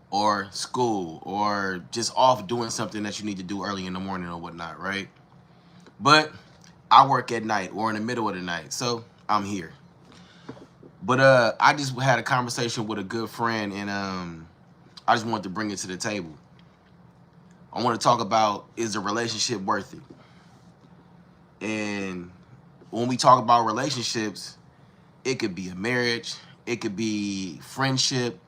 or school or just off doing something that you need to do early in the morning or whatnot, right? But I work at night or in the middle of the night, so I'm here. But I just had a conversation with a good friend, and I just wanted to bring it to the table. I want to talk about, is a relationship worth it? And when we talk about relationships, it could be a marriage, it could be friendship,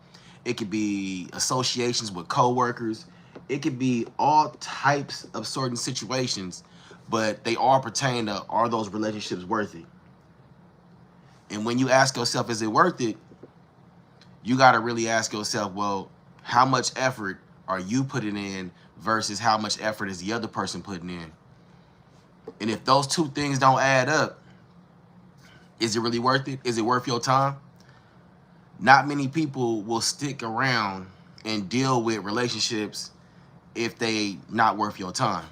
it could be associations with coworkers, it could be all types of certain situations, but they all pertain to, are those relationships worth it? And when you ask yourself, is it worth it? You got to really ask yourself, well, how much effort are you putting in versus how much effort is the other person putting in? And if those two things don't add up, is it really worth it? Is it worth your time? Not many people will stick around and deal with relationships if they not worth your time.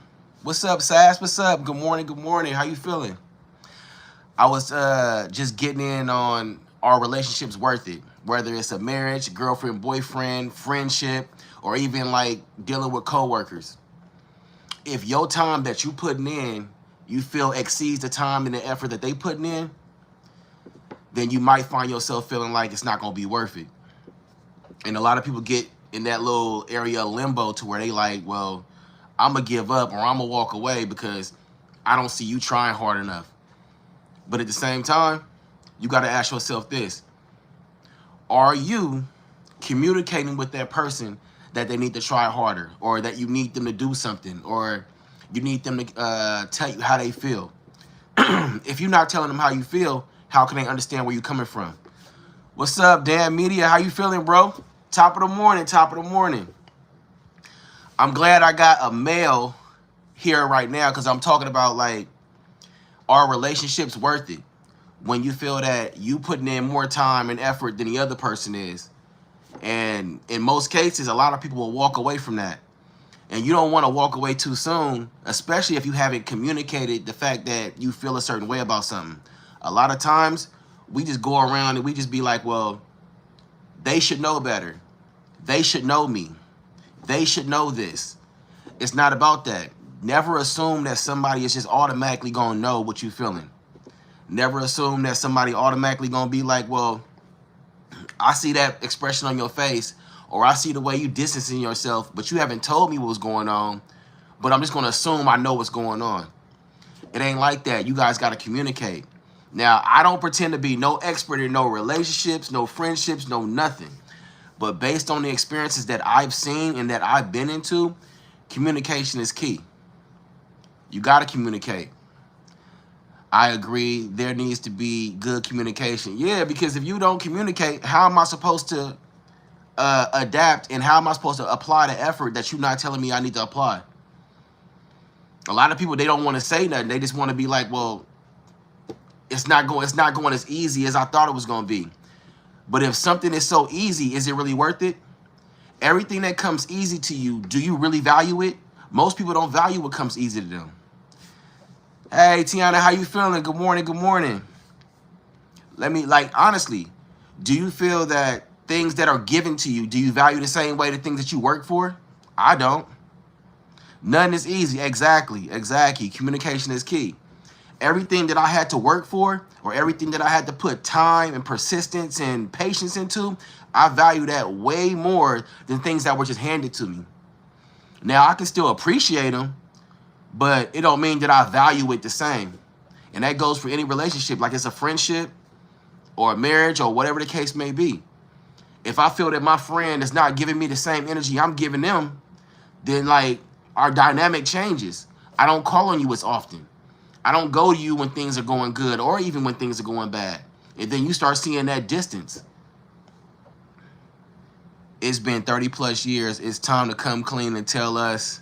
What's up, Sass? What's up? Good morning. Good morning. How you feeling? I was just getting in on, are relationships worth it? Whether it's a marriage, girlfriend, boyfriend, friendship, or even like dealing with coworkers. If your time that you putting in, you feel exceeds the time and the effort that they putting in, then you might find yourself feeling like it's not gonna be worth it. And a lot of people get in that little area of limbo to where they like, well, I'm gonna give up or I'm gonna walk away because I don't see you trying hard enough. But at the same time, you got to ask yourself this: are you communicating with that person that they need to try harder, or that you need them to do something, or you need them to tell you how they feel? If you're not telling them how you feel, how can they understand where you're coming from? What's up, Dan Media? How you feeling, bro? Top of the morning, top of the morning. I'm glad I got a male here right now because I'm talking about, like, are relationships worth it? When you feel that you putting in more time and effort than the other person is. And in most cases, a lot of people will walk away from that. And you don't want to walk away too soon, especially if you haven't communicated the fact that you feel a certain way about something. A lot of times, we just go around and we just be like, well, they should know better. They should know me. They should know this. It's not about that. Never assume that somebody is just automatically going to know what you're feeling. Never assume that somebody automatically going to be like, well, I see that expression on your face, or I see the way you distancing yourself, but you haven't told me what's going on, but I'm just going to assume I know what's going on. It ain't like that. You guys got to communicate. Now, I don't pretend to be no expert in no relationships, no friendships, no nothing. But based on the experiences that I've seen and that I've been into, communication is key. You got to communicate. I agree. There needs to be good communication. Yeah, because if you don't communicate, how am I supposed to adapt, and how am I supposed to apply the effort that you're not telling me I need to apply? A lot of people, they don't want to say nothing. They just want to be like, well, it's not going as easy as I thought it was going to be. But if something is so easy, is it really worth it? Everything that comes easy to you, do you really value it? Most people don't value what comes easy to them. Hey, Tiana, how you feeling? Good morning, good morning. Let me, like, honestly, do you feel that things that are given to you, do you value the same way the things that you work for? I don't. Nothing is easy. Exactly. Communication is key. Everything that I had to work for, or everything that I had to put time and persistence and patience into, I value that way more than things that were just handed to me. Now, I can still appreciate them, but it don't mean that I value it the same. And that goes for any relationship, like it's a friendship or a marriage or whatever the case may be. If I feel that my friend is not giving me the same energy I'm giving them, then, like, our dynamic changes. I don't call on you as often. I don't go to you when things are going good or even when things are going bad. And then you start seeing that distance. It's been 30 plus years. It's time to come clean and tell us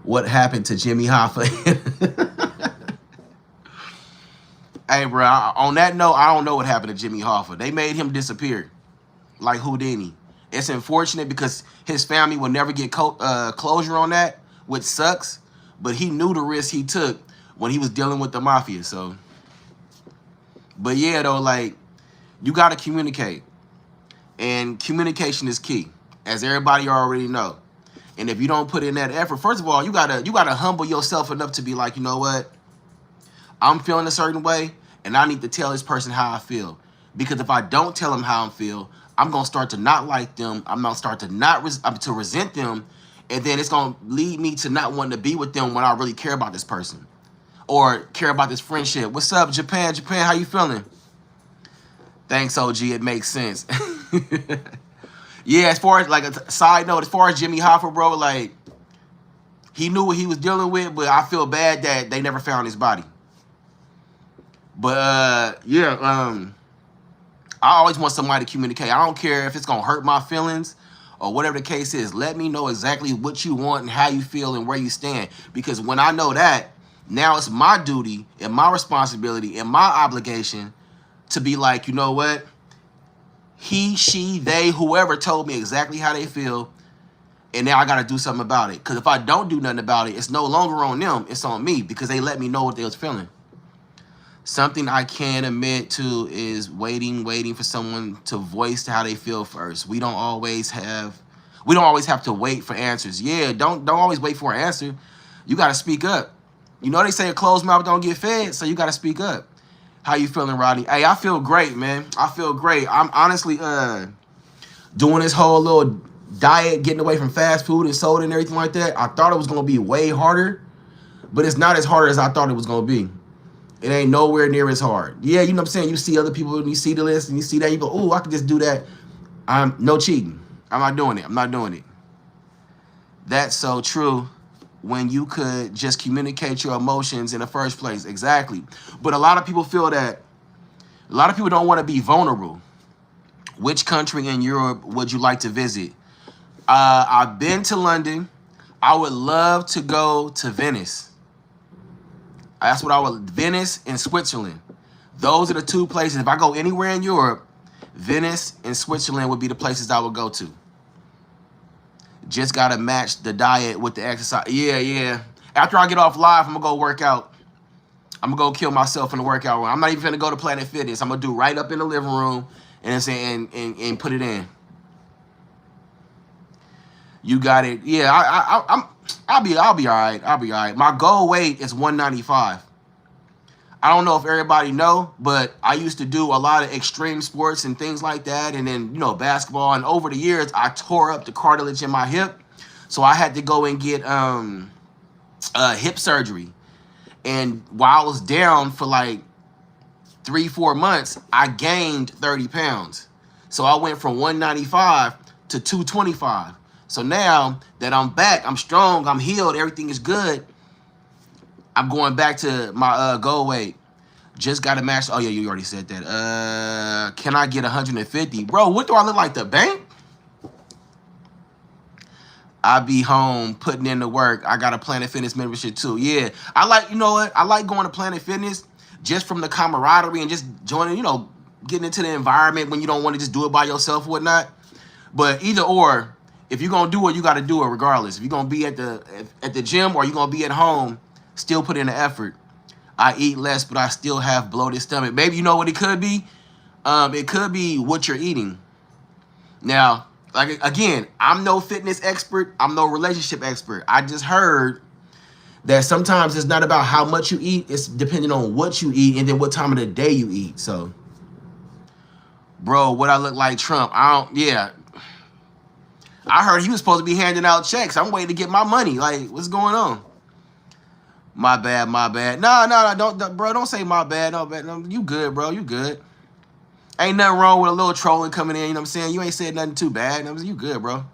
what happened to Jimmy Hoffa. Hey, bro, on that note, I don't know what happened to Jimmy Hoffa. They made him disappear like Houdini. It's unfortunate because his family will never get closure on that, which sucks. But he knew the risk he took when he was dealing with the mafia. So, but yeah, though, like, you got to communicate. And communication is key. as everybody already know. And if you don't put in that effort, first of all, you gotta humble yourself enough to be like, you know what? I'm feeling a certain way, and I need to tell this person how I feel. Because if I don't tell them how I feel, I'm gonna start to not like them. I'm gonna start to to resent them, and then it's gonna lead me to not wanting to be with them when I really care about this person or care about this friendship. What's up, Japan? Japan, how you feeling? Thanks, OG. It makes sense. Yeah, as far as like a side note, as far as Jimmy Hoffa, bro, like he knew what he was dealing with, but I feel bad that they never found his body. But yeah, I always want somebody to communicate. I don't care if it's gonna hurt my feelings or whatever the case is. Let me know exactly what you want and how you feel and where you stand. Because when I know that, now it's my duty and my responsibility and my obligation to be like, you know what? He, she, they, whoever told me exactly how they feel, and now I got to do something about it. Because if I don't do nothing about it, it's no longer on them. It's on me because they let me know what they was feeling. Something I can't admit to is waiting for someone to voice how they feel first. We don't always have to wait for answers. Yeah, don't always wait for an answer. You got to speak up. You know they say a closed mouth don't get fed, so you got to speak up. How you feeling, Rodney? Hey, I feel great, man. I feel great. I'm honestly doing this whole little diet, getting away from fast food and soda and everything like that. I thought it was going to be way harder, but it's not as hard as I thought it was going to be. It ain't nowhere near as hard. Yeah, you know what I'm saying? You see other people and you see the list and you see that. You go, oh, I could just do that. I'm no cheating. I'm not doing it. I'm not doing it. That's so true. When you could just communicate your emotions in the first place. Exactly. But a lot of people feel that, a lot of people don't want to be vulnerable. Which country in Europe would you like to visit? I've been to London. I would love to go to Venice. That's what I would, Venice and Switzerland. Those are the two places. If I go anywhere in Europe, Venice and Switzerland would be the places I would go to. Just got to match the diet with the exercise. Yeah. After I get off live, I'm going to go work out. I'm going to go kill myself in the workout room. I'm not even going to go to Planet Fitness. I'm going to do right up in the living room and put it in. You got it. Yeah, I'll be all right. I'll be all right. My goal weight is 195. I don't know if everybody know, but I used to do a lot of extreme sports and things like that. And then, you know, basketball. And over the years, I tore up the cartilage in my hip. So I had to go and get hip surgery. And while I was down for like 3-4 months, I gained 30 pounds. So I went from 195 to 225. So now that I'm back, I'm strong, I'm healed, everything is good, I'm going back to my goal weight. Just got to match. Oh, yeah, you already said that. Can I get 150? Bro, what do I look like, the bank? I be home putting in the work. I got a Planet Fitness membership too. Yeah, I like, you know what? I like going to Planet Fitness just from the camaraderie and just joining, you know, getting into the environment when you don't want to just do it by yourself or whatnot. But either or, if you're going to do it, you got to do it regardless. If you're going to be at the gym or you're going to be at home, still put in the effort. I eat less, but I still have bloated stomach. Maybe you know what it could be? It could be what you're eating. Now, like, again, I'm no fitness expert. I'm no relationship expert. I just heard that sometimes it's not about how much you eat. It's depending on what you eat and then what time of the day you eat. So, bro, what I look like Trump? Yeah. I heard he was supposed to be handing out checks. I'm waiting to get my money. Like, what's going on? My bad. No, don't say my bad. No, you good, bro. You good. Ain't nothing wrong with a little trolling coming in, you know what I'm saying? You ain't said nothing too bad. You good, bro.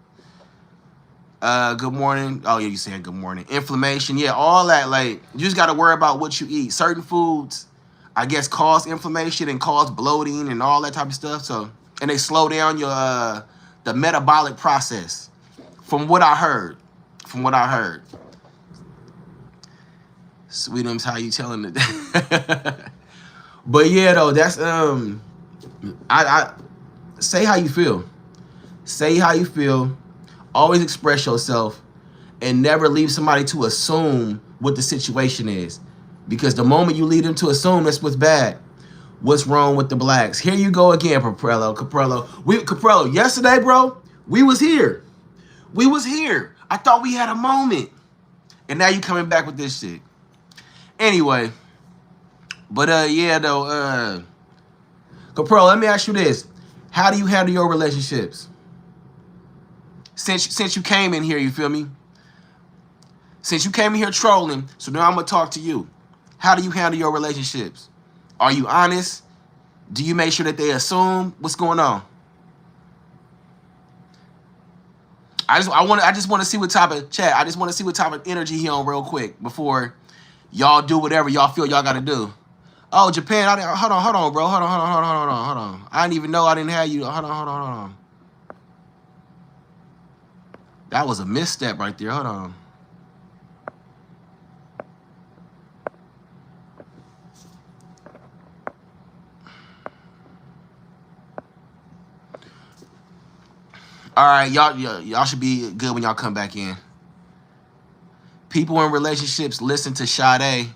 Good morning. Oh, yeah, you saying good morning. Inflammation, yeah, all that. Like, you just got to worry about what you eat. Certain foods, I guess, cause inflammation and cause bloating and all that type of stuff. So, and they slow down your the metabolic process. From what I heard. Sweetums, how you telling it? But yeah, though, that's I say how you feel. Say how you feel. Always express yourself and never leave somebody to assume what the situation is. Because the moment you lead them to assume, that's what's bad. What's wrong with the blacks? Here you go again, Caprello. Caprello, yesterday, bro, We was here. We was here. I thought we had a moment. And now you coming back with this shit. Anyway, but yeah though, Capro, let me ask you this. How do you handle your relationships? Since you came in here, you feel me? Since you came in here trolling, so now I'm gonna talk to you. How do you handle your relationships? Are you honest? Do you make sure that they assume? What's going on? I just want to see what type of chat. I just want to see what type of energy he on real quick before y'all do whatever y'all feel y'all got to do. Oh, Japan. Hold on, bro. Hold on. I didn't even know I didn't have you. Hold on. That was a misstep right there. Hold on. All right, y'all should be good when y'all come back in. People in relationships listen to Sade,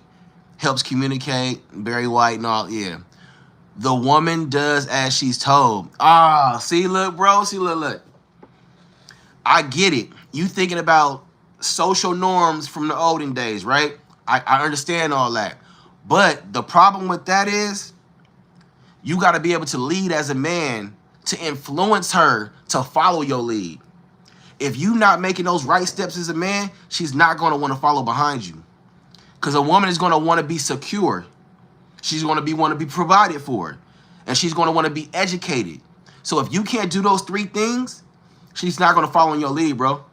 helps communicate, Barry White and all, yeah. The woman does as she's told. See, look, bro, look. I get it. You thinking about social norms from the olden days, right? I understand all that. But the problem with that is you got to be able to lead as a man to influence her to follow your lead. If you not making those right steps as a man, she's not going to want to follow behind you. Because a woman is going to want to be secure. She's going to want to be provided for. And she's going to want to be educated. So if you can't do those three things, she's not going to follow in your lead, bro.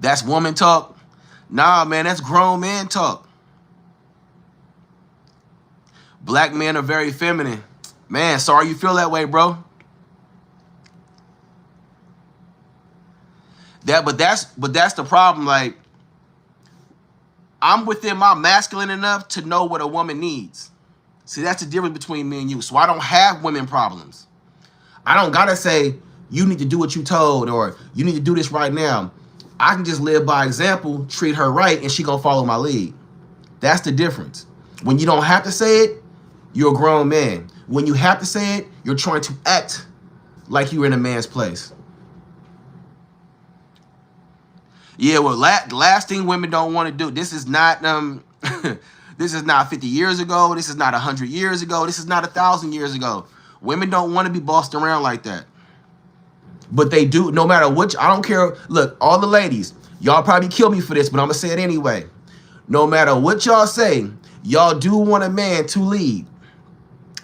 That's woman talk. Nah, man, that's grown man talk. Black men are very feminine. Man, sorry you feel that way, bro. But that's the problem. Like, I'm within my masculine enough to know what a woman needs. See, that's the difference between me and you. So I don't have women problems. I don't gotta say you need to do what you told or you need to do this right now. I can just live by example, treat her right, and she gonna follow my lead. That's the difference. When you don't have to say it, you're a grown man. When you have to say it, you're trying to act like you're in a man's place. Yeah, well, last thing women don't want to do. This is not this is not 50 years ago. This is not 100 years ago. This is not 1,000 years ago. Women don't want to be bossed around like that. But they do, no matter which. I don't care. Look, all the ladies, y'all probably kill me for this, but I'm gonna say it anyway. No matter what y'all say, y'all do want a man to lead.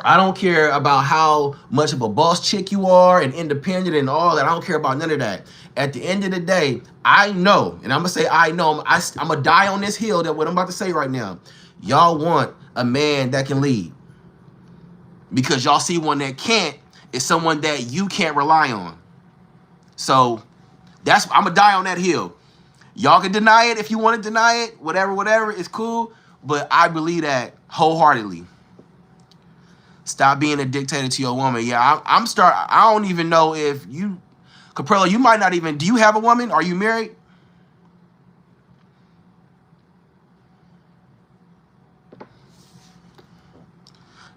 I don't care about how much of a boss chick you are and independent and all that. I don't care about none of that. At the end of the day, I know, and I'm going to say I know, I'm going to die on this hill that what I'm about to say right now. Y'all want a man that can lead. Because y'all see one that can't is someone that you can't rely on. So I'm going to die on that hill. Y'all can deny it if you want to deny it. Whatever, it's cool. But I believe that wholeheartedly. Stop being a dictator to your woman. Yeah, I don't even know if you, Caprella, you might not even, do you have a woman? Are you married?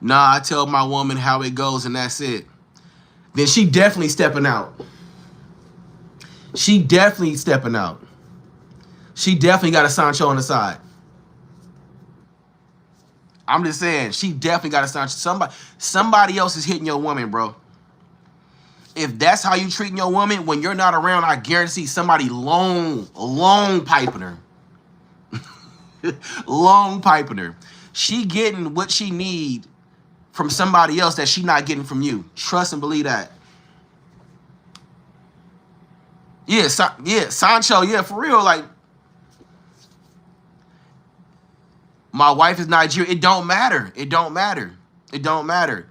Nah, I tell my woman how it goes and that's it. Then she definitely stepping out. She definitely stepping out. She definitely got a Sancho on the side. I'm just saying, she definitely got to start. Somebody else is hitting your woman, bro. If that's how you treating your woman, when you're not around, I guarantee somebody long piping her. Long piping her. She getting what she need from somebody else that she not getting from you. Trust and believe that. Yeah, Sancho, yeah, for real, like, my wife is Nigerian. It don't matter. It don't matter. It don't matter.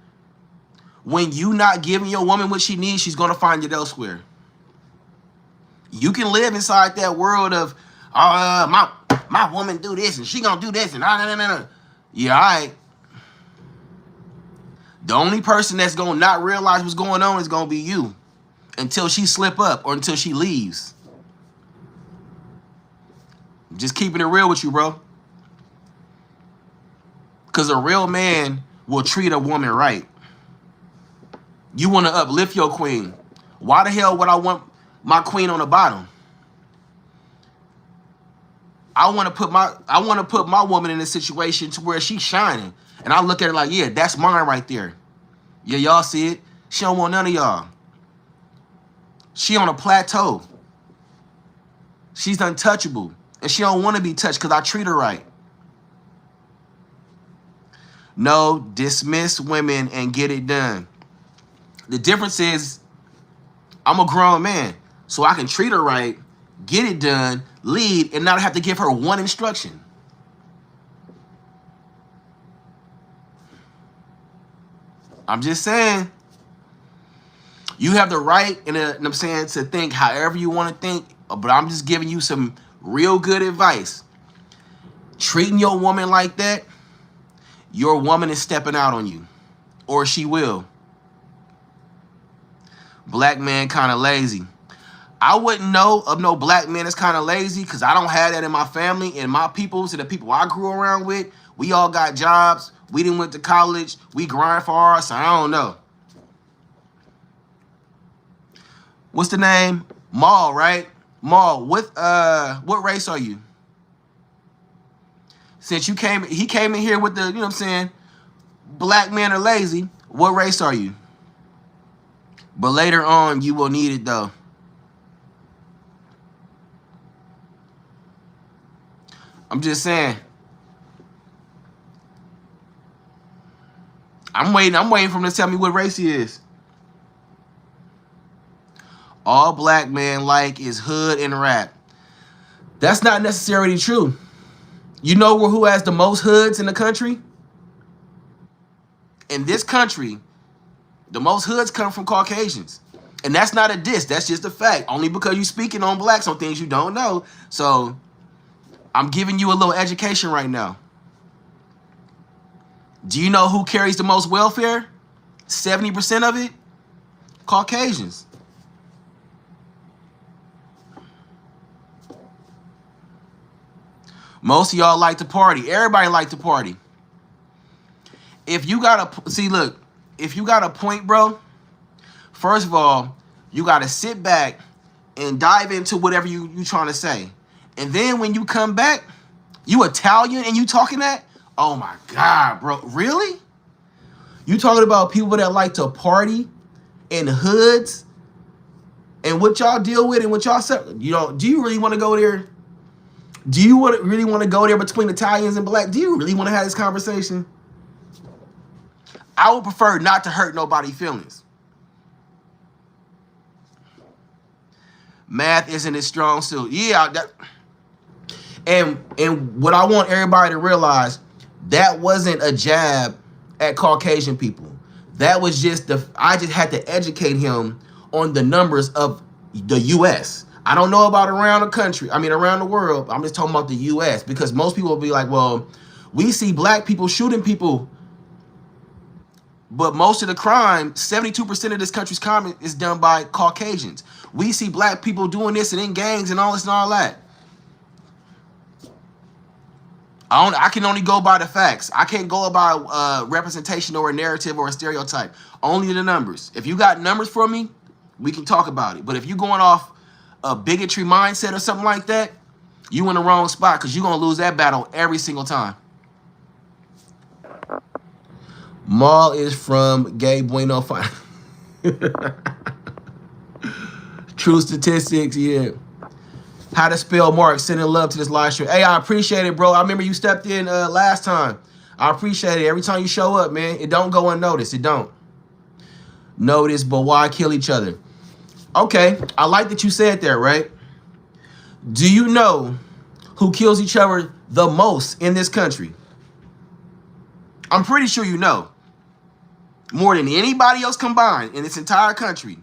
When you not giving your woman what she needs, she's going to find it elsewhere. You can live inside that world of, my woman do this and she going to do this and no. Yeah, all right. The only person that's going to not realize what's going on is going to be you until she slip up or until she leaves. Just keeping it real with you, bro. Because a real man will treat a woman right. You want to uplift your queen. Why the hell would I want my queen on the bottom? I want to put my woman in a situation to where she's shining. And I look at her like, yeah, that's mine right there. Yeah, y'all see it? She don't want none of y'all. She on a plateau. She's untouchable. And she don't want to be touched because I treat her right. No, dismiss women and get it done. The difference is I'm a grown man, so I can treat her right, get it done, lead, and not have to give her one instruction. I'm just saying. You have the right, and I'm saying, to think however you want to think, but I'm just giving you some real good advice. Treating your woman like that, your woman is stepping out on you, or she will. Black man kind of lazy. I wouldn't know of no black man that's kind of lazy because I don't have that in my family and my peoples and the people I grew around with. We all got jobs. We didn't went to college. We grind for ours. So I don't know. What's the name? Maul, right? Maul, what race are you? Since he came in here with the, you know what I'm saying, black men are lazy. What race are you? But later on, you will need it though. I'm just saying. I'm waiting for him to tell me what race he is. All black men like is hood and rap. That's not necessarily true. You know who has the most hoods in the country? In this country, the most hoods come from Caucasians. And that's not a diss. That's just a fact. Only because you're speaking on blacks on things you don't know. So I'm giving you a little education right now. Do you know who carries the most welfare? 70% of it? Caucasians. Most of y'all like to party. Everybody like to party. If you got if you got a point, bro, first of all, you got to sit back and dive into whatever you trying to say. And then when you come back, you Italian and you talking that? Oh my God, bro. Really? You talking about people that like to party in hoods and what y'all deal with and what y'all say? You know, do you really want to go there? Do you really want to go there between Italians and black? Do you really want to have this conversation? I would prefer not to hurt nobody's feelings. Math isn't as strong suit. Yeah, and what I want everybody to realize, that wasn't a jab at Caucasian people. That was just I just had to educate him on the numbers of the U.S. I don't know about around the country. I mean, around the world. I'm just talking about the U.S. because most people will be like, well, we see black people shooting people, but most of the crime, 72% of this country's crime is done by Caucasians. We see black people doing this and in gangs and all this and all that. I can only go by the facts. I can't go by representation or a narrative or a stereotype. Only the numbers. If you got numbers for me, we can talk about it. But if you're going off a bigotry mindset or something like that, you in the wrong spot because you're going to lose that battle every single time. Maul is from Gay Bueno. True statistics, yeah. How to spell Mark, sending love to this live stream. Hey, I appreciate it, bro. I remember you stepped in last time. I appreciate it. Every time you show up, man, it don't go unnoticed. It don't. Notice, but why kill each other? Okay, I like that you said that, right? Do you know who kills each other the most in this country? I'm pretty sure you know. More than anybody else combined in this entire country.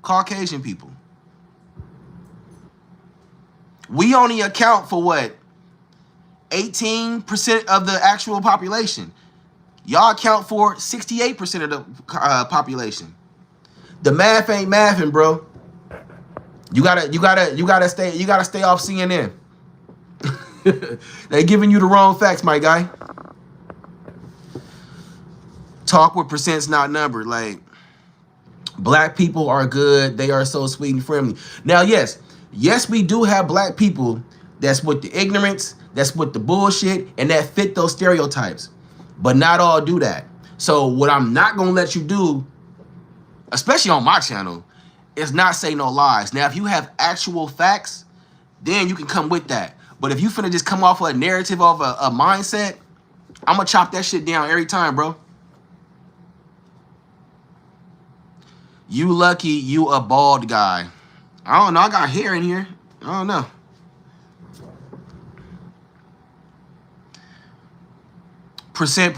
Caucasian people. We only account for what? 18% of the actual population. Y'all account for 68% of the population. The math ain't mathing, bro. You gotta stay off CNN. They giving you the wrong facts, my guy. Talk with percents, not number. Like, Black people are good. They are so sweet and friendly. Now, yes, we do have black people that's with the ignorance, that's with the bullshit, and that fit those stereotypes. But not all do that. So what I'm not gonna let you do, especially on my channel, is not say no lies. Now, if you have actual facts, then you can come with that. But if you finna just come off of a narrative of a mindset, I'm gonna chop that shit down every time, bro. You lucky you a bald guy. I don't know. I got hair in here. I don't know. Percent.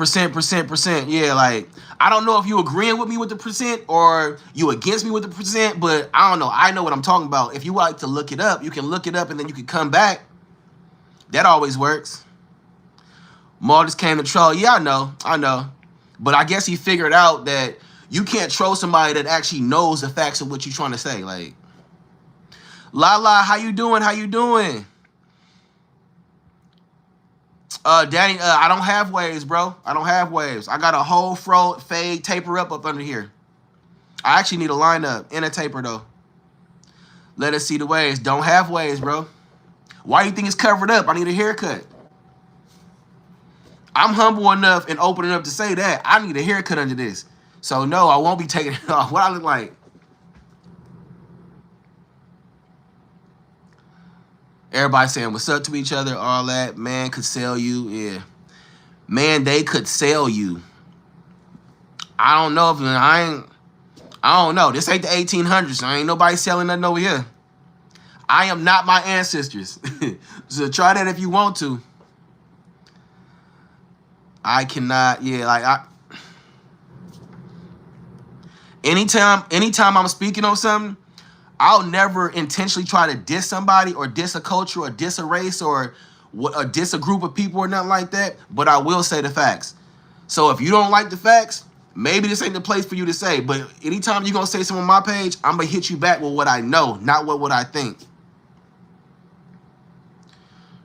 Yeah, like, I don't know if you agreeing with me with the percent or you against me with the percent, but I don't know. I know what I'm talking about. If you like to look it up, you can look it up and then you can come back. That always works. Maul just came to troll. Yeah, I know. But I guess he figured out that you can't troll somebody that actually knows the facts of what you're trying to say. Like, Lala, how you doing? How you doing? Danny, I don't have waves, bro. I don't have waves. I got a whole fro fade taper up under here. I actually need a lineup and a taper, though. Let us see the waves. Don't have waves, bro. Why do you think it's covered up? I need a haircut. I'm humble enough and open enough to say that. I need a haircut under this. So, no, I won't be taking it off. What I look like? Everybody saying what's up to each other, all that. Man could sell you. Yeah. Man, they could sell you. I don't know if I don't know. This ain't the 1800s. So ain't nobody selling nothing over here. I am not my ancestors. So try that if you want to. I cannot. Yeah, like anytime I'm speaking on something, I'll never intentionally try to diss somebody or diss a culture or diss a race or diss a group of people or nothing like that. But I will say the facts. So if you don't like the facts, maybe this ain't the place for you to say. But anytime you're going to say something on my page, I'm going to hit you back with what I know, not what I think.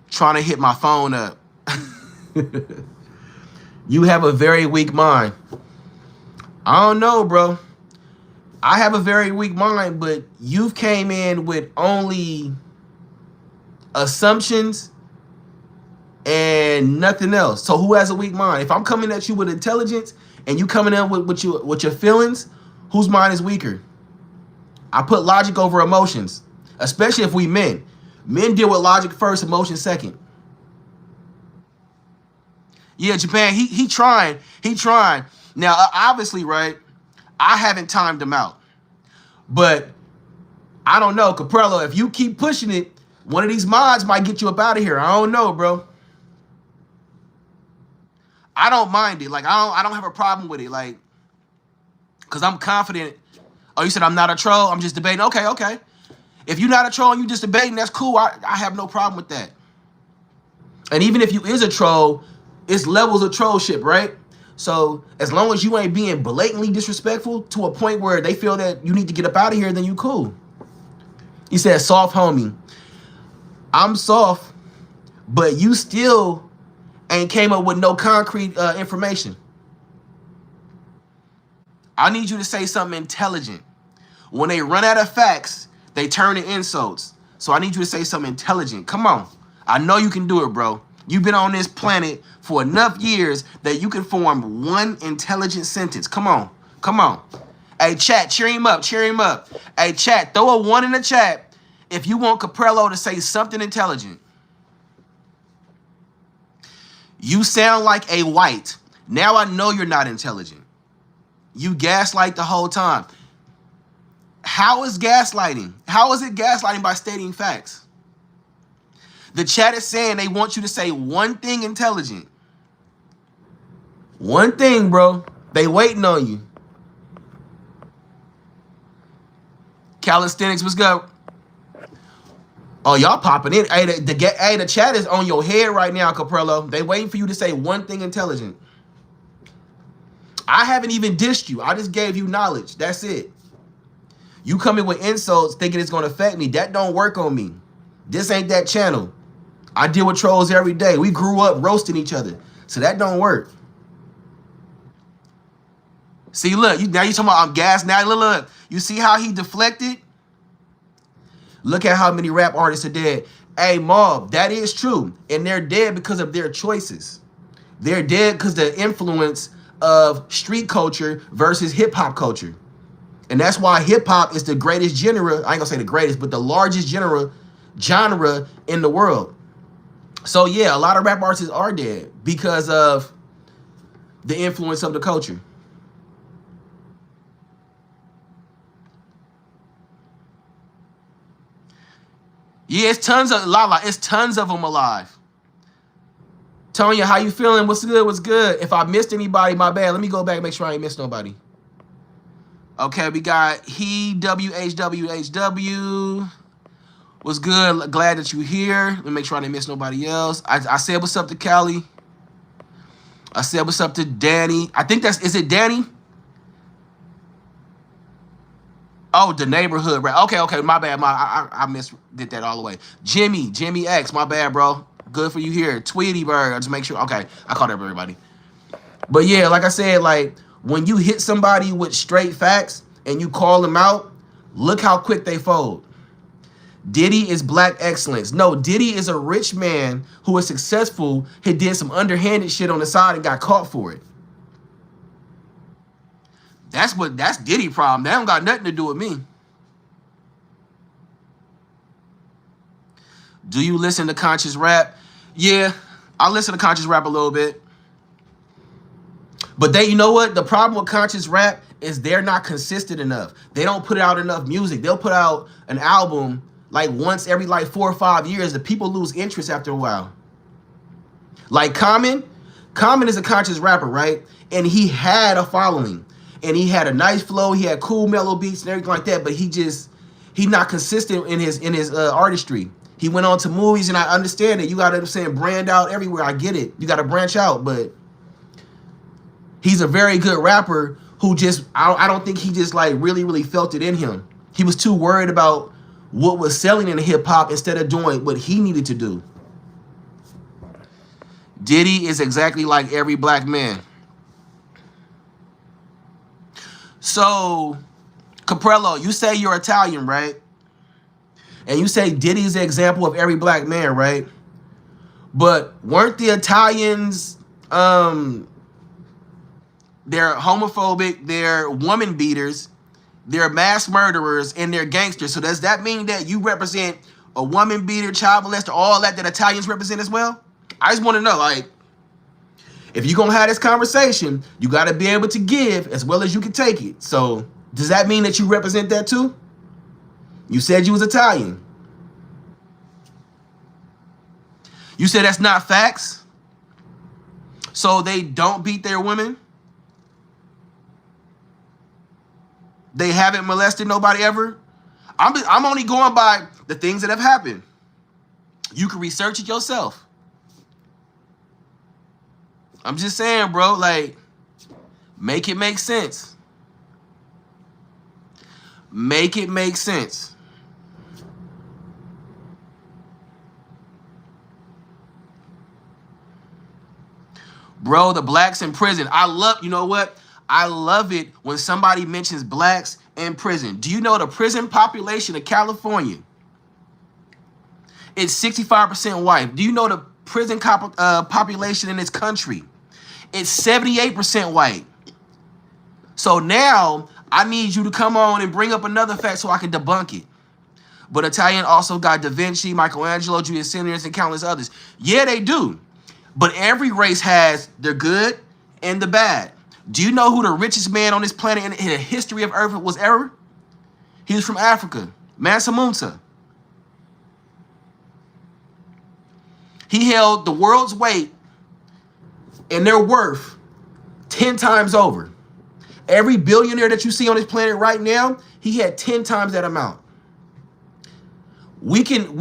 Trying to hit my phone up. You have a very weak mind. I don't know, bro. I have a very weak mind, but you've came in with only assumptions and nothing else. So who has a weak mind? If I'm coming at you with intelligence and you coming in with your feelings, whose mind is weaker? I put logic over emotions, especially if we men. Men deal with logic first, emotion second. Yeah, Japan, he trying. Now, obviously, right, I haven't timed him out. But I don't know, Caprello, if you keep pushing it, one of these mods might get you up out of here. I don't know, bro. I don't mind it. Like, I don't have a problem with it. Like, because I'm confident. Oh, you said I'm not a troll? I'm just debating. Okay. If you're not a troll and you just debating, that's cool. I have no problem with that. And even if you is a troll, it's levels of trollship, right? So as long as you ain't being blatantly disrespectful to a point where they feel that you need to get up out of here, then you cool. He said, soft homie. I'm soft, but you still ain't came up with no concrete information. I need you to say something intelligent. When they run out of facts, they turn to insults. So I need you to say something intelligent. Come on. I know you can do it, bro. You've been on this planet for enough years that you can form one intelligent sentence. Come on. Hey, chat, cheer him up. Hey, chat, throw a 1 in the chat if you want Caprello to say something intelligent. You sound like a white. Now I know you're not intelligent. You gaslight the whole time. How is gaslighting? How is it gaslighting by stating facts? The chat is saying they want you to say one thing intelligent. One thing, bro. They waiting on you. Calisthenics, what's good? Oh, y'all popping in. Hey, the chat is on your head right now, Caprello. They waiting for you to say one thing intelligent. I haven't even dissed you. I just gave you knowledge. That's it. You come in with insults thinking it's going to affect me. That don't work on me. This ain't that channel. I deal with trolls every day. We grew up roasting each other. So that don't work. See, look, now you talking about I'm gas now. Look, you see how he deflected? Look at how many rap artists are dead. Hey, Mob, that is true. And they're dead because of their choices. They're dead because the influence of street culture versus hip hop culture. And that's why hip hop is the greatest genre. I ain't gonna say the greatest, but the largest genre in the world. So yeah, a lot of rap artists are dead because of the influence of the culture. Yeah, it's tons of Lala. It's tons of them alive. Tonya, how you feeling? What's good? What's good? If I missed anybody, my bad. Let me go back and make sure I ain't missed nobody. Okay, we got he WHWHW. What's good? Glad that you're here. Let me make sure I didn't miss nobody else. I said what's up to Callie. I said what's up to Danny. I think is it Danny? Oh, the neighborhood, right? Okay, my bad. I did that all the way. Jimmy X, my bad, bro. Good for you here. Tweety Bird, just make sure. Okay, I called up everybody. But yeah, like I said, like when you hit somebody with straight facts and you call them out, look how quick they fold. Diddy is black excellence. No, Diddy is a rich man who is successful. He did some underhanded shit on the side and got caught for it. That's Diddy problem. That don't got nothing to do with me. Do you listen to conscious rap? Yeah, I listen to conscious rap a little bit. But you know what? The problem with conscious rap is they're not consistent enough. They don't put out enough music. They'll put out an album like once every like 4 or 5 years. The people lose interest after a while. Like Common is a conscious rapper, right? And he had a following. And he had a nice flow. He had cool mellow beats and everything like that. But he's not consistent in his artistry. He went on to movies, and I understand it. You got to brand out everywhere. I get it. You got to branch out, but he's a very good rapper who just I don't think he just like really felt it in him. He was too worried about what was selling in hip hop instead of doing what he needed to do. Diddy is exactly like every black man. So, Caprello, you say you're Italian, right? And you say Diddy's the example of every black man, right? But weren't the Italians, they're homophobic, they're woman beaters, they're mass murderers, and they're gangsters. So does that mean that you represent a woman beater, child molester, all that Italians represent as well? I just want to know, like, if you're going to have this conversation, you got to be able to give as well as you can take it. So does that mean that you represent that too? You said you was Italian. You said that's not facts? So they don't beat their women? They haven't molested nobody ever? I'm only going by the things that have happened. You can research it yourself. I'm just saying, bro, like, make it make sense. Make it make sense. Bro, the blacks in prison. You know what? I love it when somebody mentions blacks in prison. Do you know the prison population of California? It's 65% white. Do you know the prison population in this country? It's 78% white. So now I need you to come on and bring up another fact so I can debunk it. But Italian also got Da Vinci, Michelangelo, Julius Caesar, and countless others. Yeah, they do. But every race has the good and the bad. Do you know who the richest man on this planet in the history of Earth was ever? He was from Africa, Mansa Musa. He held the world's weight and their worth 10 times over. Every billionaire that you see on this planet right now, he had 10 times that amount. We can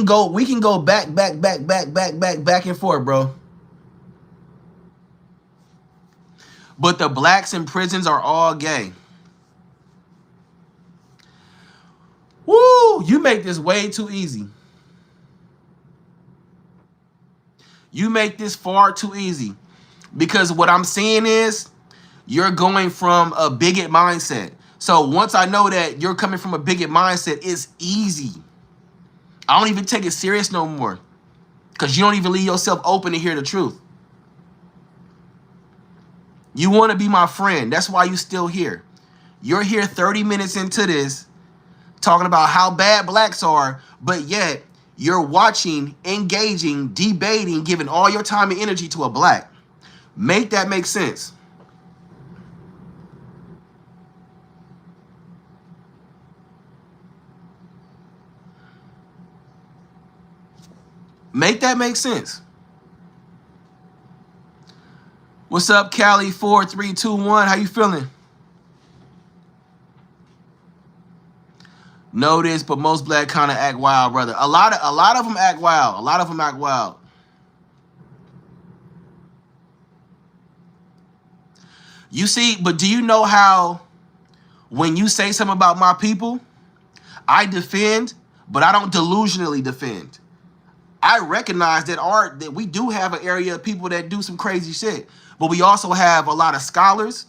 go back and forth, bro. But the blacks in prisons are all gay. Woo! You make this way too easy. You make this far too easy. Because what I'm seeing is You're going from a bigot mindset. So once I know that you're coming from a bigot mindset, it's easy. I don't even take it serious no more because you don't even leave yourself open to hear the truth. You want to be my friend. That's why you're still here. You're here 30 minutes into this talking about how bad blacks are, but yet you're watching, engaging, debating, giving all your time and energy to a black. Make that make sense. Make that make sense. What's up, Cali 4321? How you feeling? Know this, but most black kind of act wild, brother. A lot of them act wild. A lot of them act wild. You see, but do you know how when you say something about my people, I defend, but I don't delusionally defend. I recognize that we do have an area of people that do some crazy shit, but we also have a lot of scholars,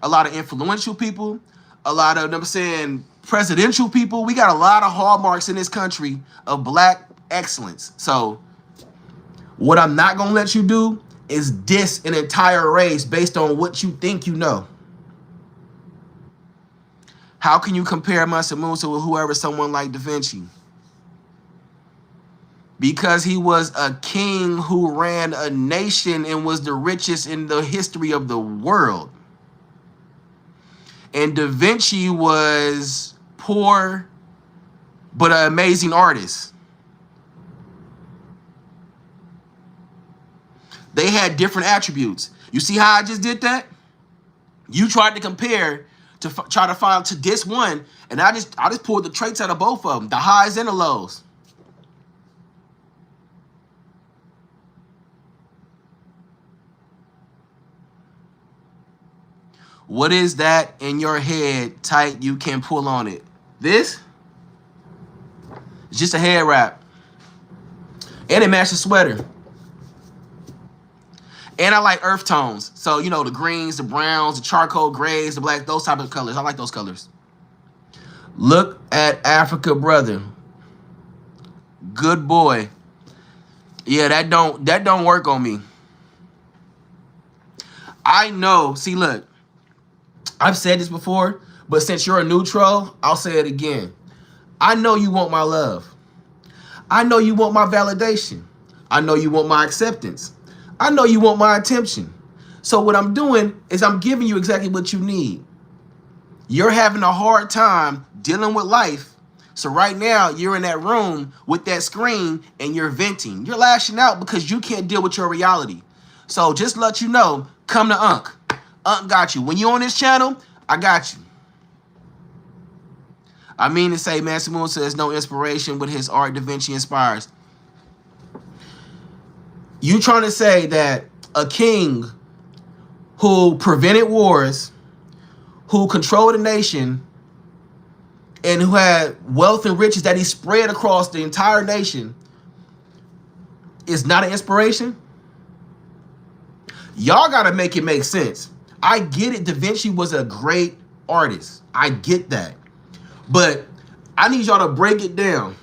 a lot of influential people, a lot of, I'm saying, presidential people. We got a lot of hallmarks in this country of black excellence. So what I'm not going to let you do is diss an entire race based on what you think you know. How can you compare Mansa Musa with whoever, someone like Da Vinci? Because he was a king who ran a nation and was the richest in the history of the world. And Da Vinci was poor, but an amazing artist. They had different attributes. You see how I just did that? You tried to compare to try to find to this one, and I just pulled the traits out of both of them, the highs and the lows. What is that in your head tight you can pull on it? This? It's just a head wrap. And it matches the sweater. And I like earth tones. So, you know, the greens, the browns, the charcoal grays, the black, those type of colors. I like those colors. Look at Africa, brother. Good boy. Yeah, that don't work on me. I know. See, look. I've said this before, but since you're a neutral, I'll say it again. I know you want my love. I know you want my validation. I know you want my acceptance. I know you want my attention. So what I'm doing is I'm giving you exactly what you need. You're having a hard time dealing with life. So right now you're in that room with that screen and you're venting. You're lashing out because you can't deal with your reality. So just let you know, come to Unc. Unc got you. When you're on this channel, I got you. I mean to say, Mansa Musa is no inspiration with his art. Da Vinci inspires. You trying to say that a king who prevented wars, who controlled a nation, and who had wealth and riches that he spread across the entire nation is not an inspiration? Y'all got to make it make sense. I get it. Da Vinci was a great artist. I get that. But I need y'all to break it down.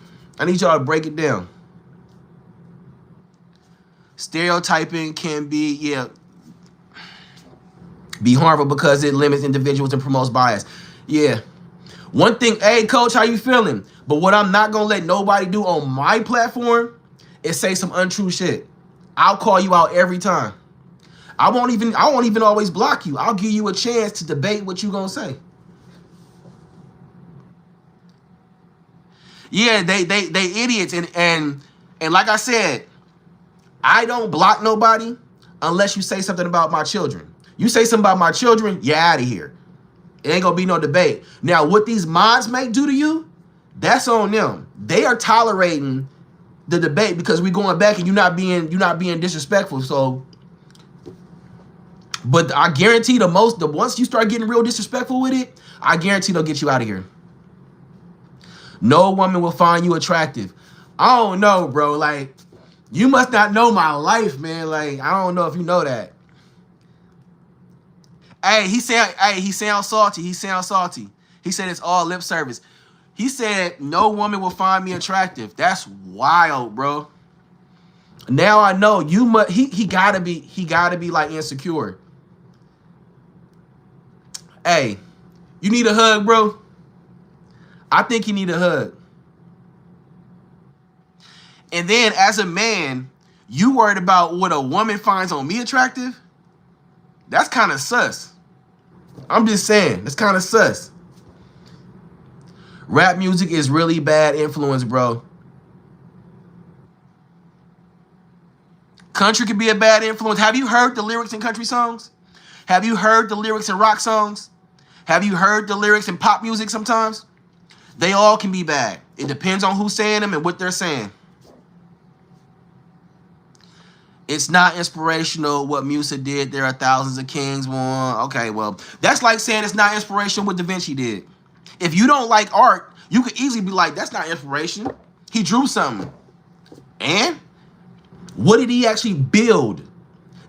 Stereotyping can be harmful because it limits individuals and promotes bias. Yeah. One thing, hey, coach, how you feeling? But what I'm not going to let nobody do on my platform is say some untrue shit. I'll call you out every time. I won't even always block you. I'll give you a chance to debate what you going to say. Yeah, they idiots. And like I said, I don't block nobody unless you say something about my children. You say something about my children, you're out of here. It ain't gonna be no debate. Now, what these mods may do to you, that's on them. They are tolerating the debate because we're going back and you're not being disrespectful. So, but I guarantee once you start getting real disrespectful with it, I guarantee they'll get you out of here. No woman will find you attractive. I don't know, bro. Like, you must not know my life, man. Like, I don't know if you know that. He sounds salty. He sounds salty. He said it's all lip service. He said no woman will find me attractive. That's wild, bro. Now I know you must. He gotta be like insecure. Hey, you need a hug, bro? I think you need a hug. And then as a man, you worried about what a woman finds on me attractive? That's kind of sus. I'm just saying, that's kind of sus. Rap music is really bad influence, bro. Country can be a bad influence. Have you heard the lyrics in country songs? Have you heard the lyrics in rock songs? Have you heard the lyrics in pop music sometimes? They all can be bad. It depends on who's saying them and what they're saying. It's not inspirational what Musa did. There are thousands of kings. One. Okay, well, that's like saying it's not inspirational what Da Vinci did. If you don't like art, you could easily be like, that's not inspiration. He drew something. And what did he actually build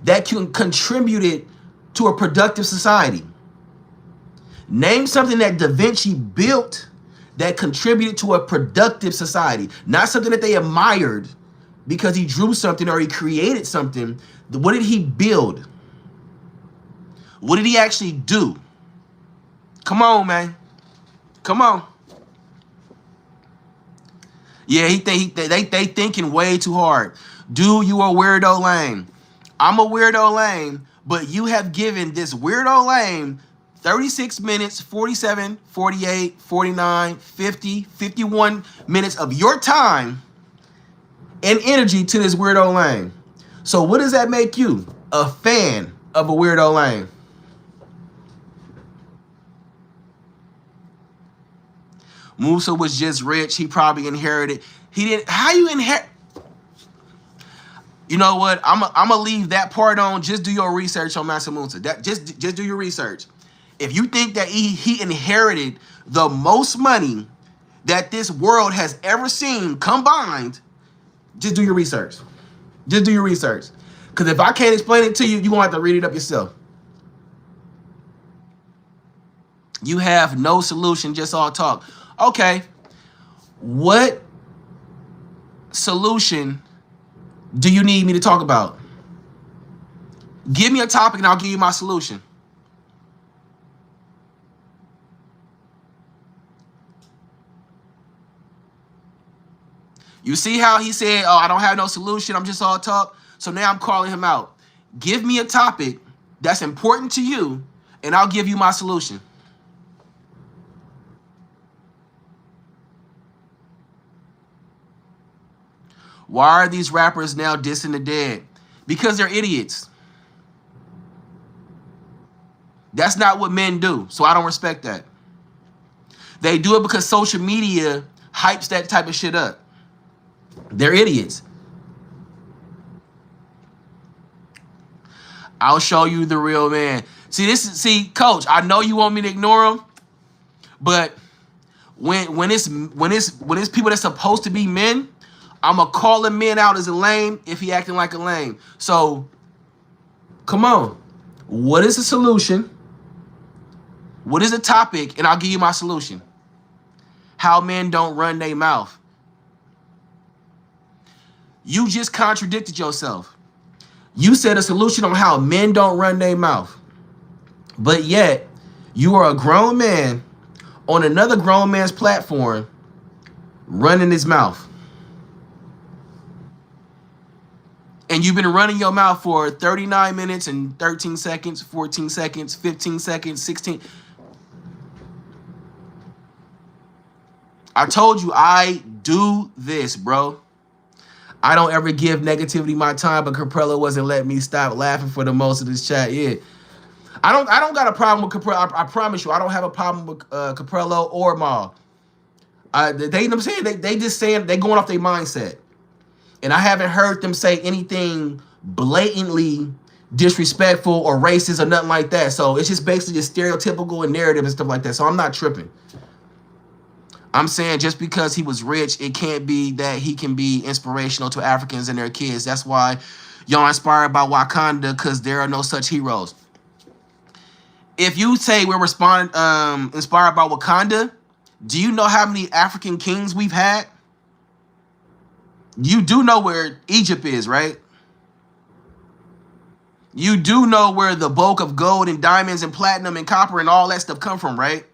that contributed to a productive society? Name something that Da Vinci built that contributed to a productive society. Not something that they admired because he drew something or he created something. What did he build? What did he actually do? Come on, man. Come on. Yeah, they thinking way too hard. Dude, you a weirdo lame. I'm a weirdo lame, but you have given this weirdo lame 36 minutes, 47, 48, 49, 50, 51 minutes of your time and energy to this weirdo lame. So what does that make you? A fan of a weirdo lame. Musa was just rich. He probably inherited. He didn't. How you inherit? You know what? I'm gonna leave that part on. Just do your research on Mansa Musa. Just do your research. If you think that he inherited the most money that this world has ever seen combined, just do your research. Just do your research. Because if I can't explain it to you, you're gonna have to read it up yourself. You have no solution, just all talk. Okay, what solution do you need me to talk about? Give me a topic and I'll give you my solution. You see how he said, oh, I don't have no solution, I'm just all talk. So now I'm calling him out. Give me a topic that's important to you and I'll give you my solution. Why are these rappers now dissing the dead? Because they're idiots. That's not what men do, so I don't respect that. They do it because social media hypes that type of shit up. They're idiots. I'll show you the real man. See, Coach, I know you want me to ignore him, but when it's people that's supposed to be men, I'ma call a man out as a lame if he acting like a lame. So, come on. What is the solution? What is the topic? And I'll give you my solution. How men don't run their mouth. You just contradicted yourself. You said a solution on how men don't run their mouth. But yet, you are a grown man on another grown man's platform running his mouth. And you've been running your mouth for 39 minutes and 13 seconds, 14 seconds, 15 seconds, 16. I told you I do this, bro. I don't ever give negativity my time, but Caprella wasn't letting me stop laughing for the most of this chat. Yeah. I don't got a problem with Caprella. I promise you, I don't have a problem with Caprella or Mal. They you know what I'm saying? They just saying they going off their mindset. And I haven't heard them say anything blatantly disrespectful or racist or nothing like that. So it's just basically just stereotypical and narrative and stuff like that. So I'm not tripping. I'm saying just because he was rich, it can't be that he can be inspirational to Africans and their kids. That's why y'all inspired by Wakanda, because there are no such heroes. If you say we're inspired by Wakanda, do you know how many African kings we've had? You do know where Egypt is, right? You do know where the bulk of gold and diamonds and platinum and copper and all that stuff come from, right?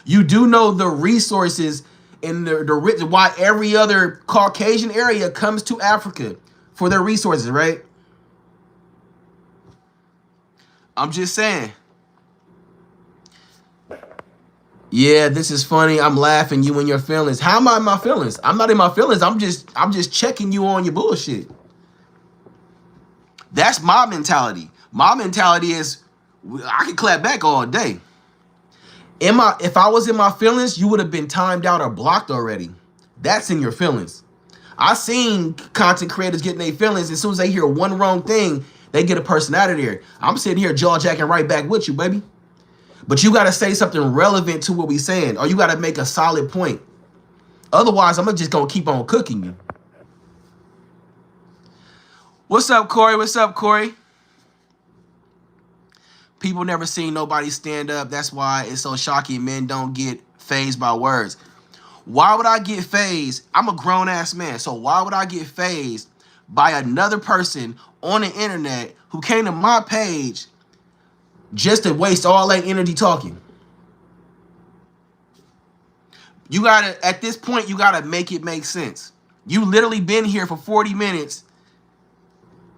You do know the resources and the why every other Caucasian area comes to Africa for their resources, right? I'm just saying. Yeah, this is funny. I'm laughing. You and your feelings. How am I in my feelings? I'm not in my feelings. I'm just checking you on your bullshit. That's my mentality. My mentality is I can clap back all day. If I was in my feelings, you would have been timed out or blocked already. That's in your feelings. I seen content creators getting their feelings. As soon as they hear one wrong thing, they get a person out of there. I'm sitting here jaw jacking right back with you, baby. But you got to say something relevant to what we saying, or you got to make a solid point. Otherwise, I'm just going to keep on cooking you. What's up, Corey? What's up, Corey? People never seen nobody stand up. That's why it's so shocking men don't get fazed by words. Why would I get fazed? I'm a grown-ass man, so why would I get fazed by another person on the internet who came to my page just to waste all that energy talking? You gotta, at this point, you gotta make it make sense. You literally been here for 40 minutes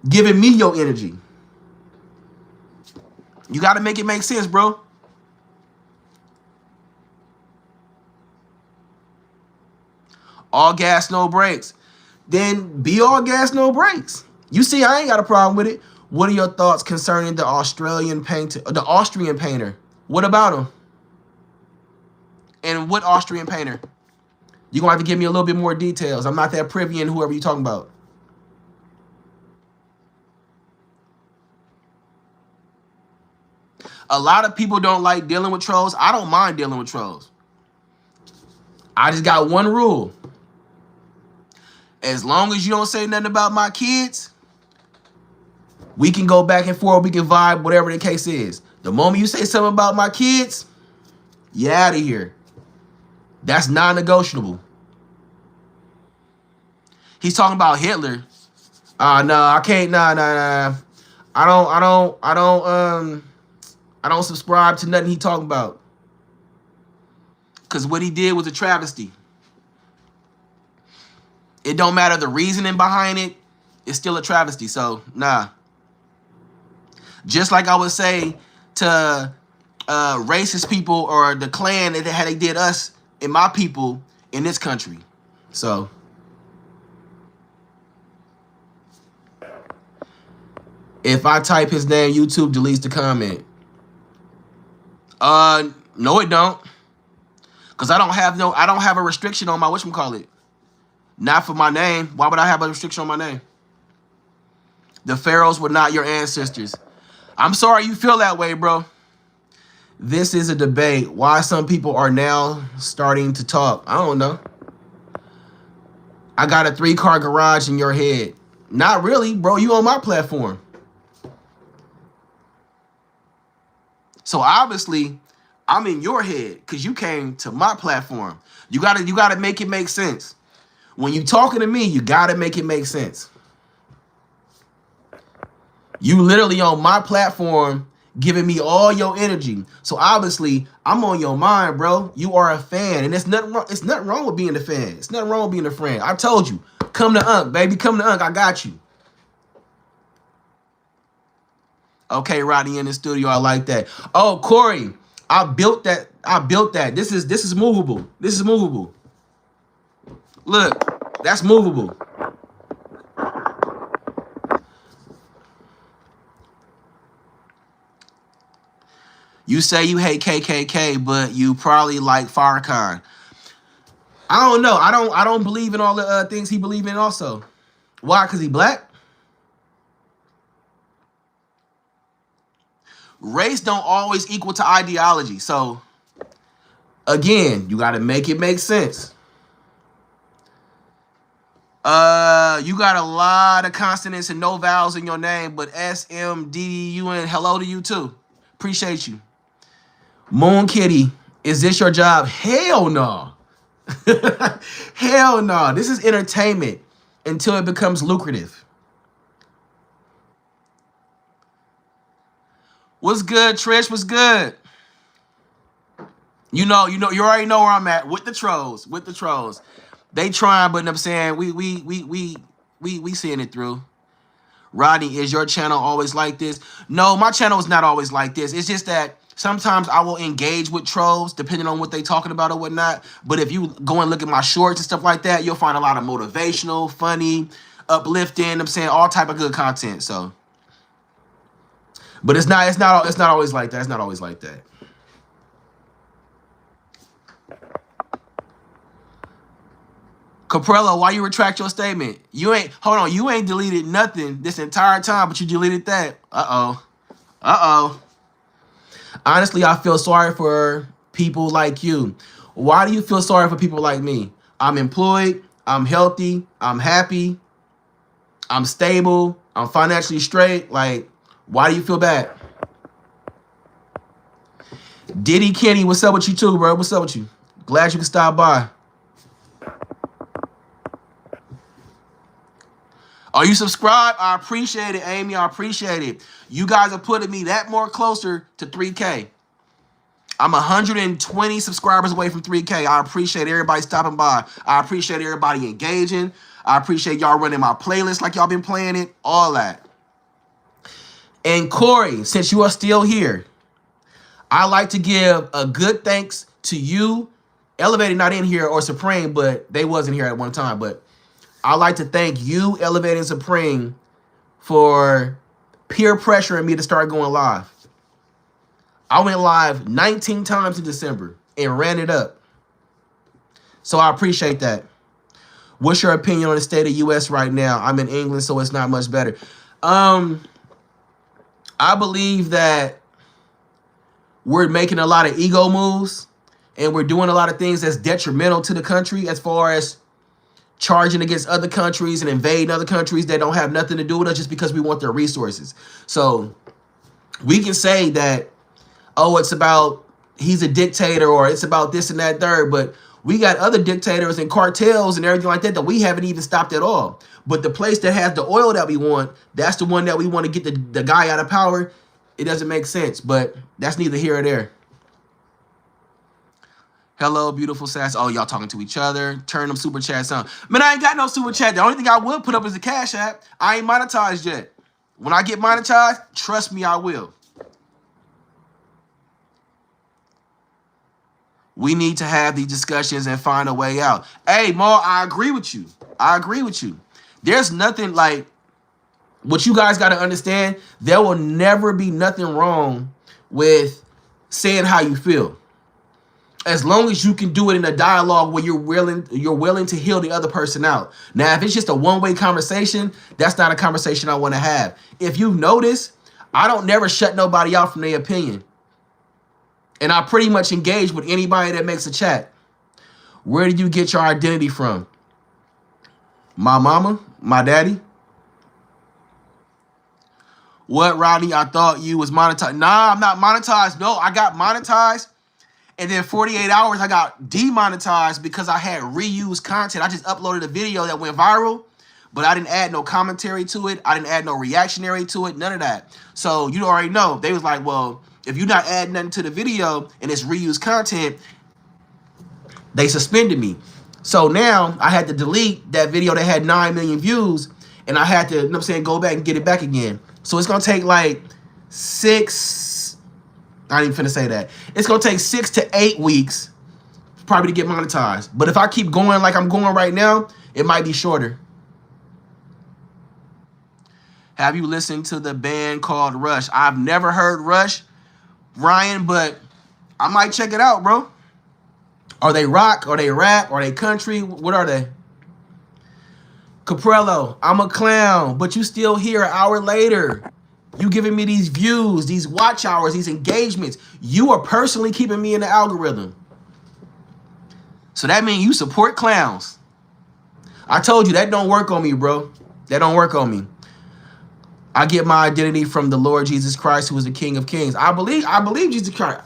giving me your energy. You gotta make it make sense, bro. All gas, no brakes. Then be all gas, no brakes. You see, I ain't got a problem with it. What are your thoughts concerning the Austrian painter? What about him? And what Austrian painter? You're gonna have to give me a little bit more details. I'm not that privy in whoever you're talking about. A lot of people don't like dealing with trolls. I don't mind dealing with trolls. I just got one rule. As long as you don't say nothing about my kids, we can go back and forth. We can vibe, whatever the case is. The moment you say something about my kids, you're out of here. That's non-negotiable. He's talking about Hitler. No, I can't. Nah. I don't subscribe to nothing he talking about. Because what he did was a travesty. It don't matter the reasoning behind it. It's still a travesty. So, nah. Just like I would say to racist people or the Klan that had they did us and my people in this country. So, if I type his name, YouTube deletes the comment. No, it don't. Cause I don't have a restriction on my whatchamacallit. Not for my name. Why would I have a restriction on my name? The pharaohs were not your ancestors. I'm sorry you feel that way, bro. This is a debate. Why some people are now starting to talk. I don't know. I got a 3-car garage in your head. Not really, bro. You on my platform. So obviously, I'm in your head because you came to my platform. You gotta make it make sense. When you talking to me, you gotta make it make sense. You literally on my platform giving me all your energy. So obviously, I'm on your mind, bro. You are a fan. And it's nothing wrong with being a fan. It's nothing wrong with being a friend. I told you. Come to Unc, baby. Come to Unc. I got you. Okay, Rodney in the studio. I like that. Oh, Corey. I built that. This is movable. This is movable. Look, that's movable. You say you hate KKK, but you probably like Farrakhan. I don't know. I don't believe in all the things he believes in also. Why? Because he black? Race don't always equal to ideology. So, again, you got to make it make sense. You got a lot of consonants and no vowels in your name, but SMDUN, hello to you too. Appreciate you. Moon Kitty, is this your job? Hell no. Hell no. This is entertainment until it becomes lucrative. What's good, Trish? What's good? You already know where I'm at with the trolls. With the trolls. They trying, but I'm saying we seeing it through. Rodney, is your channel always like this? No, my channel is not always like this. It's just that sometimes I will engage with trolls depending on what they talking about or whatnot. But if you go and look at my shorts and stuff like that, you'll find a lot of motivational, funny, uplifting, I'm saying all type of good content. So, but it's not always like that. It's not always like that. Caprella, why you retract your statement? You ain't deleted nothing this entire time, but you deleted that. Uh-oh. Honestly, I feel sorry for people like you. Why do you feel sorry for people like me? I'm employed, I'm healthy, I'm happy, I'm stable, I'm financially straight. Like, why do you feel bad? Diddy Kenny, what's up with you too, bro? What's up with you? Glad you can stop by. Are you subscribed? I appreciate it, Amy. I appreciate it. You guys are putting me that more closer to 3K. I'm 120 subscribers away from 3K. I appreciate everybody stopping by. I appreciate everybody engaging. I appreciate y'all running my playlist like y'all been playing it. All that. And Corey, since you are still here, I like to give a good thanks to you. Elevated not in here or Supreme, but they wasn't here at one time. But I like to thank you, Elevated and Supreme, for peer pressuring me to start going live. I went live 19 times in December and ran it up. So I appreciate that. What's your opinion on the state of U.S. right now? I'm in England, so it's not much better. I believe that we're making a lot of ego moves and we're doing a lot of things that's detrimental to the country as far as charging against other countries and invading other countries that don't have nothing to do with us just because we want their resources. So we can say that, oh, it's about he's a dictator or it's about this and that third, but we got other dictators and cartels and everything like that we haven't even stopped at all. But the place that has the oil that we want, that's the one that we want to get the guy out of power. It doesn't make sense, but that's neither here or there. Hello, beautiful sass. Oh, y'all talking to each other. Turn them super chats on. Man, I ain't got no super chat. The only thing I will put up is the Cash App. I ain't monetized yet. When I get monetized, trust me, I will. We need to have these discussions and find a way out. Hey, Mo, I agree with you. I agree with you. There's nothing like what you guys got to understand. There will never be nothing wrong with saying how you feel. As long as you can do it in a dialogue where you're willing to heal the other person out. Now, if it's just a one-way conversation, that's not a conversation I want to have. If you've noticed, I don't never shut nobody out from their opinion. And I pretty much engage with anybody that makes a chat. Where do you get your identity from? My mama? My daddy? What, Rodney? I thought you was monetized. Nah, I'm not monetized. No, I got monetized. And then 48 hours, I got demonetized because I had reused content. I just uploaded a video that went viral, but I didn't add no commentary to it. I didn't add no reactionary to it, none of that. So you already know. They was like, well, if you're not adding nothing to the video and it's reused content, they suspended me. So now I had to delete that video that had 9 million views, and I had to, you know what I'm saying, go back and get it back again. So it's going to take like I ain't even finna say that. It's going to take 6 to 8 weeks probably to get monetized. But if I keep going like I'm going right now, it might be shorter. Have you listened to the band called Rush? I've never heard Rush, Ryan, but I might check it out, bro. Are they rock? Are they rap? Are they country? What are they? Caprello, I'm a clown, but you still here an hour later. You giving me these views, these watch hours, these engagements. You are personally keeping me in the algorithm. So that means you support clowns. I told you that don't work on me, bro. That don't work on me. I get my identity from the Lord Jesus Christ, who is the King of Kings. I believe Jesus Christ.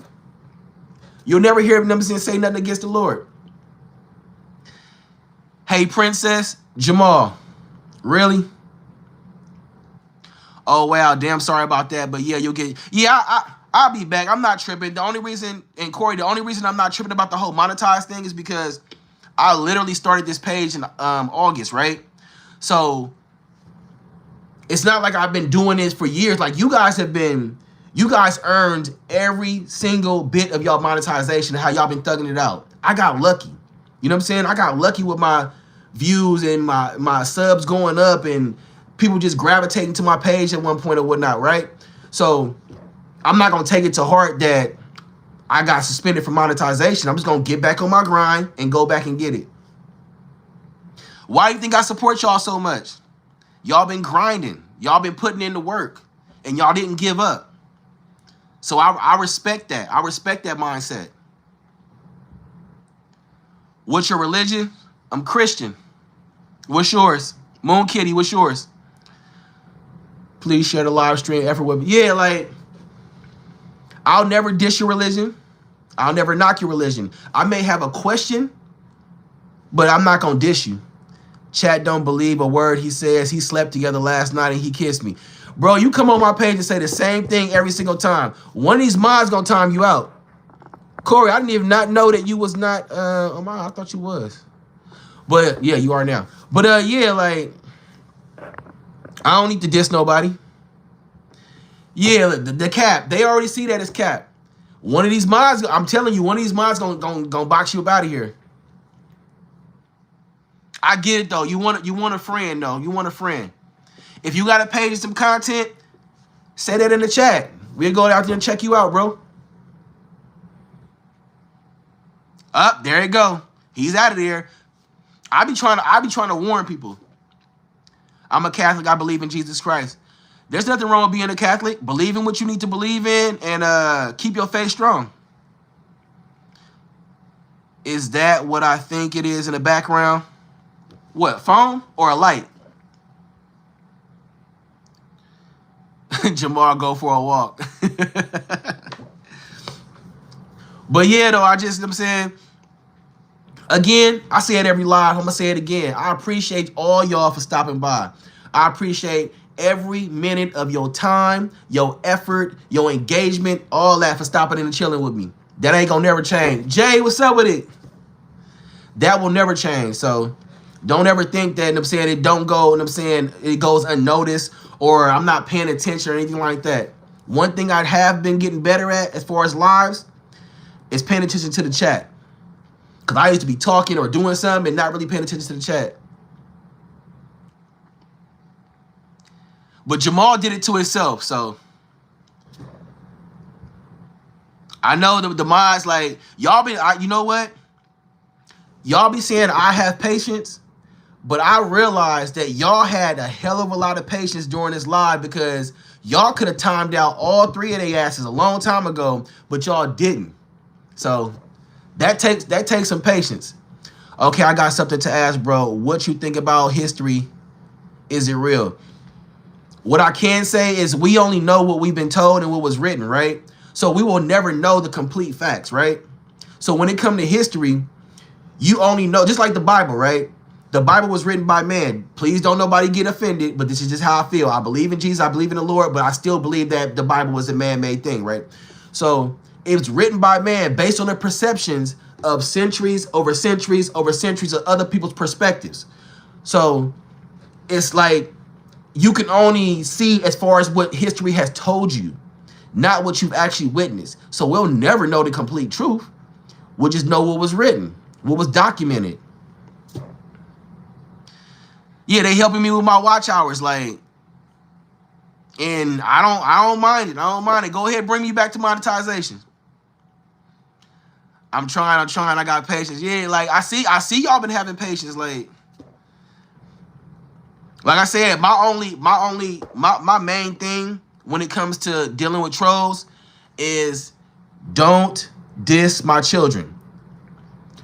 You'll never hear them say nothing against the Lord. Hey, Princess Jamal, really? Oh, wow, damn sorry about that. But yeah, you'll get, yeah, I'll be back. I'm not tripping. The only reason, and Corey, the only reason I'm not tripping about the whole monetized thing is because I literally started this page in August, right? So it's not like I've been doing this for years. Like you guys earned every single bit of y'all monetization, how y'all been thugging it out. I got lucky. You know what I'm saying? I got lucky with my views and my subs going up and people just gravitating to my page at one point or whatnot, right? So I'm not going to take it to heart that I got suspended for monetization. I'm just going to get back on my grind and go back and get it. Why do you think I support y'all so much? Y'all been grinding. Y'all been putting in the work. And y'all didn't give up. So I respect that. I respect that mindset. What's your religion? I'm Christian. What's yours? Moon Kitty, what's yours? Please share the live stream effort with me. Yeah, like, I'll never diss your religion. I'll never knock your religion. I may have a question, but I'm not going to diss you. Chat don't believe a word he says. He slept together last night and he kissed me. Bro, you come on my page and say the same thing every single time. One of these mods going to time you out. Corey, I didn't even not know that you was not, oh my, I thought you was. But yeah, you are now. But yeah, like, I don't need to diss nobody. Yeah, the cap. They already see that as cap. One of these mods, I'm telling you, one of these mods gonna box you up out of here. I get it though. You want a friend though. You want a friend. If you got a page and some content, say that in the chat. We'll go out there and check you out, bro. Up, there you go. He's out of there. I be trying to warn people. I'm a Catholic. I believe in Jesus Christ. There's nothing wrong with being a Catholic. Believe in what you need to believe in and keep your faith strong. Is that what I think it is in the background? What, phone or a light? Jamal, go for a walk. But yeah, though, I'm saying, again, I say it every live. I'm going to say it again. I appreciate all y'all for stopping by. I appreciate every minute of your time, your effort, your engagement, all that for stopping in and chilling with me. That ain't going to never change. Jay, what's up with it? That will never change. So don't ever think that, I'm saying, it don't go, I'm saying, it goes unnoticed or I'm not paying attention or anything like that. One thing I have been getting better at as far as lives is paying attention to the chat. Because I used to be talking or doing something and not really paying attention to the chat. But Jamal did it to himself, so I know the mods, like, y'all be, you know what? Y'all be saying I have patience, but I realized that y'all had a hell of a lot of patience during this live because y'all could have timed out all three of their asses a long time ago, but y'all didn't. So that takes some patience. Okay, I got something to ask, bro. What you think about history? Is it real? What I can say is we only know what we've been told and what was written, right? So we will never know the complete facts, right? So when it comes to history, you only know, just like the Bible, right? The Bible was written by man. Please don't nobody get offended, but this is just how I feel. I believe in Jesus, I believe in the Lord, but I still believe that the Bible was a man-made thing, right? So it was written by man based on the perceptions of centuries over centuries over centuries of other people's perspectives. So it's like you can only see as far as what history has told you, not what you've actually witnessed. So we'll never know the complete truth. We'll just know what was written, what was documented. Yeah, they helping me with my watch hours, like, and I don't mind it. I don't mind it. Go ahead, bring me back to monetization. I'm trying. I got patience. Yeah, like I see y'all been having patience. Like I said, my main thing when it comes to dealing with trolls is don't diss my children.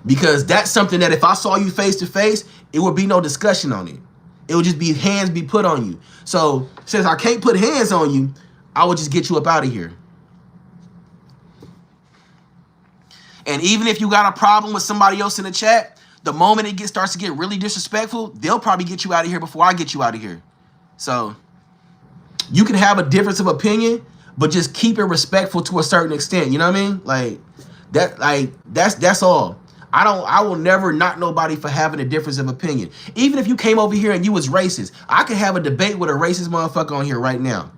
Because that's something that if I saw you face to face, it would be no discussion on it. It would just be hands be put on you. So since I can't put hands on you, I would just get you up out of here. And even if you got a problem with somebody else in the chat, the moment it starts to get really disrespectful, they'll probably get you out of here before I get you out of here. So you can have a difference of opinion, but just keep it respectful to a certain extent. You know what I mean? That's all. I will never knock nobody for having a difference of opinion. Even if you came over here and you was racist, I could have a debate with a racist motherfucker on here right now.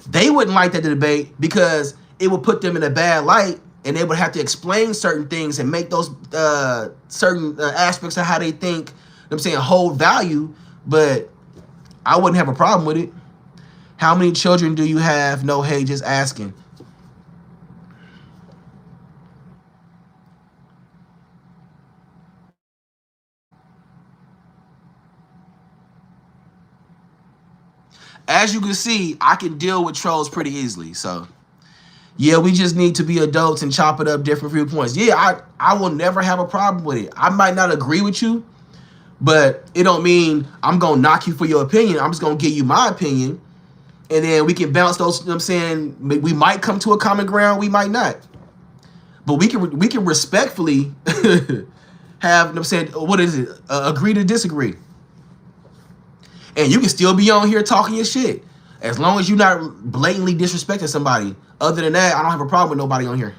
They wouldn't like that debate because it would put them in a bad light, and they would have to explain certain things and make those certain aspects of how they think, I'm saying, hold value. But I wouldn't have a problem with it. How many children do you have? No, hey, just asking. As you can see, I can deal with trolls pretty easily. So, yeah, we just need to be adults and chop it up different viewpoints. Yeah, I will never have a problem with it. I might not agree with you, but it don't mean I'm going to knock you for your opinion. I'm just going to give you my opinion. And then we can bounce those, you know what I'm saying? We might come to a common ground. We might not. But we can respectfully have, you know what I'm saying, what is it? Agree to disagree. And you can still be on here talking your shit. As long as you're not blatantly disrespecting somebody. Other than that, I don't have a problem with nobody on here.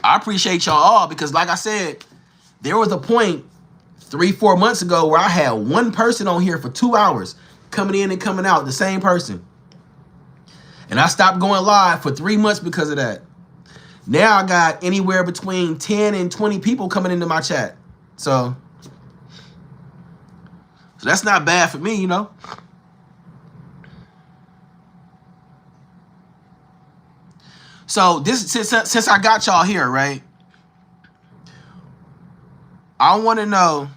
I appreciate y'all all because, like I said, there was a point 3-4 months ago where I had one person on here for 2 hours coming in and coming out, the same person. And I stopped going live for 3 months because of that. Now I got anywhere between 10 and 20 people coming into my chat. So that's not bad for me, you know. So this since I got y'all here, right? I want to know,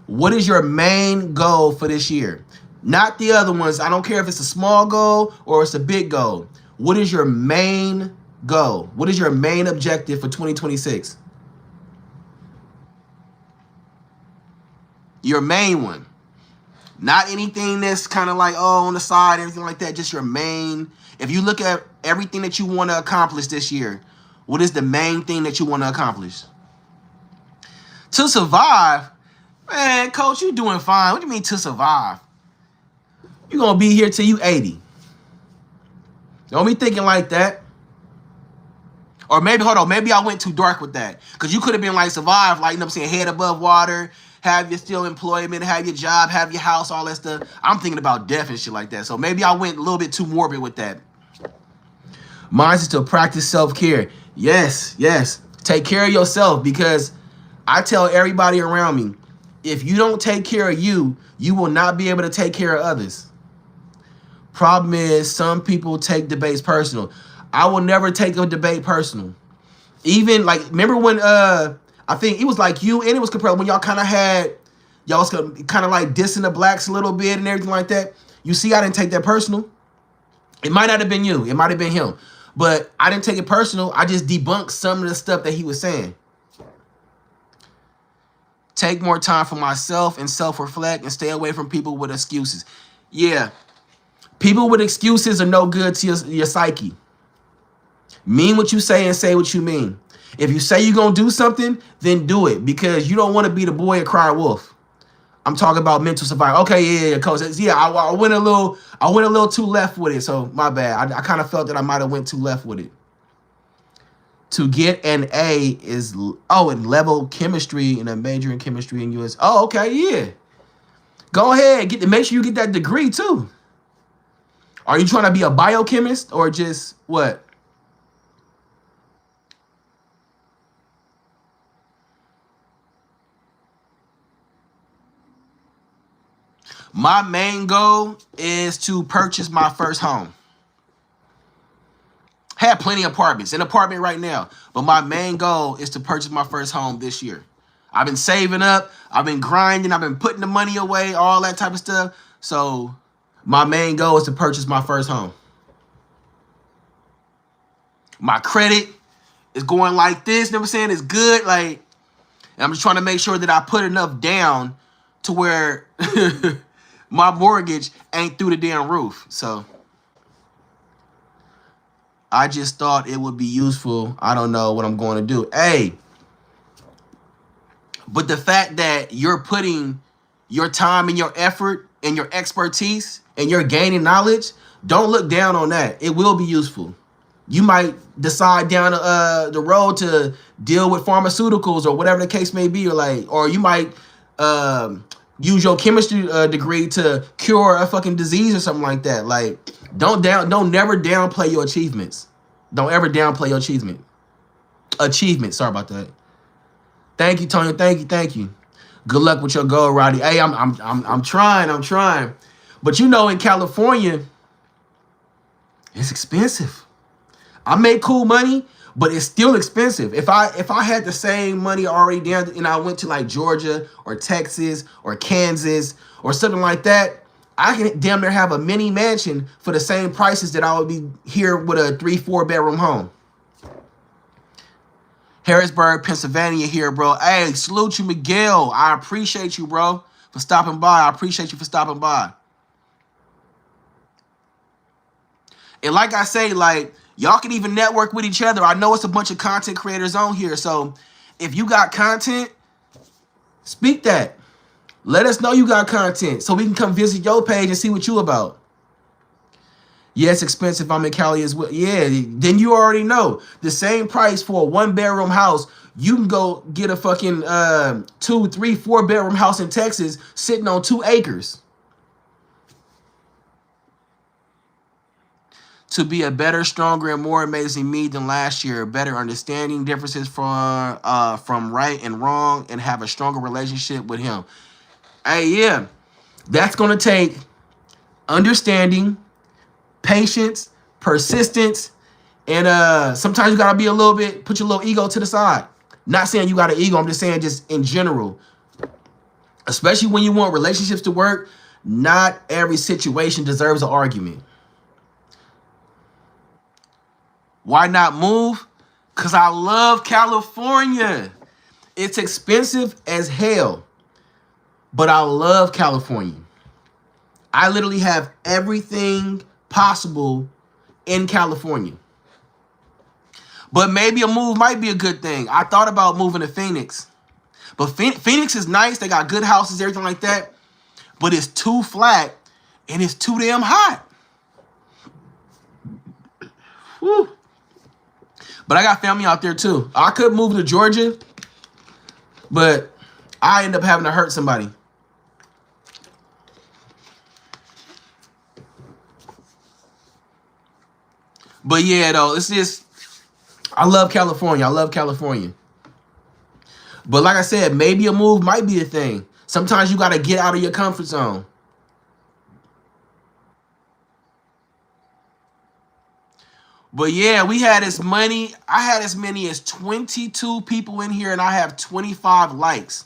what is your main goal for this year? Not the other ones. I don't care if it's a small goal or it's a big goal. What is your main goal? What is your main objective for 2026? Your main one. Not anything that's kind of like, oh, on the side, anything like that. Just your main. If you look at everything that you want to accomplish this year, what is the main thing that you want to accomplish? To survive? Man, coach, you doing fine. What do you mean to survive? You're going to be here till you 80. Don't be thinking like that. Or maybe, hold on, maybe I went too dark with that. Because you could have been like, survive, like, you know what I'm saying, head above water, have your still employment, have your job, have your house, all that stuff. I'm thinking about death and shit like that. So maybe I went a little bit too morbid with that. Mine is to practice self-care. Yes, yes. Take care of yourself, because I tell everybody around me, if you don't take care of you, you will not be able to take care of others. Problem is, some people take debates personal. I will never take a debate personal. Even, like, remember when, I think it was like you, and it was compared when y'all kind of had, y'all was kind of like dissing the blacks a little bit and everything like that. You see, I didn't take that personal. It might not have been you. It might have been him. But I didn't take it personal. I just debunked some of the stuff that he was saying. Take more time for myself and self-reflect and stay away from people with excuses. Yeah. People with excuses are no good to your psyche. Mean what you say and say what you mean. If you say you're going to do something, then do it, because you don't want to be the boy that cried wolf. I'm talking about mental survival. Okay, yeah, coach. Yeah, I went a little too left with it, so my bad. I kind of felt that I might have went too left with it. To get an A is, in level chemistry and a major in chemistry in US. Oh, okay, yeah. Go ahead, make sure you get that degree too. Are you trying to be a biochemist or just what? My main goal is to purchase my first home. Have plenty of apartments, an apartment right now, but my main goal is to purchase my first home this year. I've been saving up, I've been grinding, I've been putting the money away, all that type of stuff. So my main goal is to purchase my first home. My credit is going like this, you know what I'm saying? It's good, like, and I'm just trying to make sure that I put enough down to where my mortgage ain't through the damn roof. So I just thought it would be useful. I don't know what I'm going to do. Hey, but the fact that you're putting your time and your effort and your expertise and you're gaining knowledge, don't look down on that. It will be useful. You might decide down the road to deal with pharmaceuticals or whatever the case may be, or you might use your chemistry degree to cure a fucking disease or something like that. Like, don't never downplay your achievements. Don't ever downplay your achievement. Sorry about that. Thank you, Tony. Thank you. Good luck with your goal, Roddy. Hey, I'm trying. But you know, in California, it's expensive. I make cool money, but it's still expensive. If I had the same money already down and I went to like Georgia or Texas or Kansas or something like that, I can damn near have a mini mansion for the same prices that I would be here with a 3-4 bedroom home. Harrisburg, Pennsylvania here, bro. Hey, salute you, Miguel. I appreciate you, bro, for stopping by. I appreciate you for stopping by. And like I say, like, y'all can even network with each other. I know it's a bunch of content creators on here. So if you got content, speak that. Let us know you got content so we can come visit your page and see what you about. Yeah, it's expensive. I'm in Cali as well. Yeah, then you already know. The same price for a 1-bedroom house, you can go get a fucking 2, 3, 4 bedroom house in Texas sitting on 2 acres. To be a better, stronger, and more amazing me than last year, better understanding differences from right and wrong, and have a stronger relationship with him. Hey, yeah, that's gonna take understanding, patience, persistence, and sometimes you gotta be a little bit, put your little ego to the side. Not saying you got an ego, I'm just saying just in general. Especially when you want relationships to work, not every situation deserves an argument. Why not move? Because I love California. It's expensive as hell, but I love California. I literally have everything possible in California. But maybe a move might be a good thing. I thought about moving to Phoenix. But Phoenix is nice. They got good houses, everything like that. But it's too flat and it's too damn hot. Whew. But I got family out there too. I could move to Georgia, but I end up having to hurt somebody. But yeah, though, it's just, I love California. But like I said, maybe a move might be a thing. Sometimes you got to get out of your comfort zone. But yeah, we had as many. I had as many as 22 people in here, and I have 25 likes.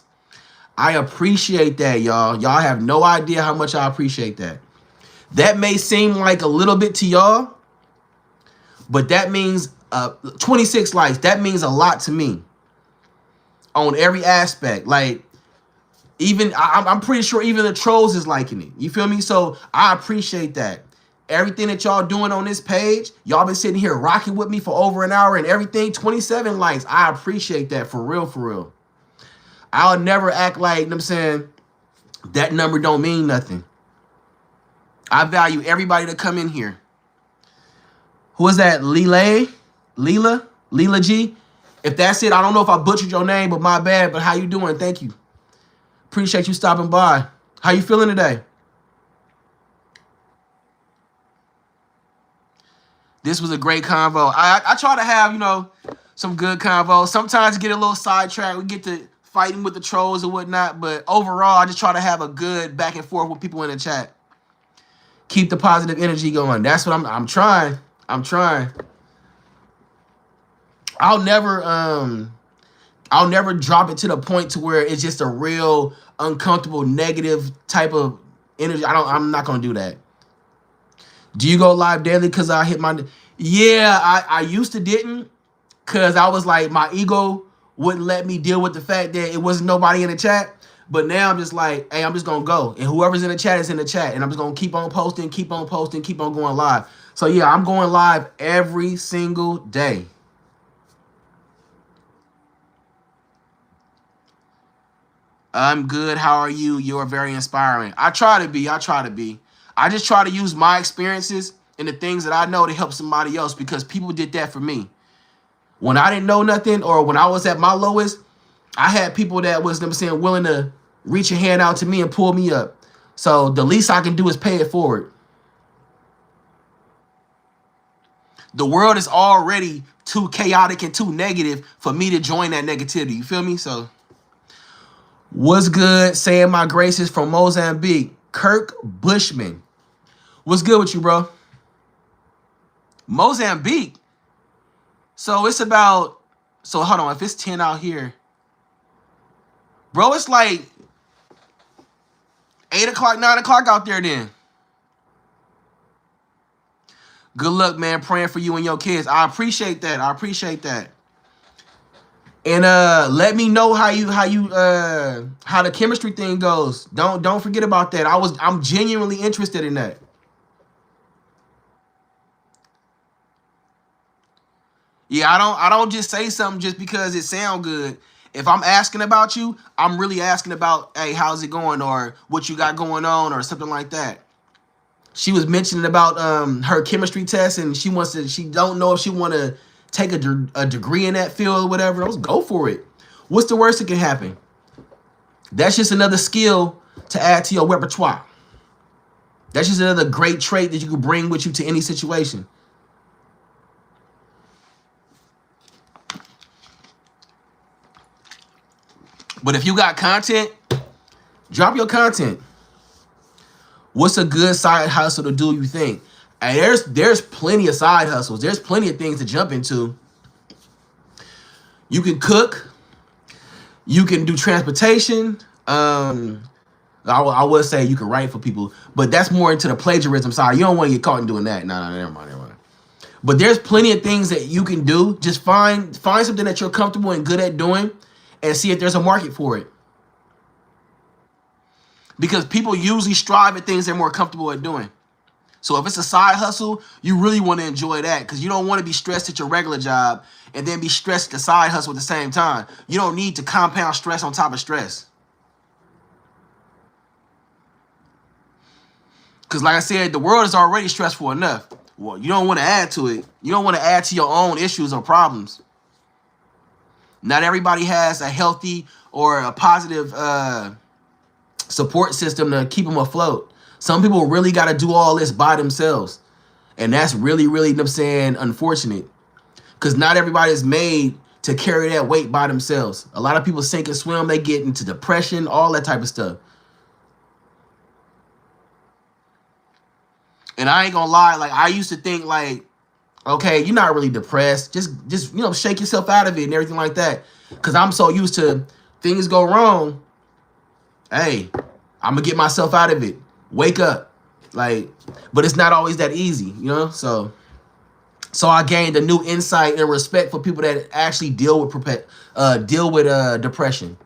I appreciate that, y'all. Y'all have no idea how much I appreciate that. That may seem like a little bit to y'all, but that means 26 likes. That means a lot to me on every aspect. Like, even I'm pretty sure even the trolls is liking it. You feel me? So I appreciate that. Everything that y'all doing on this page, y'all been sitting here rocking with me for over an hour and everything. 27 likes. I appreciate that for real, for real. I'll never act like, you know what I'm saying, that number don't mean nothing. I value everybody that come in here. Who is that? Leela G? If that's it, I don't know if I butchered your name, but my bad. But how you doing? Thank you. Appreciate you stopping by. How you feeling today? This was a great convo. I try to have, you know, some good convo. Sometimes get a little sidetracked. We get to fighting with the trolls and whatnot. But overall, I just try to have a good back and forth with people in the chat. Keep the positive energy going. That's what I'm trying. I'm trying. I'll never drop it to the point to where it's just a real uncomfortable, negative type of energy. I'm not gonna do that. Do you go live daily? Cause I hit my, yeah, I used to didn't, cause I was like, my ego wouldn't let me deal with the fact that it wasn't nobody in the chat. But now I'm just like, hey, I'm just gonna go. And whoever's in the chat is in the chat. And I'm just gonna keep on posting, keep on going live. So yeah, I'm going live every single day. I'm good. How are you? You're very inspiring. I try to be. I try to be. I just try to use my experiences and the things that I know to help somebody else because people did that for me. When I didn't know nothing or when I was at my lowest, I had people that was, I'm saying, willing to reach a hand out to me and pull me up. So the least I can do is pay it forward. The world is already too chaotic and too negative for me to join that negativity. You feel me? So what's good? Saying my graces from Mozambique. Kirk Bushman. What's good with you, bro? Mozambique. So it's about, so hold on, if it's 10 out here, bro, it's like 8 o'clock, 9 o'clock out there then. Good luck, man. Praying for you and your kids. I appreciate that. I appreciate that. And let me know how the chemistry thing goes. Don't forget about that. I'm genuinely interested in that. Yeah, I don't just say something just because it sound good. If I'm asking about you, I'm really asking about, hey, how's it going, or what you got going on, or something like that. She was mentioning about her chemistry test, and she don't know if she want to take a degree in that field or whatever. Let's go for it. What's the worst that can happen? That's just another skill to add to your repertoire. That's just another great trait that you can bring with you to any situation. But if you got content, drop your content. What's a good side hustle to do, you think? And there's plenty of side hustles. There's plenty of things to jump into. You can cook. You can do transportation. I would say you can write for people, but that's more into the plagiarism side. You don't want to get caught in doing that. No, never mind. But there's plenty of things that you can do. Just find something that you're comfortable and good at doing and see if there's a market for it. Because people usually strive at things they're more comfortable at doing. So if it's a side hustle, you really want to enjoy that because you don't want to be stressed at your regular job and then be stressed at the side hustle at the same time. You don't need to compound stress on top of stress. Because like I said, the world is already stressful enough. Well, you don't want to add to it. You don't want to add to your own issues or problems. Not everybody has a healthy or a positive support system to keep them afloat. Some people really got to do all this by themselves. And that's really, really, I'm saying, unfortunate. Because not everybody is made to carry that weight by themselves. A lot of people sink and swim. They get into depression, all that type of stuff. And I ain't gonna lie, like I used to think like, okay, you're not really depressed. Just shake yourself out of it and everything like that. Because I'm so used to things go wrong. Hey, I'm gonna get myself out of it. Wake up. Like, but it's not always that easy, So I gained a new insight and respect for people that actually deal with depression.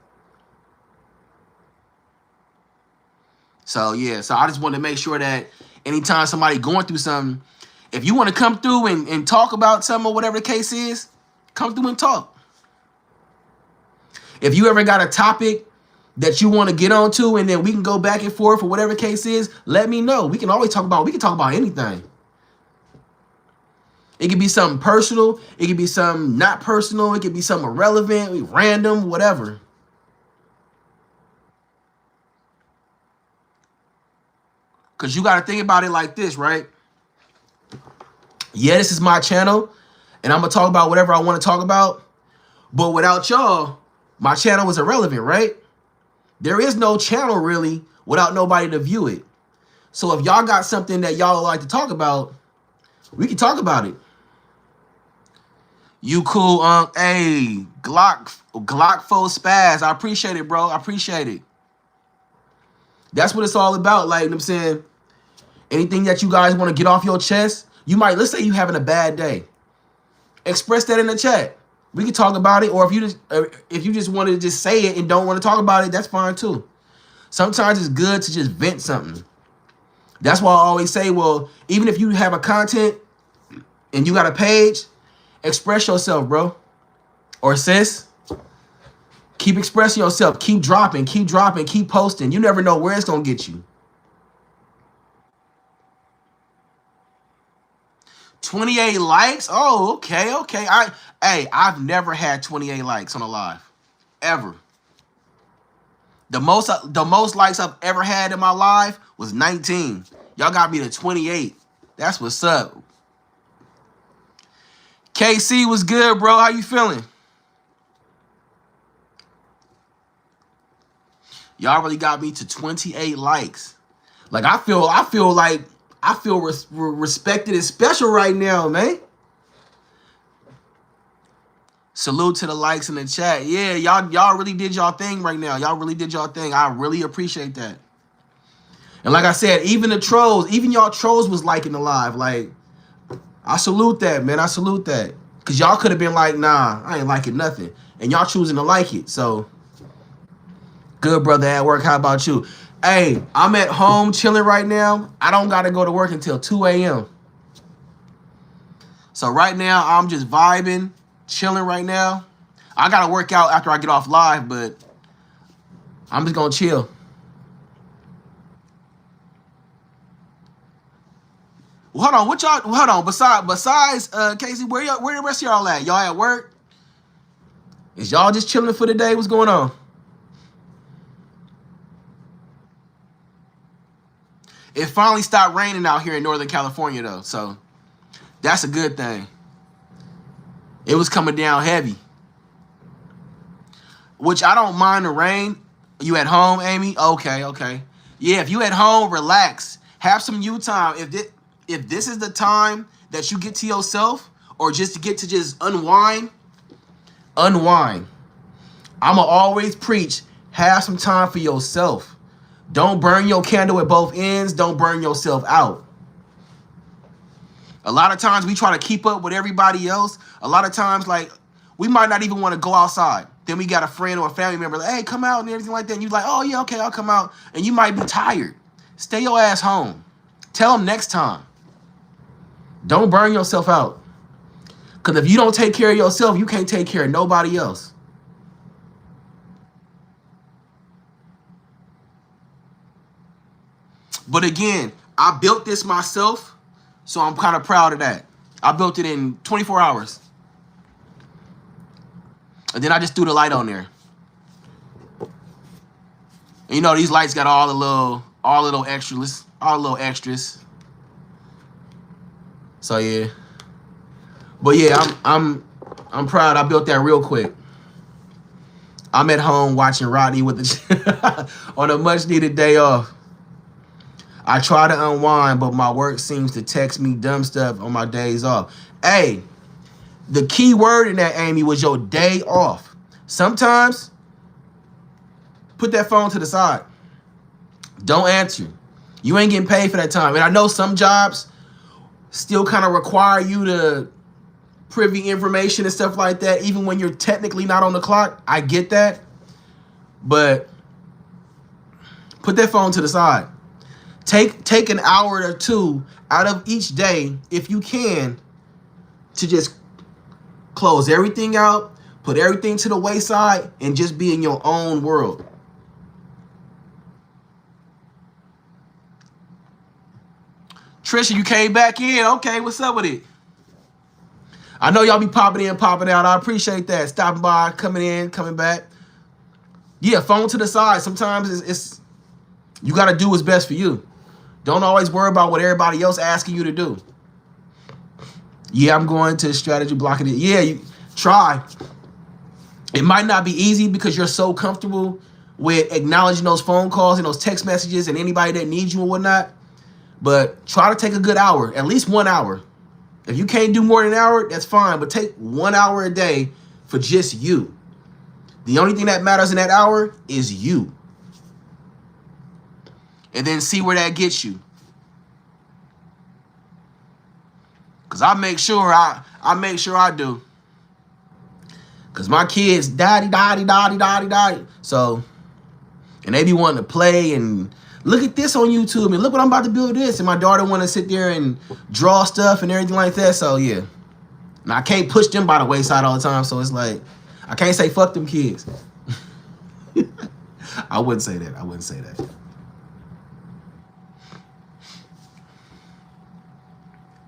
So yeah, so I just want to make sure that anytime somebody going through something, if you want to come through and talk about something or whatever the case is, come through and talk. If you ever got a topic that you want to get onto and then we can go back and forth or whatever the case is, let me know. We can talk about anything. It could be something personal. It could be something not personal. It could be something irrelevant, random, whatever. Because you got to think about it like this, right? Yeah, this is my channel, and I'm going to talk about whatever I want to talk about. But without y'all, my channel is irrelevant, right? There is no channel, really, without nobody to view it. So if y'all got something that y'all like to talk about, we can talk about it. You cool, hey, Glock 4 Spaz. I appreciate it, bro. I appreciate it. That's what it's all about. Like I'm saying, anything that you guys want to get off your chest, let's say you having a bad day. Express that in the chat. We can talk about it. Or if you just want to just say it and don't want to talk about it, that's fine too. Sometimes it's good to just vent something. That's why I always say, well, even if you have a content and you got a page, express yourself, bro. Or sis, keep expressing yourself. Keep dropping, keep posting. You never know where it's going to get you. 28 likes? Oh, okay. I've never had 28 likes on a live. Ever. The most likes I've ever had in my live was 19. Y'all got me to 28. That's what's up. KC was good, bro. How you feeling? Y'all really got me to 28 likes. Like I feel respected and special right now, man. Salute to the likes in the chat. Yeah, y'all really did y'all thing right now. Y'all really did y'all thing. I really appreciate that. And like I said, even the trolls, even y'all trolls was liking the live. Like, I salute that, man. I salute that. Because y'all could have been like, nah, I ain't liking nothing. And y'all choosing to like it. So, good brother at work. How about you? Hey, I'm at home chilling right now. I don't got to go to work until 2 a.m. So right now, I'm just vibing, chilling right now. I got to work out after I get off live, but I'm just going to chill. Well, hold on. Besides Casey, where the rest of y'all at? Y'all at work? Is y'all just chilling for the day? What's going on? It finally stopped raining out here in Northern California, though, so that's a good thing. It was coming down heavy, which I don't mind the rain. You at home, Amy? Okay. Yeah, if you at home, relax. Have some you time. If this is the time that you get to yourself or just to get to just unwind. I'ma always preach, have some time for yourself. Don't burn your candle at both ends. Don't burn yourself out. A lot of times we try to keep up with everybody else. A lot of times, like, we might not even want to go outside. Then we got a friend or a family member like, hey, come out and everything like that. And you're like, oh, yeah, okay, I'll come out. And you might be tired. Stay your ass home. Tell them next time. Don't burn yourself out. Because if you don't take care of yourself, you can't take care of nobody else. But again, I built this myself, so I'm kind of proud of that. I built it in 24 hours. And then I just threw the light on there. And you know, these lights got all the little extras. So yeah. But yeah, I'm proud I built that real quick. I'm at home watching Rodney with the on a much needed day off. I try to unwind, but my work seems to text me dumb stuff on my days off. Hey, the key word in that, Amy, was your day off. Sometimes, put that phone to the side. Don't answer. You ain't getting paid for that time. And I know some jobs still kind of require you to privy information and stuff like that, even when you're technically not on the clock. I get that. But put that phone to the side. Take an hour or two out of each day, if you can, to just close everything out, put everything to the wayside, and just be in your own world. Trisha, you came back in. Okay, what's up with it? I know y'all be popping in, popping out. I appreciate that. Stopping by, coming in, coming back. Yeah, phone to the side. Sometimes it's you got to do what's best for you. Don't always worry about what everybody else asking you to do. Yeah, I'm going to strategy blocking it. Yeah, you try. It might not be easy because you're so comfortable with acknowledging those phone calls and those text messages and anybody that needs you and whatnot. But try to take a good hour, at least 1 hour. If you can't do more than an hour, that's fine. But take 1 hour a day for just you. The only thing that matters in that hour is you. And then see where that gets you. Cause I make sure I do. Cause my kids daddy. So, and they be wanting to play and look at this on YouTube and look what I'm about to build this. And my daughter want to sit there and draw stuff and everything like that. So yeah. Now I can't push them by the wayside all the time. So it's like, I can't say fuck them kids. I wouldn't say that. I wouldn't say that.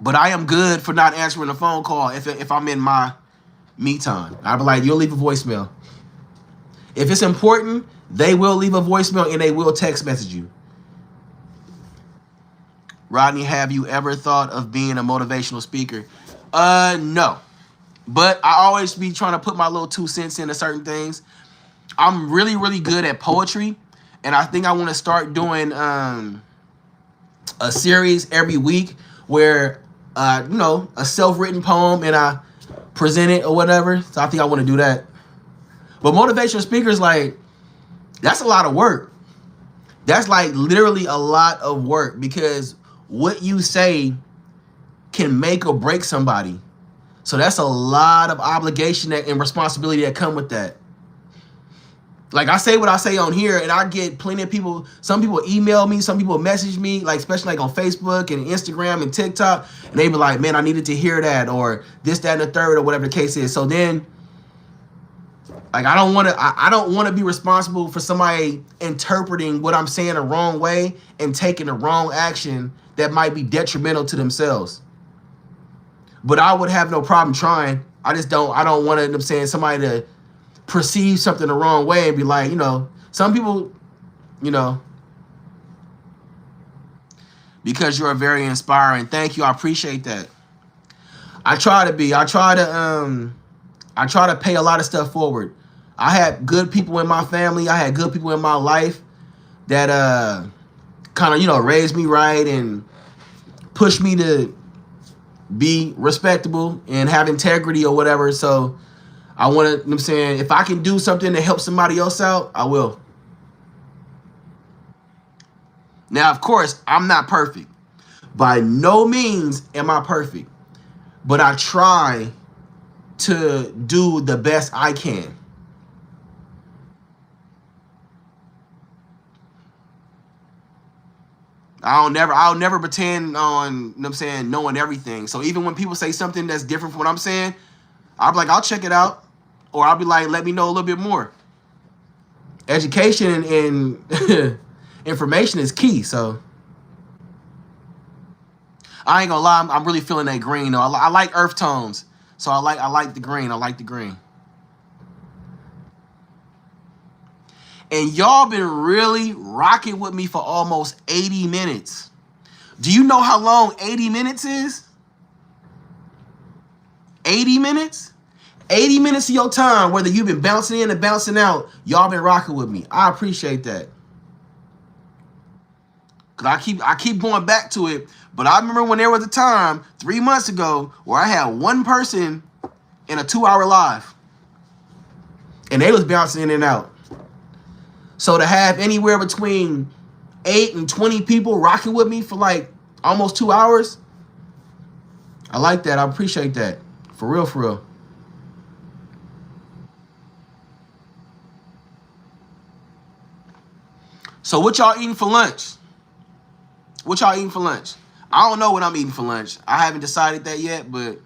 But I am good for not answering a phone call if I'm in my me time. I'll be like, you'll leave a voicemail. If it's important, they will leave a voicemail and they will text message you. Rodney, have you ever thought of being a motivational speaker? No. But I always be trying to put my little 2 cents into certain things. I'm really, really good at poetry. And I think I want to start doing a series every week where, a self-written poem and I present it or whatever. So I think I want to do that. But motivational speakers, like, that's a lot of work. That's like literally a lot of work because what you say can make or break somebody. So that's a lot of obligation and responsibility that come with that. Like I say what I say on here and I get plenty of people, some people email me, some people message me, like especially like on Facebook and Instagram and TikTok, and they be like, man, I needed to hear that or this, that, and the third or whatever the case is. So then like I don't want to be responsible for somebody interpreting what I'm saying the wrong way and taking the wrong action that might be detrimental to themselves. But I would have no problem trying. I don't want to end up saying somebody to perceive something the wrong way and be like, some people, because you're very inspiring. Thank you. I appreciate that. I try to pay a lot of stuff forward. I had good people in my family. I had good people in my life that kind of, raised me right and pushed me to be respectable and have integrity or whatever. So I want to, I'm saying, if I can do something to help somebody else out, I will. Now, of course, I'm not perfect. By no means am I perfect. But I try to do the best I can. I'll never pretend on, knowing everything. So even when people say something that's different from what I'm saying, I'll be like, I'll check it out. Or I'll be like, let me know a little bit more. Education and information is key. So I ain't gonna lie, I'm really feeling that green though. I like earth tones. So I like the green. I like the green. And y'all been really rocking with me for almost 80 minutes. Do you know how long 80 minutes is? 80 minutes? 80 minutes of your time, whether you've been bouncing in and bouncing out, y'all been rocking with me. I appreciate that. Cause I keep going back to it. But I remember when there was a time 3 months ago where I had one person in a 2-hour live. And they was bouncing in and out. So to have anywhere between 8 and 20 people rocking with me for like almost 2 hours, I like that. I appreciate that. For real, for real. So what y'all eating for lunch? What y'all eating for lunch? I don't know what I'm eating for lunch. I haven't decided that yet, but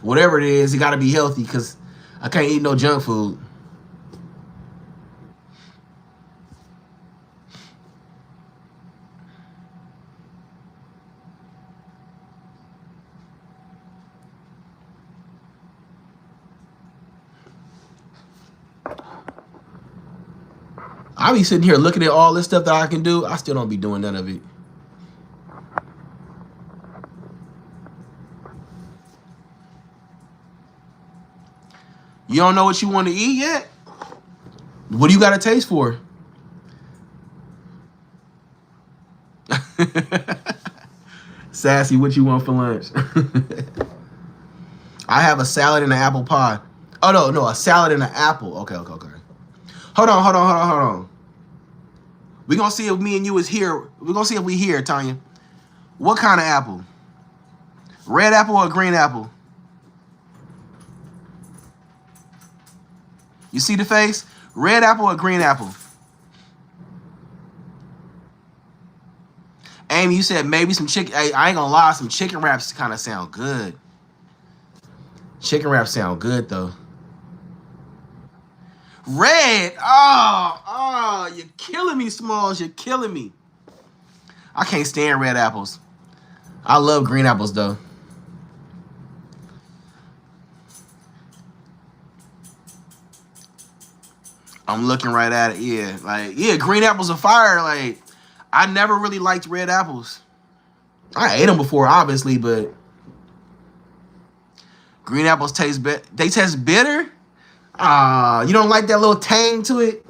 whatever it is, it got to be healthy because I can't eat no junk food. I be sitting here looking at all this stuff that I can do. I still don't be doing none of it. You don't know what you want to eat yet? What do you got a taste for? Sassy, what you want for lunch? I have a salad and an apple pie. Oh, no, a salad and an apple. Okay. Hold on. We're going to see if me and you is here. We're going to see if we here, Tanya. What kind of apple? Red apple or green apple? You see the face? Red apple or green apple? Amy, you said maybe some chicken. Hey, I ain't gonna lie, some chicken wraps kind of sound good. Chicken wraps sound good though. Red. Oh, you're killing me, Smalls. You're killing me. I can't stand red apples. I love green apples though. I'm looking right at it. Yeah, like, yeah, green apples are fire. Like, I never really liked red apples. I ate them before, obviously, but green apples taste better. They taste bitter. You don't like that little tang to it?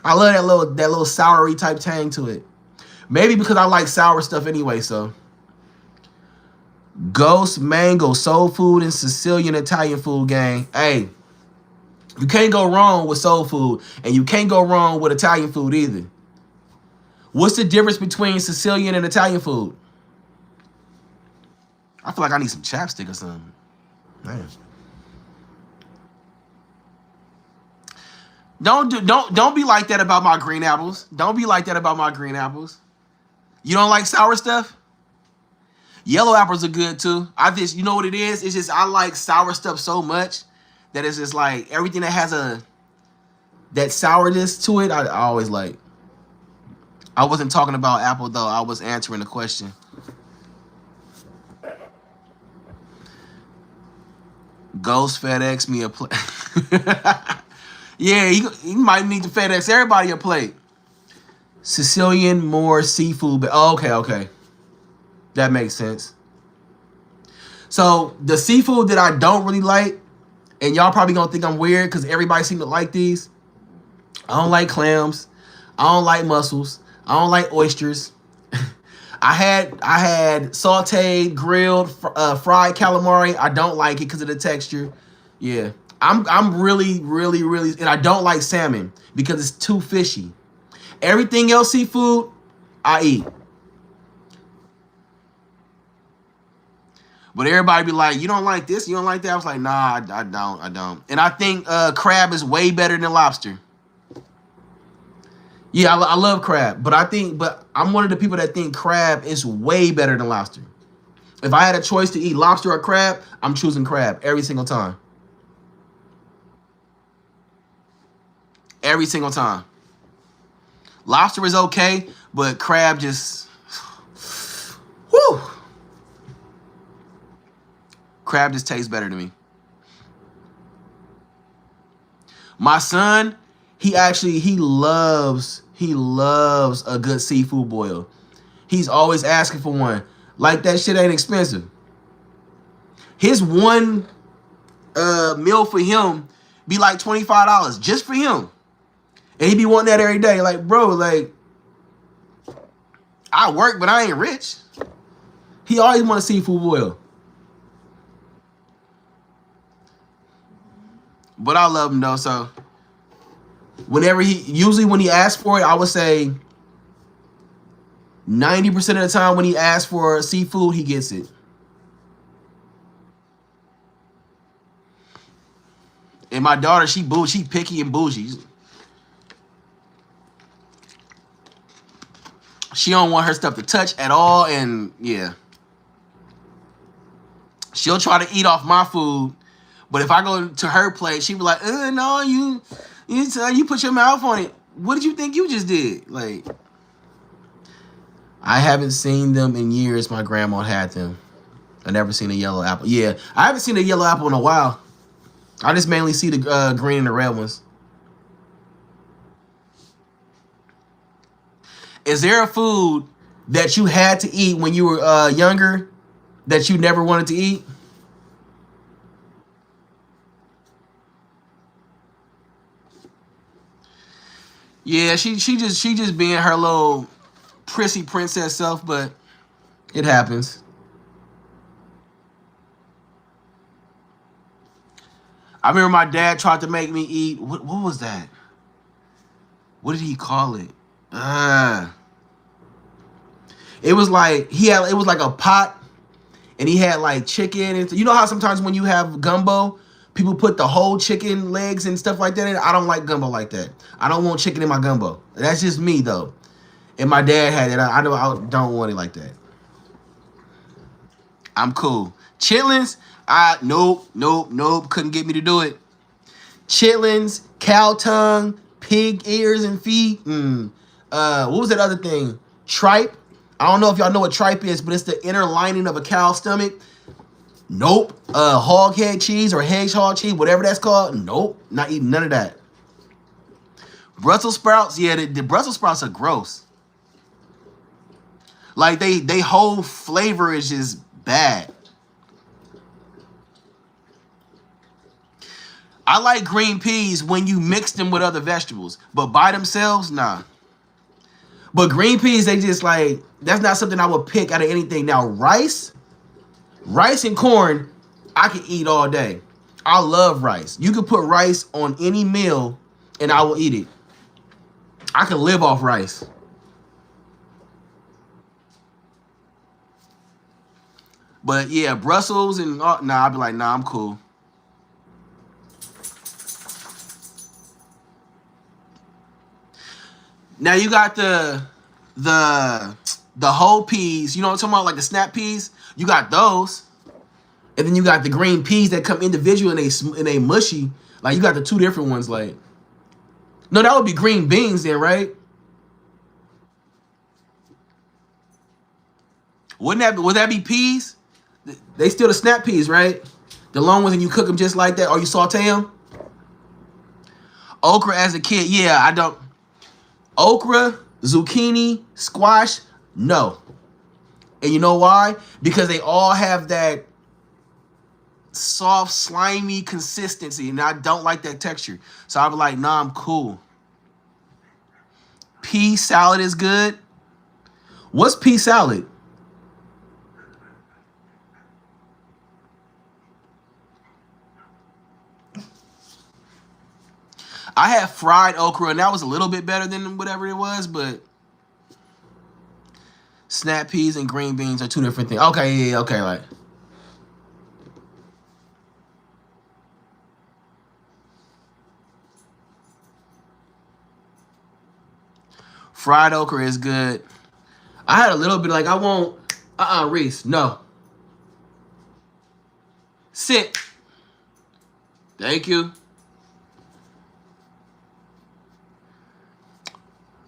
I love that little soury type tang to it. Maybe because I like sour stuff anyway, so. Ghost, mango, soul food, and Sicilian Italian food gang. Hey, you can't go wrong with soul food, and you can't go wrong with Italian food either. What's the difference between Sicilian and Italian food? I feel like I need some chapstick or something. Man. Don't be like that about my green apples. Don't be like that about my green apples. You don't like sour stuff? Yellow apples are good too. You know what it is? It's just I like sour stuff so much that it's just like everything that has that sourness to it, I always like. I wasn't talking about apple though. I was answering the question. Ghost FedEx me a plate. Yeah, he might need to FedEx everybody a plate. Sicilian, more seafood. But okay. That makes sense. So the seafood that I don't really like, and y'all probably gonna think I'm weird because everybody seems to like these. I don't like clams. I don't like mussels. I don't like oysters. I had sauteed, grilled, fried calamari. I don't like it because of the texture. Yeah, I'm really, and I don't like salmon because it's too fishy. Everything else seafood, I eat. But everybody be like, you don't like this, you don't like that. I was like, nah, I don't. And I think crab is way better than lobster. Yeah, I love crab, but I'm one of the people that think crab is way better than lobster. If I had a choice to eat lobster or crab, I'm choosing crab every single time. Every single time. Lobster is okay, but crab just, whew. Crab just tastes better to me. My son, he loves a good seafood boil. He's always asking for one. Like, that shit ain't expensive. His one meal for him be like $25 just for him. And he be wanting that every day. Like, bro, like, I work, but I ain't rich. He always want a seafood boil. But I love him though, so usually when he asks for it, I would say 90% of the time when he asks for seafood, he gets it. And my daughter, she picky and bougie. She don't want her stuff to touch at all, and yeah. She'll try to eat off my food. But if I go to her plate, she be like, no, you put your mouth on it. What did you think you just did? Like, I haven't seen them in years. My grandma had them. I never seen a yellow apple. Yeah, I haven't seen a yellow apple in a while. I just mainly see the green and the red ones. Is there a food that you had to eat when you were younger that you never wanted to eat? Yeah, she just being her little prissy princess self, but it happens. I remember my dad tried to make me eat, what was that? What did he call it? It was like it was like a pot, and he had like chicken, and you know how sometimes when you have gumbo, people put the whole chicken legs and stuff like that in it? I don't like gumbo like that. I don't want chicken in my gumbo. That's just me though. And my dad had it. I don't want it like that. I'm cool. Chitlins, nope. Couldn't get me to do it. Chitlins, cow tongue, pig ears and feet. What was that other thing? Tripe. I don't know if y'all know what tripe is, but it's the inner lining of a cow's stomach. Nope. Hog head cheese or hedgehog cheese, whatever that's called. Nope. Not eating none of that. Brussels sprouts, yeah, the Brussels sprouts are gross. Like they whole flavor is just bad. I like green peas when you mix them with other vegetables, but by themselves, nah. But green peas, they just like, that's not something I would pick out of anything. Now, rice and corn, I can eat all day. I love rice. You can put rice on any meal and I will eat it. I can live off rice. But yeah, Brussels and, nah, I'd be like, nah, I'm cool. Now you got the whole peas. You know what I'm talking about? Like the snap peas. You got those. And then you got the green peas that come individual and they mushy. Like you got the two different ones. Like, no, that would be green beans then, right? Would that be peas? They still the snap peas, right? The long ones, and you cook them just like that, or you saute them. Okra as a kid, yeah, I don't. Okra, zucchini, squash, no. And you know why? Because they all have that soft, slimy consistency, and I don't like that texture. So I'm like, nah, I'm cool. Pea salad is good. What's pea salad? I had fried okra, and that was a little bit better than whatever it was, but snap peas and green beans are two different things. Okay, yeah, okay, like. Fried okra is good. I had a little bit like, I won't, Reese, no. Sit. Thank you.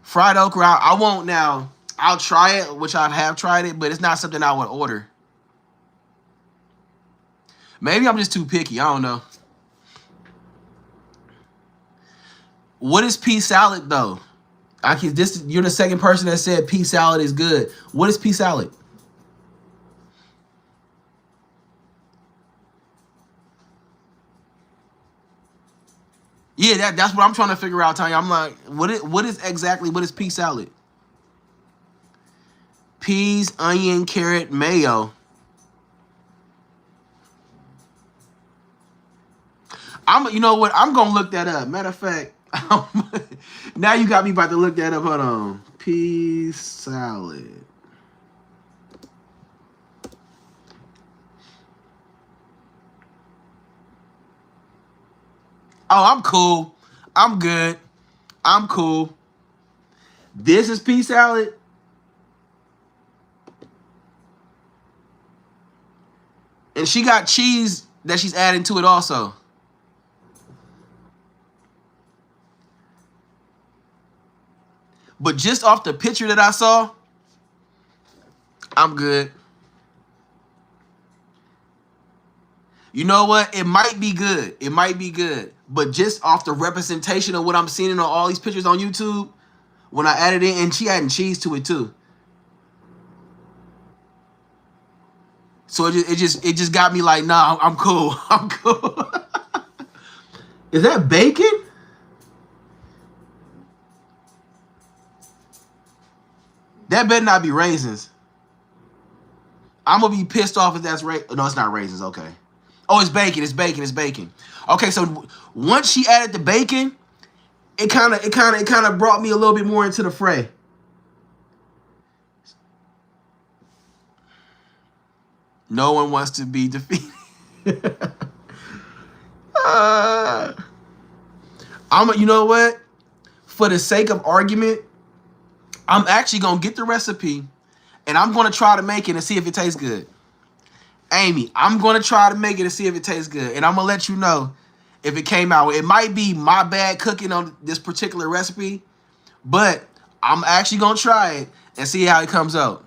Fried okra, I won't now. I'll try it, which I have tried it, but it's not something I would order. Maybe I'm just too picky. I don't know. What is pea salad, though? You're the second person that said pea salad is good. What is pea salad? Yeah, that's what I'm trying to figure out, Tanya. I'm like, what is pea salad? Peas, onion, carrot, mayo. You know what? I'm gonna look that up. Matter of fact, now you got me about to look that up. Hold on. Pea salad. Oh, I'm cool. I'm good. I'm cool. This is pea salad. And she got cheese that she's adding to it also. But just off the picture that I saw, I'm good. You know what? It might be good. It might be good. But just off the representation of what I'm seeing on all these pictures on YouTube, when I added it, and she adding cheese to it too. So it just got me like, nah, I'm cool. I'm cool. Is that bacon? That better not be raisins. I'm gonna be pissed off if that's no, it's not raisins. Okay. Oh, it's bacon. It's bacon. It's bacon. Okay, so once she added the bacon, it kind of brought me a little bit more into the fray. No one wants to be defeated. You know what? For the sake of argument, I'm actually gonna get the recipe and I'm gonna try to make it and see if it tastes good. Amy, I'm gonna try to make it and see if it tastes good. And I'm gonna let you know if it came out. It might be my bad cooking on this particular recipe, but I'm actually gonna try it and see how it comes out.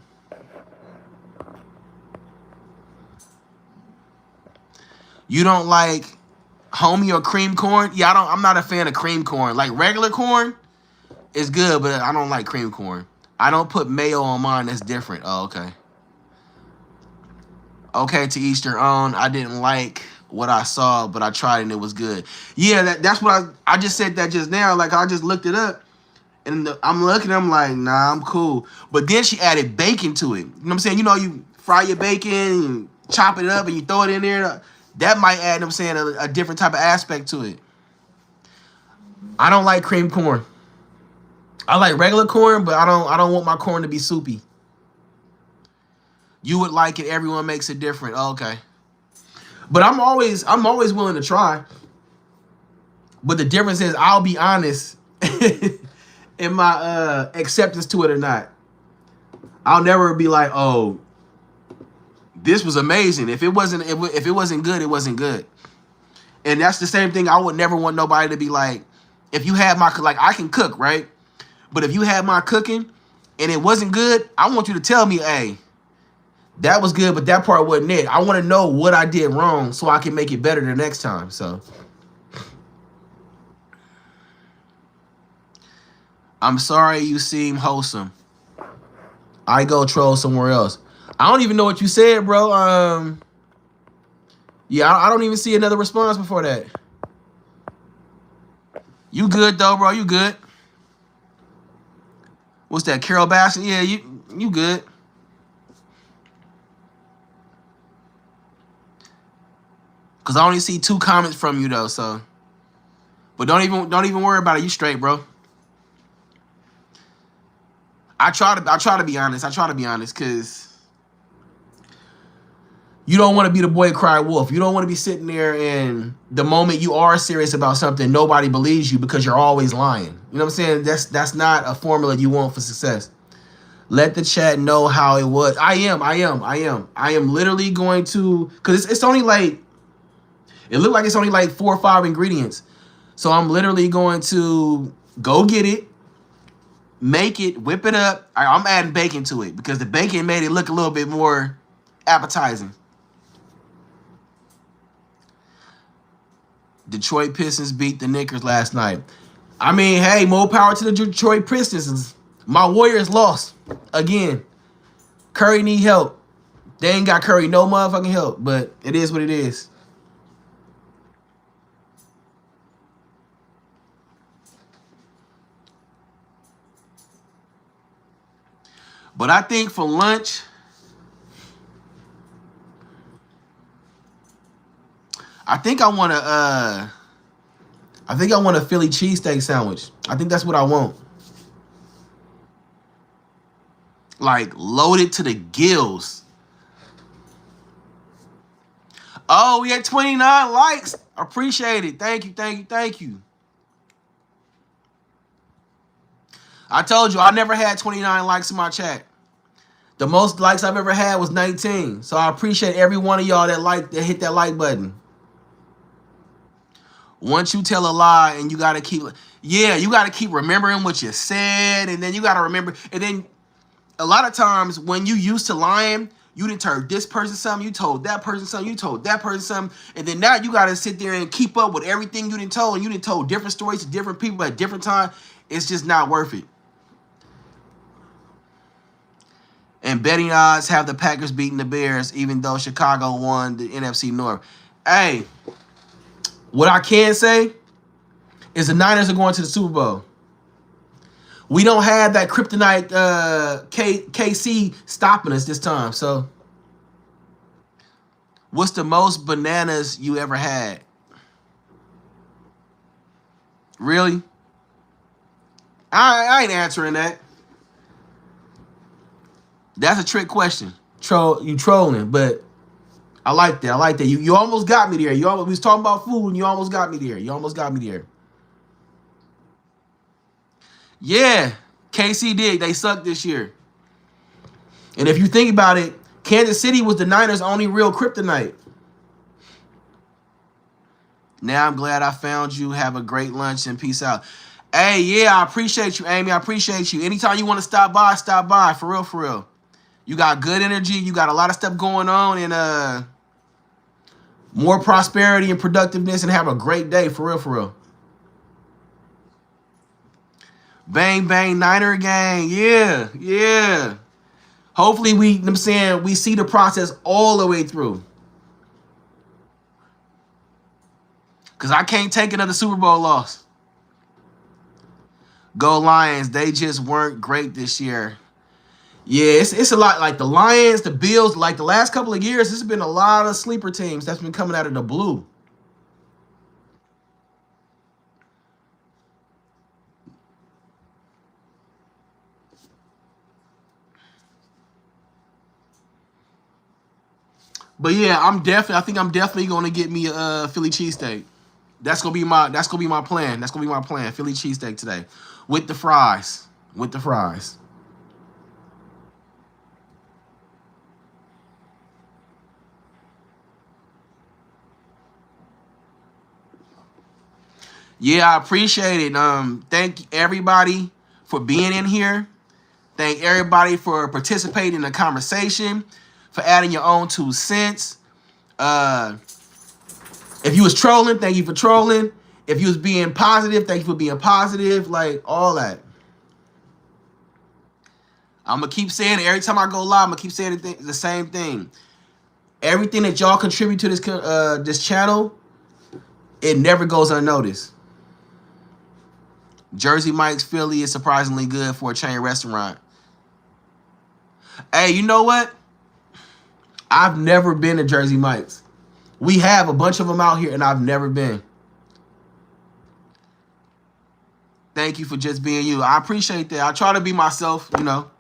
You don't like homie or cream corn? Yeah, I'm not a fan of cream corn. Like regular corn is good, but I don't like cream corn. I don't put mayo on mine. That's different. Oh, okay. Okay, to each their own. I didn't like what I saw, but I tried and it was good. Yeah, that's what I just said that just now. Like I just looked it up and I'm looking, I'm like, nah, I'm cool. But then she added bacon to it. You know what I'm saying? You know, you fry your bacon and chop it up and you throw it in there. That might add, you know what I'm saying, a different type of aspect to it. I don't like cream corn. I like regular corn, but I don't want my corn to be soupy. You would like it. Everyone makes it different. Oh, okay. But I'm always willing to try. But the difference is I'll be honest in my acceptance to it or not. I'll never be like, oh, this was amazing. If it wasn't good, it wasn't good. And that's the same thing. I would never want nobody to be like, if you have my, like, I can cook, right? But if you have my cooking and it wasn't good, I want you to tell me, hey, that was good, but that part wasn't it. I want to know what I did wrong so I can make it better the next time. So I'm sorry you seem wholesome. I go troll somewhere else. I don't even know what you said, bro. Yeah, I don't even see another response before that. You good though, bro? You good? What's that, Carol Baskin? Yeah, you good. Cause I only see 2 comments from you though, so. But don't even worry about it. You straight, bro. I try to be honest. I try to be honest, cause you don't want to be the boy cry wolf. You don't want to be sitting there and the moment you are serious about something, nobody believes you because you're always lying. You know what I'm saying? That's not a formula you want for success. Let the chat know how it was. I am literally going to, cause it's only like, it looked like it's only like 4 or 5 ingredients. So I'm literally going to go get it, make it, whip it up. I'm adding bacon to it because the bacon made it look a little bit more appetizing. Detroit Pistons beat the Knickers last night. I mean, hey, more power to the Detroit Pistons. My Warriors lost again. Curry need help. They ain't got Curry no motherfucking help, but it is what it is. But I think for lunch, I think I want a Philly cheesesteak sandwich. I think that's what I want. Like loaded to the gills. Oh, we had 29 likes. Appreciate it. Thank you. I told you I never had 29 likes in my chat. The most likes I've ever had was 19. So I appreciate every one of y'all that hit that like button. Once you tell a lie and you gotta keep remembering what you said, and then you gotta remember, and then a lot of times when you used to lying, you didn't tell this person something, you told that person something, you told that person something, and then now you gotta sit there and keep up with everything you didn't told, and you didn't told different stories to different people at different times. It's just not worth it. And betting odds have the Packers beating the Bears, even though Chicago won the NFC North. Hey, what I can say is the Niners are going to the Super Bowl. We don't have that kryptonite KC stopping us this time. So, what's the most bananas you ever had? Really? I ain't answering that. That's a trick question. You trolling, but I like that. You almost got me there. We was talking about food and you almost got me there. Yeah. KC did. They sucked this year. And if you think about it, Kansas City was the Niners' only real kryptonite. Now I'm glad I found you. Have a great lunch and peace out. Hey, yeah, I appreciate you, Amy. I appreciate you. Anytime you want to stop by, stop by. For real, for real. You got good energy. You got a lot of stuff going on, and more prosperity and productiveness, and have a great day. For real, for real. Bang, bang, Niner gang. Yeah, yeah. Hopefully we see the process all the way through. Because I can't take another Super Bowl loss. Go Lions. They just weren't great this year. Yeah, it's a lot. Like the Lions, the Bills, like the last couple of years, there's been a lot of sleeper teams that's been coming out of the blue. But yeah, I think I'm definitely gonna get me a Philly cheesesteak. That's gonna be my plan. That's gonna be my plan. Philly cheesesteak today. With the fries. With the fries. Yeah, I appreciate it. Thank everybody for being in here. Thank everybody for participating in the conversation, for adding your own 2 cents. If you was trolling, thank you for trolling. If you was being positive, thank you for being positive. Like, all that. I'm going to keep saying it. Every time I go live, I'm going to keep saying the same thing. Everything that y'all contribute to this channel, it never goes unnoticed. Jersey Mike's Philly is surprisingly good for a chain restaurant. Hey, you know what? I've never been to Jersey Mike's. We have a bunch of them out here, and I've never been. Thank you for just being you. I appreciate that. I try to be myself, you know.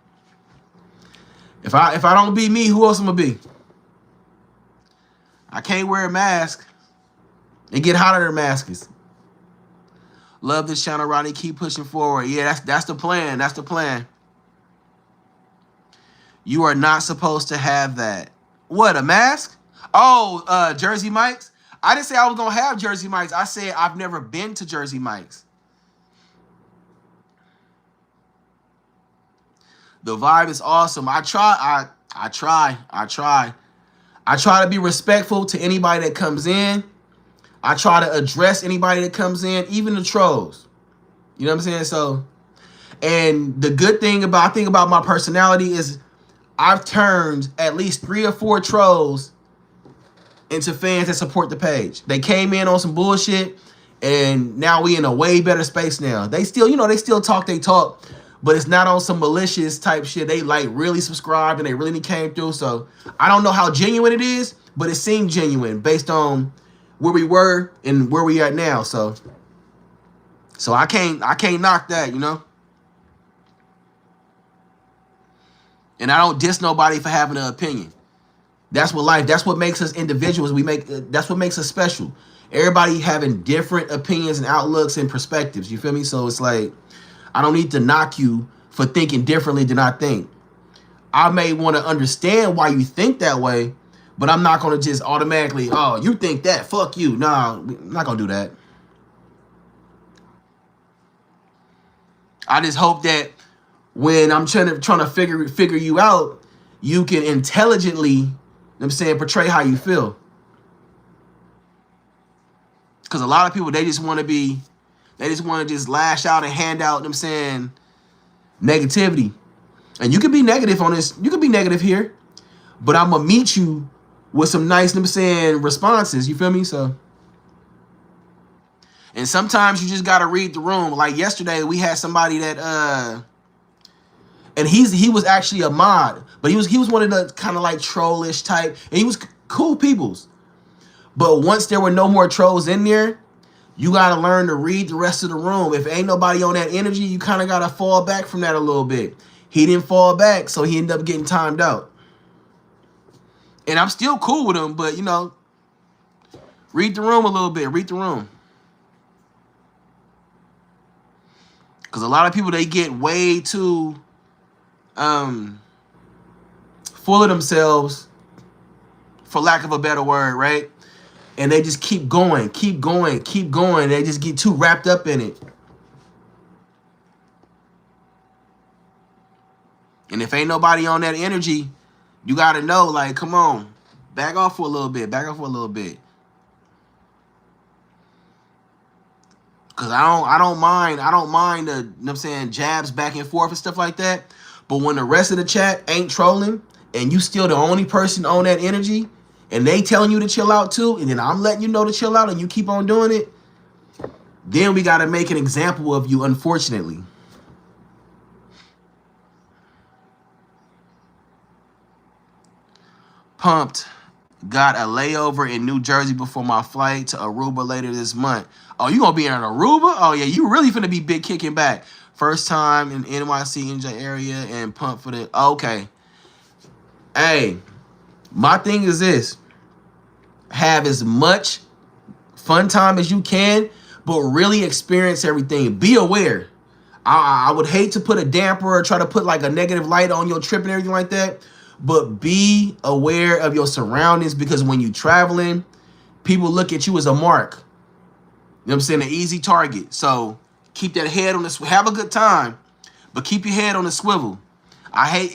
If I don't be me, who else am I gonna be? I can't wear a mask. It get hotter than masks. Love this channel, Ronnie. Keep pushing forward. Yeah, that's the plan. That's the plan. You are not supposed to have that. What, a mask? Oh, Jersey Mike's? I didn't say I was going to have Jersey Mike's. I said I've never been to Jersey Mike's. The vibe is awesome. I try to be respectful to anybody that comes in. I try to address anybody that comes in, even the trolls. You know what I'm saying? So, and the good thing about my personality is I've turned at least 3 or 4 trolls into fans that support the page. They came in on some bullshit, and now we in a way better space now. They still, they still talk they talk, but it's not on some malicious type shit. They like really subscribed and they really came through. So I don't know how genuine it is, but it seemed genuine based on where we were and where we at now. So I can't knock that, you know. And I don't diss nobody for having an opinion. That's what life. That's what makes us individuals. That's what makes us special. Everybody having different opinions and outlooks and perspectives. You feel me? So it's like I don't need to knock you for thinking differently than I think. I may want to understand why you think that way, but I'm not going to just automatically, oh, you think that, fuck you. No, I'm not going to do that. I just hope that when I'm trying to figure you out, you can intelligently, portray how you feel. Because a lot of people, they just want to just lash out and hand out, negativity. And you can be negative on this. You can be negative here, but I'm going to meet you with some nice, responses. You feel me? So, and sometimes you just got to read the room. Like yesterday, we had somebody that, and he was actually a mod, but he was one of the kind of like trollish type, and he was cool peoples. But once there were no more trolls in there, you got to learn to read the rest of the room. If ain't nobody on that energy, you kind of got to fall back from that a little bit. He didn't fall back, so he ended up getting timed out. And I'm still cool with him, but, read the room a little bit. Read the room. Because a lot of people, they get way too full of themselves, for lack of a better word, right? And they just keep going, keep going, keep going. They just get too wrapped up in it. And if ain't nobody on that energy, you got to know, like, come on, back off for a little bit, back off for a little bit. Cause I don't mind the, you know what I'm saying, jabs back and forth and stuff like that. But when the rest of the chat ain't trolling and you still the only person on that energy and they telling you to chill out too, and then I'm letting you know to chill out and you keep on doing it, then we got to make an example of you, unfortunately. Pumped. Got a layover in New Jersey before my flight to Aruba later this month. Oh, you gonna be in Aruba? Oh yeah, you really finna be big kicking back. First time in NYC NJ area and pumped for the. Okay. Hey, my thing is this: have as much fun time as you can, but really experience everything. Be aware. I would hate to put a damper or try to put like a negative light on your trip and everything like that. But be aware of your surroundings, because when you're traveling, people look at you as a mark. You know what I'm saying? An easy target. So keep that head on the have a good time, but keep your head on the swivel. I hate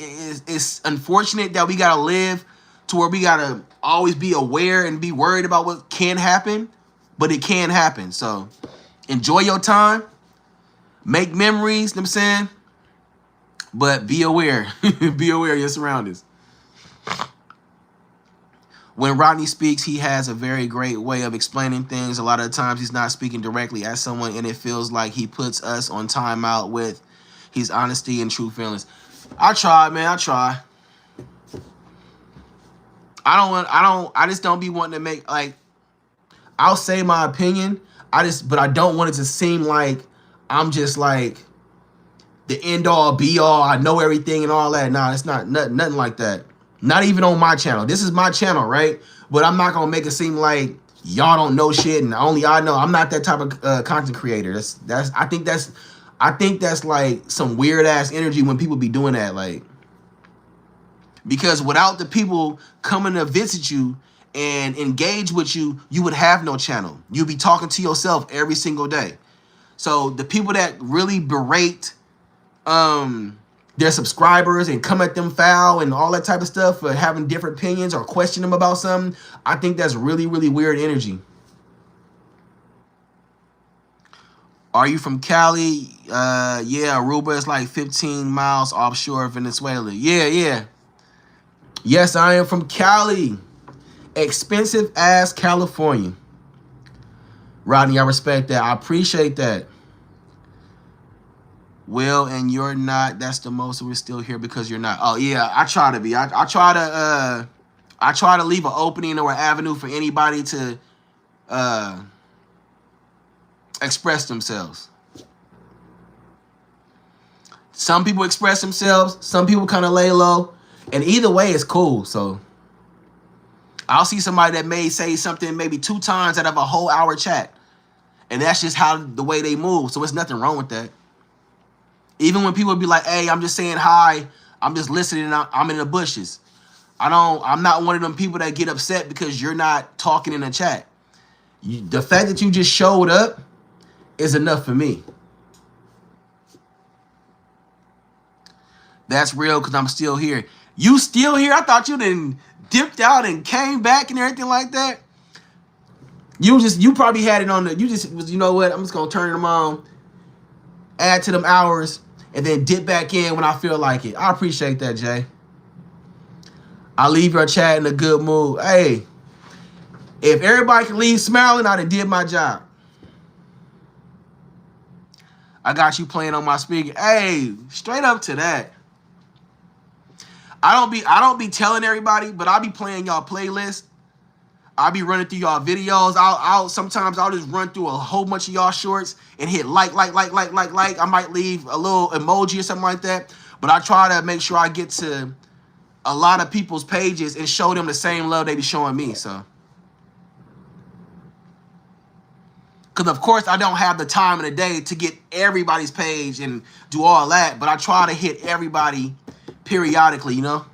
it's unfortunate that we gotta live to where we gotta always be aware and be worried about what can happen, but it can happen. So enjoy your time, make memories, you know what I'm saying? But be aware. Be aware of your surroundings. When Rodney speaks, he has a very great way of explaining things. A lot of the times he's not speaking directly at someone, and it feels like he puts us on timeout with his honesty and true feelings. I try, man. I try. I just don't be wanting to make, like, I'll say my opinion. But I don't want it to seem like I'm just like the end all be all. I know everything and all that. Nah, it's not nothing like that. Not even on my channel. This is my channel, right? But I'm not gonna make it seem like y'all don't know shit and only I know. I'm not that type of content creator. I think that's like some weird ass energy when people be doing that, like, because without the people coming to visit you and engage with you, you would have no channel. You'd be talking to yourself every single day. So the people that really berate their subscribers and come at them foul and all that type of stuff for having different opinions or question them about something, I think that's really, really weird energy. Are you from Cali? Yeah, Aruba is like 15 miles offshore of Venezuela. Yeah. Yes, I am from Cali. Expensive ass California. Rodney, I respect that. I appreciate that. Well, and you're not. That's the most. We're still here because you're not. Oh yeah, I try to be. I try to leave an opening or an avenue for anybody to express themselves. Some people express themselves. Some people kind of lay low, and either way, it's cool. So I'll see somebody that may say something maybe 2 times out of a whole hour chat, and that's just how the way they move. So there's nothing wrong with that. Even when people be like, hey, I'm just saying hi, I'm just listening, and I'm in the bushes. I'm not one of them people that get upset because you're not talking in the chat. The fact that you just showed up is enough for me. That's real because I'm still here. You still here? I thought you done dipped out and came back and everything like that. You probably had it on the, you know what, I'm just going to turn them on, add to them hours, and then dip back in when I feel like it. I appreciate that, Jay. I leave your chat in a good mood. Hey, if everybody can leave smiling, I done did my job. I got you playing on my speaker. Hey, straight up to that. I don't be telling everybody, but I'll be playing y'all playlist. I'll be running through y'all videos. Sometimes I'll just run through a whole bunch of y'all shorts and hit like. I might leave a little emoji or something like that. But I try to make sure I get to a lot of people's pages and show them the same love they be showing me. So Because, of course, I don't have the time in the day to get everybody's page and do all that. But I try to hit everybody periodically, you know?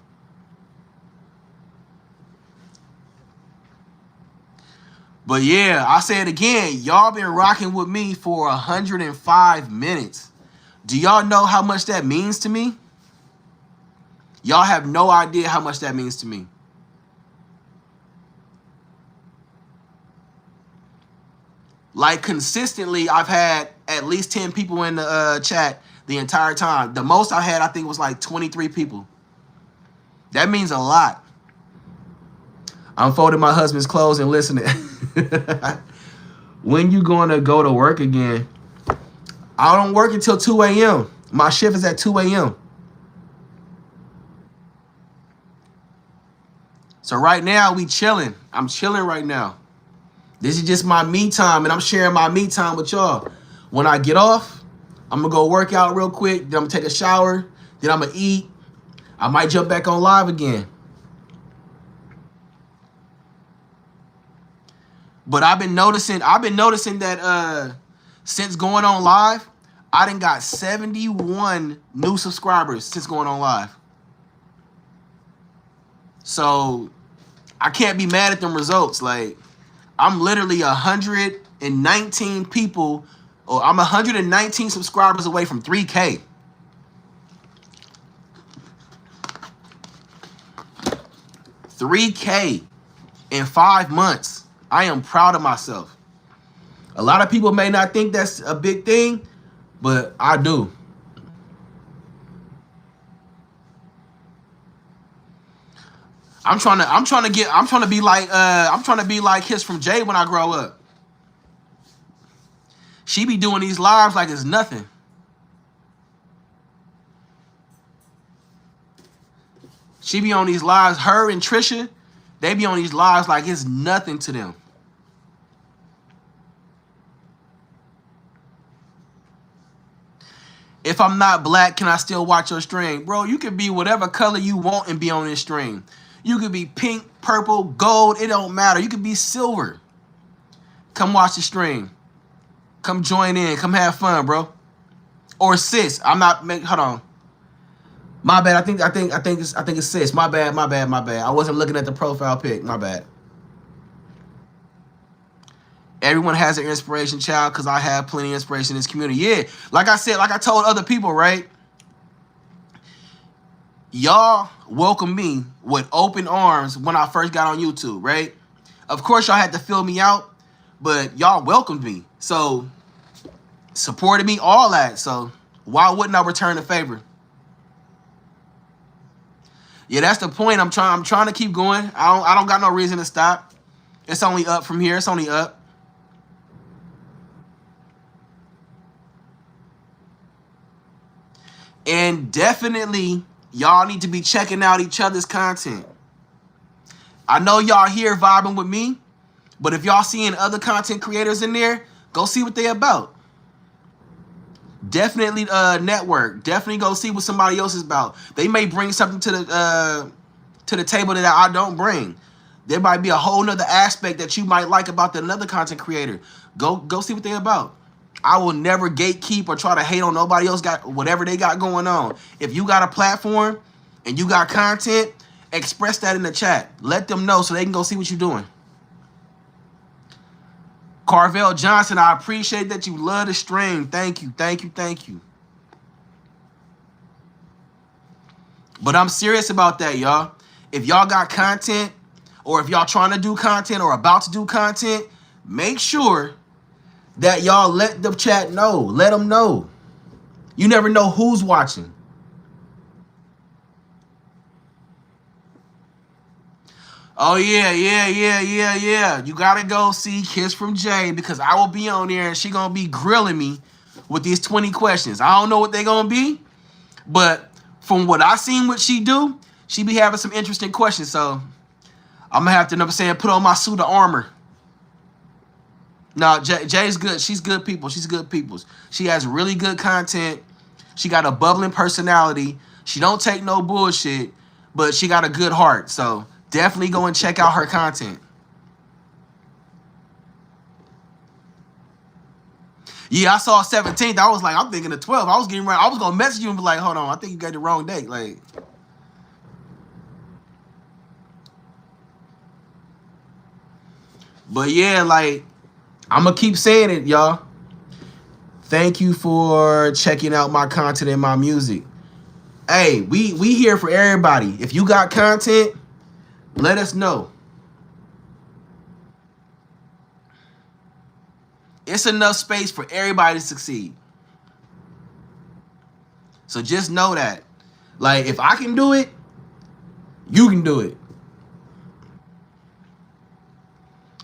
But, yeah, I say it again. Y'all been rocking with me for 105 minutes. Do y'all know how much that means to me? Y'all have no idea how much that means to me. Like, consistently, I've had at least 10 people in the chat the entire time. The most I had, I think, was like 23 people. That means a lot. I'm folding my husband's clothes and listening. When you going to go to work again? I don't work until 2 a.m. My shift is at 2 a.m. So right now, we chilling. I'm chilling right now. This is just my me time, and I'm sharing my me time with y'all. When I get off, I'm going to go work out real quick. Then I'm going to take a shower. Then I'm going to eat. I might jump back on live again. But I've been noticing that since going on live, I done got 71 new subscribers since going on live. So I can't be mad at them results. Like, I'm literally 119 people, or I'm 119 subscribers away from 3K. $3K in 5 months. I am proud of myself. A lot of people may not think that's a big thing, but I do. I'm trying to be like Kiss from Jay when I grow up. She be doing these lives like it's nothing. She be on these lives, her and Trisha, they be on these lives like it's nothing to them. If I'm not black, can I still watch your stream? Bro, you can be whatever color you want and be on this stream. You could be pink, purple, gold, it don't matter. You could be silver. Come watch the stream. Come join in. Come have fun, bro. Or sis. I'm not hold on. My bad. I think it's sis. My bad. I wasn't looking at the profile pic. My bad. Everyone has an inspiration, child, because I have plenty of inspiration in this community. Yeah, like I said, like I told other people, right? Y'all welcomed me with open arms when I first got on YouTube, right? Of course, y'all had to fill me out, but y'all welcomed me. So, supported me, all that. So, why wouldn't I return the favor? Yeah, that's the point. I'm trying to keep going. I don't got no reason to stop. It's only up from here. It's only up. And definitely, y'all need to be checking out each other's content. I know y'all here vibing with me, but if y'all seeing other content creators in there, go see what they about. Definitely network. Definitely go see what somebody else is about. They may bring something to the table that I don't bring. There might be a whole nother aspect that you might like about another content creator. Go see what they about. I will never gatekeep or try to hate on nobody else got whatever they got going on. If you got a platform and you got content, express that in the chat. Let them know so they can go see what you're doing. Carvel Johnson, I appreciate that you love the stream. Thank you. But I'm serious about that, y'all. If y'all got content, or if y'all trying to do content or about to do content, make sure that y'all let the chat know. Let them know. You never know who's watching. Oh, yeah. You got to go see Kiss from Jay because I will be on there and she going to be grilling me with these 20 questions. I don't know what they going to be, but from what I seen what she do, she be having some interesting questions. So I'm going to have to, put on my suit of armor. No, Jay's good. She's good people. She has really good content. She got a bubbling personality. She don't take no bullshit, but she got a good heart. So definitely go and check out her content. Yeah, I saw 17th. I was like, I'm thinking of 12. I was getting ready. I was gonna message you and be like, hold on, I think you got the wrong date. Like, but yeah, like, I'm gonna keep saying it, y'all. Thank you for checking out my content and my music. Hey, we here for everybody. If you got content, let us know. It's enough space for everybody to succeed. So just know that. Like, if I can do it, you can do it.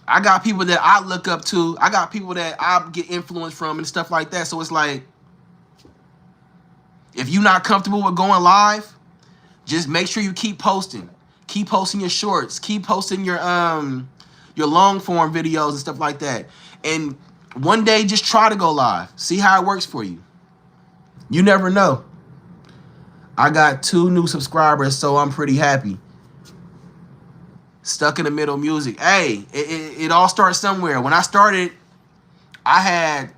I got people that I look up to. I got people that I get influence from and stuff like that. So it's like, if you're not comfortable with going live, just make sure you keep posting. Keep posting your shorts. Keep posting your long form videos and stuff like that. And one day just try to go live. See how it works for you. You never know. I got 2 new subscribers, so I'm pretty happy. Stuck in the Middle music. Hey, it all starts somewhere. When I started, I had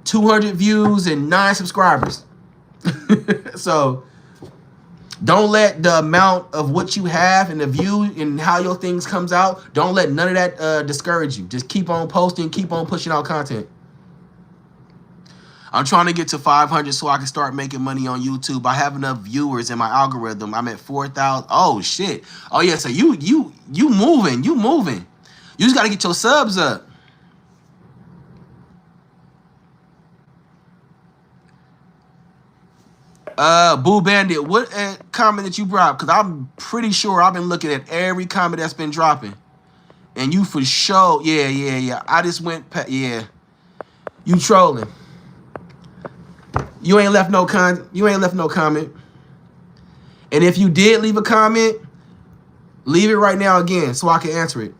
200 views and 9 subscribers. So don't let the amount of what you have and the view and how your things comes out, don't let none of that discourage you. Just keep on posting, keep on pushing out content. I'm trying to get to 500 so I can start making money on YouTube. I have enough viewers in my algorithm. I'm at 4,000. Oh shit. Oh yeah. So you moving. You moving. You just gotta get your subs up. Boo Bandit, what comment that you brought? Because I'm pretty sure I've been looking at every comment that's been dropping, and you for sure. Yeah. I just went. Yeah. You trolling. You ain't left no comment. And if you did leave a comment, leave it right now again so I can answer it.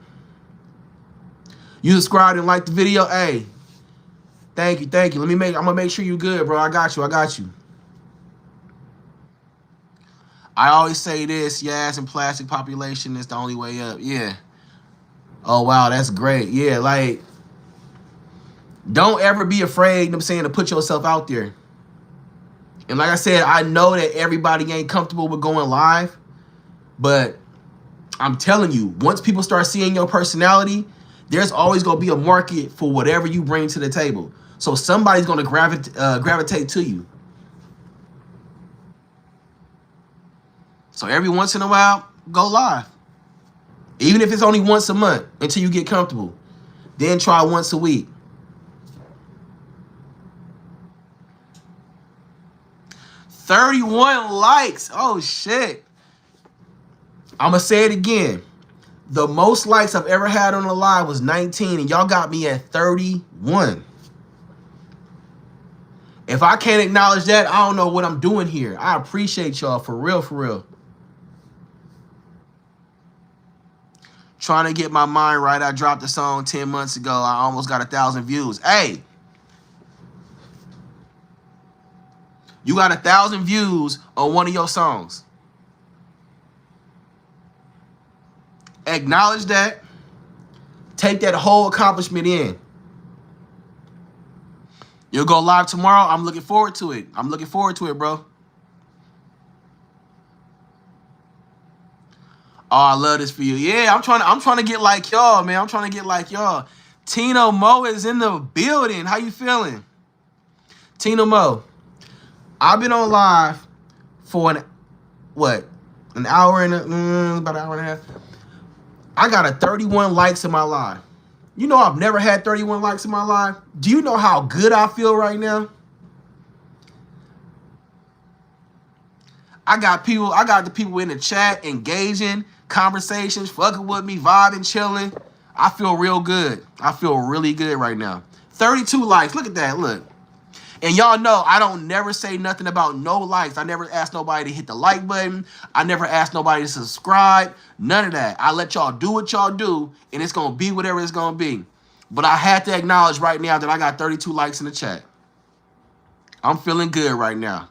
You subscribed and liked the video. Hey, thank you. I'm gonna make sure you good, bro. I got you. I always say this, yes, and plastic population is the only way up. Yeah. Oh wow, that's great. Yeah, like, don't ever be afraid, you know what I'm saying, to put yourself out there. And like I said, I know that everybody ain't comfortable with going live, but I'm telling you, once people start seeing your personality, there's always going to be a market for whatever you bring to the table. So somebody's going to gravitate to you. So every once in a while, go live. Even if it's only once a month until you get comfortable. Then try once a week. $31 likes. Oh, shit. I'm going to say it again. The most likes I've ever had on a live was 19, and y'all got me at 31. If I can't acknowledge that, I don't know what I'm doing here. I appreciate y'all for real. Trying to get my mind right. I dropped the song 10 months ago. I almost got 1,000 views. Hey. You got 1,000 views on one of your songs. Acknowledge that. Take that whole accomplishment in. You'll go live tomorrow. I'm looking forward to it. Bro. Oh, I love this for you. Yeah, I'm trying to get like y'all, man. I'm trying to get like y'all. Tino Mo is in the building. How you feeling? Tino Mo. I've been on live for an hour and about an hour and a half. I got 31 likes in my live. You know I've never had 31 likes in my live. Do you know how good I feel right now? I got the people in the chat engaging, conversations, fucking with me, vibing, chilling. I feel real good. I feel really good right now. 32 likes. Look at that. Look. And y'all know I don't never say nothing about no likes. I never ask nobody to hit the like button. I never ask nobody to subscribe. None of that. I let y'all do what y'all do, and it's going to be whatever it's going to be. But I had to acknowledge right now that I got 32 likes in the chat. I'm feeling good right now.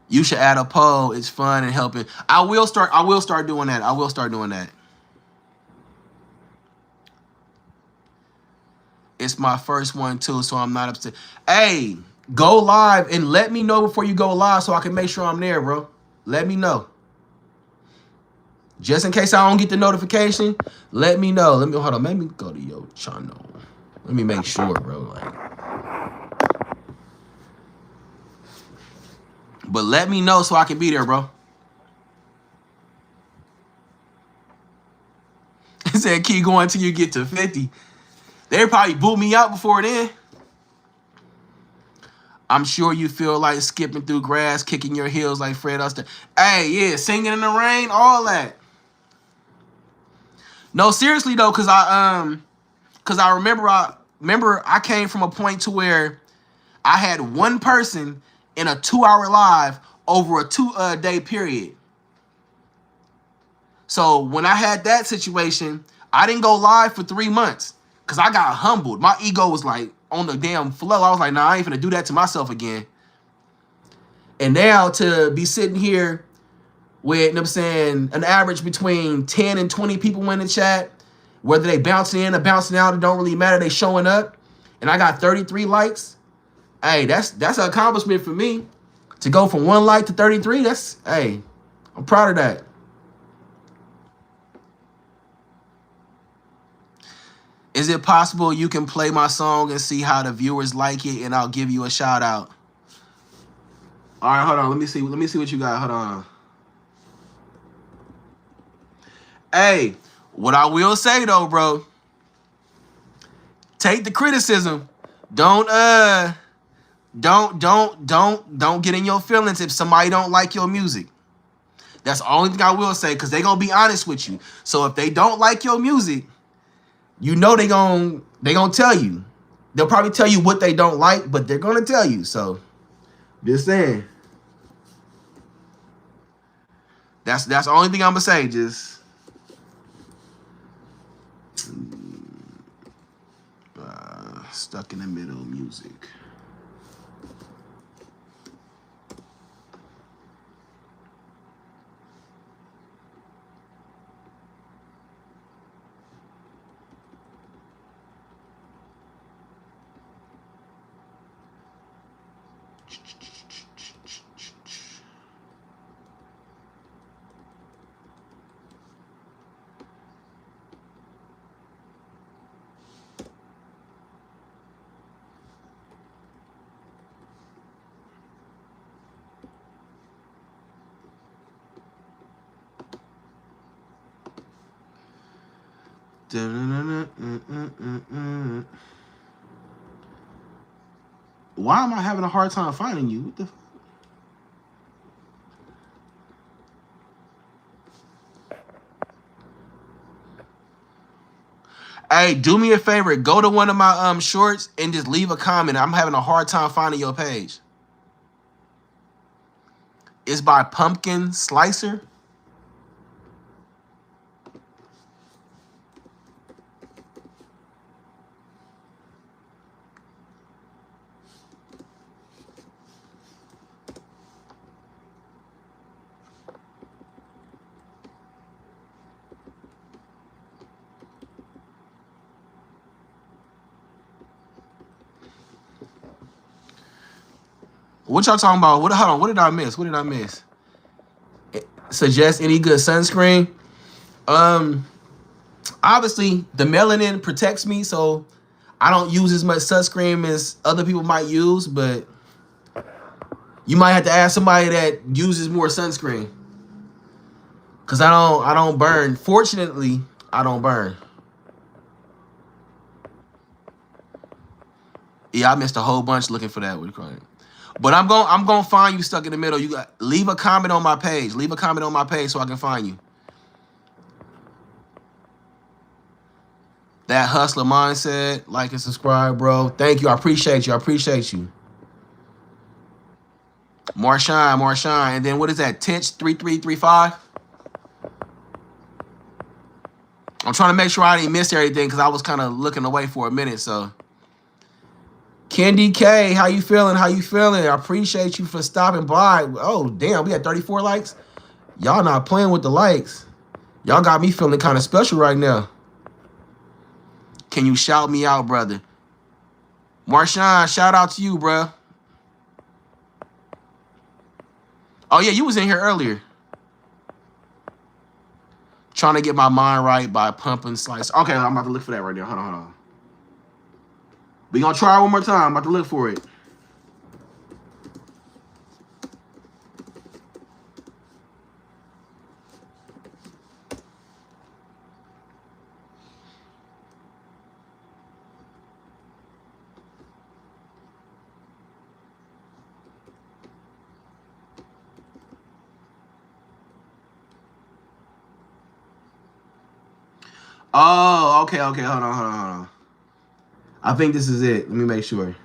You should add a poll. It's fun and helping. I will start doing that. It's This my first one too, so I'm not upset. Hey, go live and let me know before you go live so I can make sure I'm there, bro. Let me know. Just in case I don't get the notification, let me know. Let me hold on. Let me go to your channel. Let me make sure, bro. Like, but let me know so I can be there, bro. It said keep going till you get to 50. They probably boot me out before then. I'm sure you feel like skipping through grass, kicking your heels like Fred Astaire. Hey, yeah, singing in the rain, all that. No, seriously though, cause I remember I came from a point to where I had one person in a 2-hour live over a 2-day period. So when I had that situation, I didn't go live for 3 months because I got humbled. My ego was like on the damn flow. I was like, nah, I ain't finna do that to myself again. And now to be sitting here with, you know what I'm saying, an average between 10 and 20 people in the chat, whether they bouncing in or bouncing out, it don't really matter. They showing up. And I got 33 likes. Hey, that's an accomplishment for me. To go from 1 like to 33, hey, I'm proud of that. Is it possible you can play my song and see how the viewers like it, and I'll give you a shout out? All right, hold on. Let me see what you got. Hold on. Hey, what I will say though, bro, take the criticism. Don't get in your feelings if somebody don't like your music. That's the only thing I will say, because they gonna be honest with you. So if they don't like your music, you know they gonna tell you. They'll probably tell you what they don't like, but they're gonna tell you. So just saying. That's the only thing I'm gonna say. Just stuck in the middle music. Why am I having a hard time finding you? What the fuck? Hey, do me a favor. Go to one of my shorts and just leave a comment. I'm having a hard time finding your page. It's by Pumpkin Slicer. What y'all talking about? Hold on. What did I miss? What did I miss? Suggest any good sunscreen? Obviously the melanin protects me, so I don't use as much sunscreen as other people might use, but you might have to ask somebody that uses more sunscreen. Cause I don't burn. Fortunately, I don't burn. Yeah, I missed a whole bunch looking for that. What do you call it? But I'm gonna find you stuck in the middle. You got leave a comment on my page. Leave a comment on my page so I can find you. That hustler mindset, like and subscribe, bro. Thank you. I appreciate you. I appreciate you. Marshawn. And then what is that? Tench 3335. I'm trying to make sure I didn't miss everything because I was kind of looking away for a minute. So Candy K, how you feeling? How you feeling? I appreciate you for stopping by. Oh, damn, we had 34 likes. Y'all not playing with the likes. Y'all got me feeling kind of special right now. Can you shout me out, brother? Marshawn, shout out to you, bro. Oh, yeah, you was in here earlier. Trying to get my mind right by pumping slice. Okay, I'm about to look for that right now. Hold on, hold on. We gonna try it one more time. I'm about to look for it. Oh, okay. Hold on. I think this is it. Let me make sure.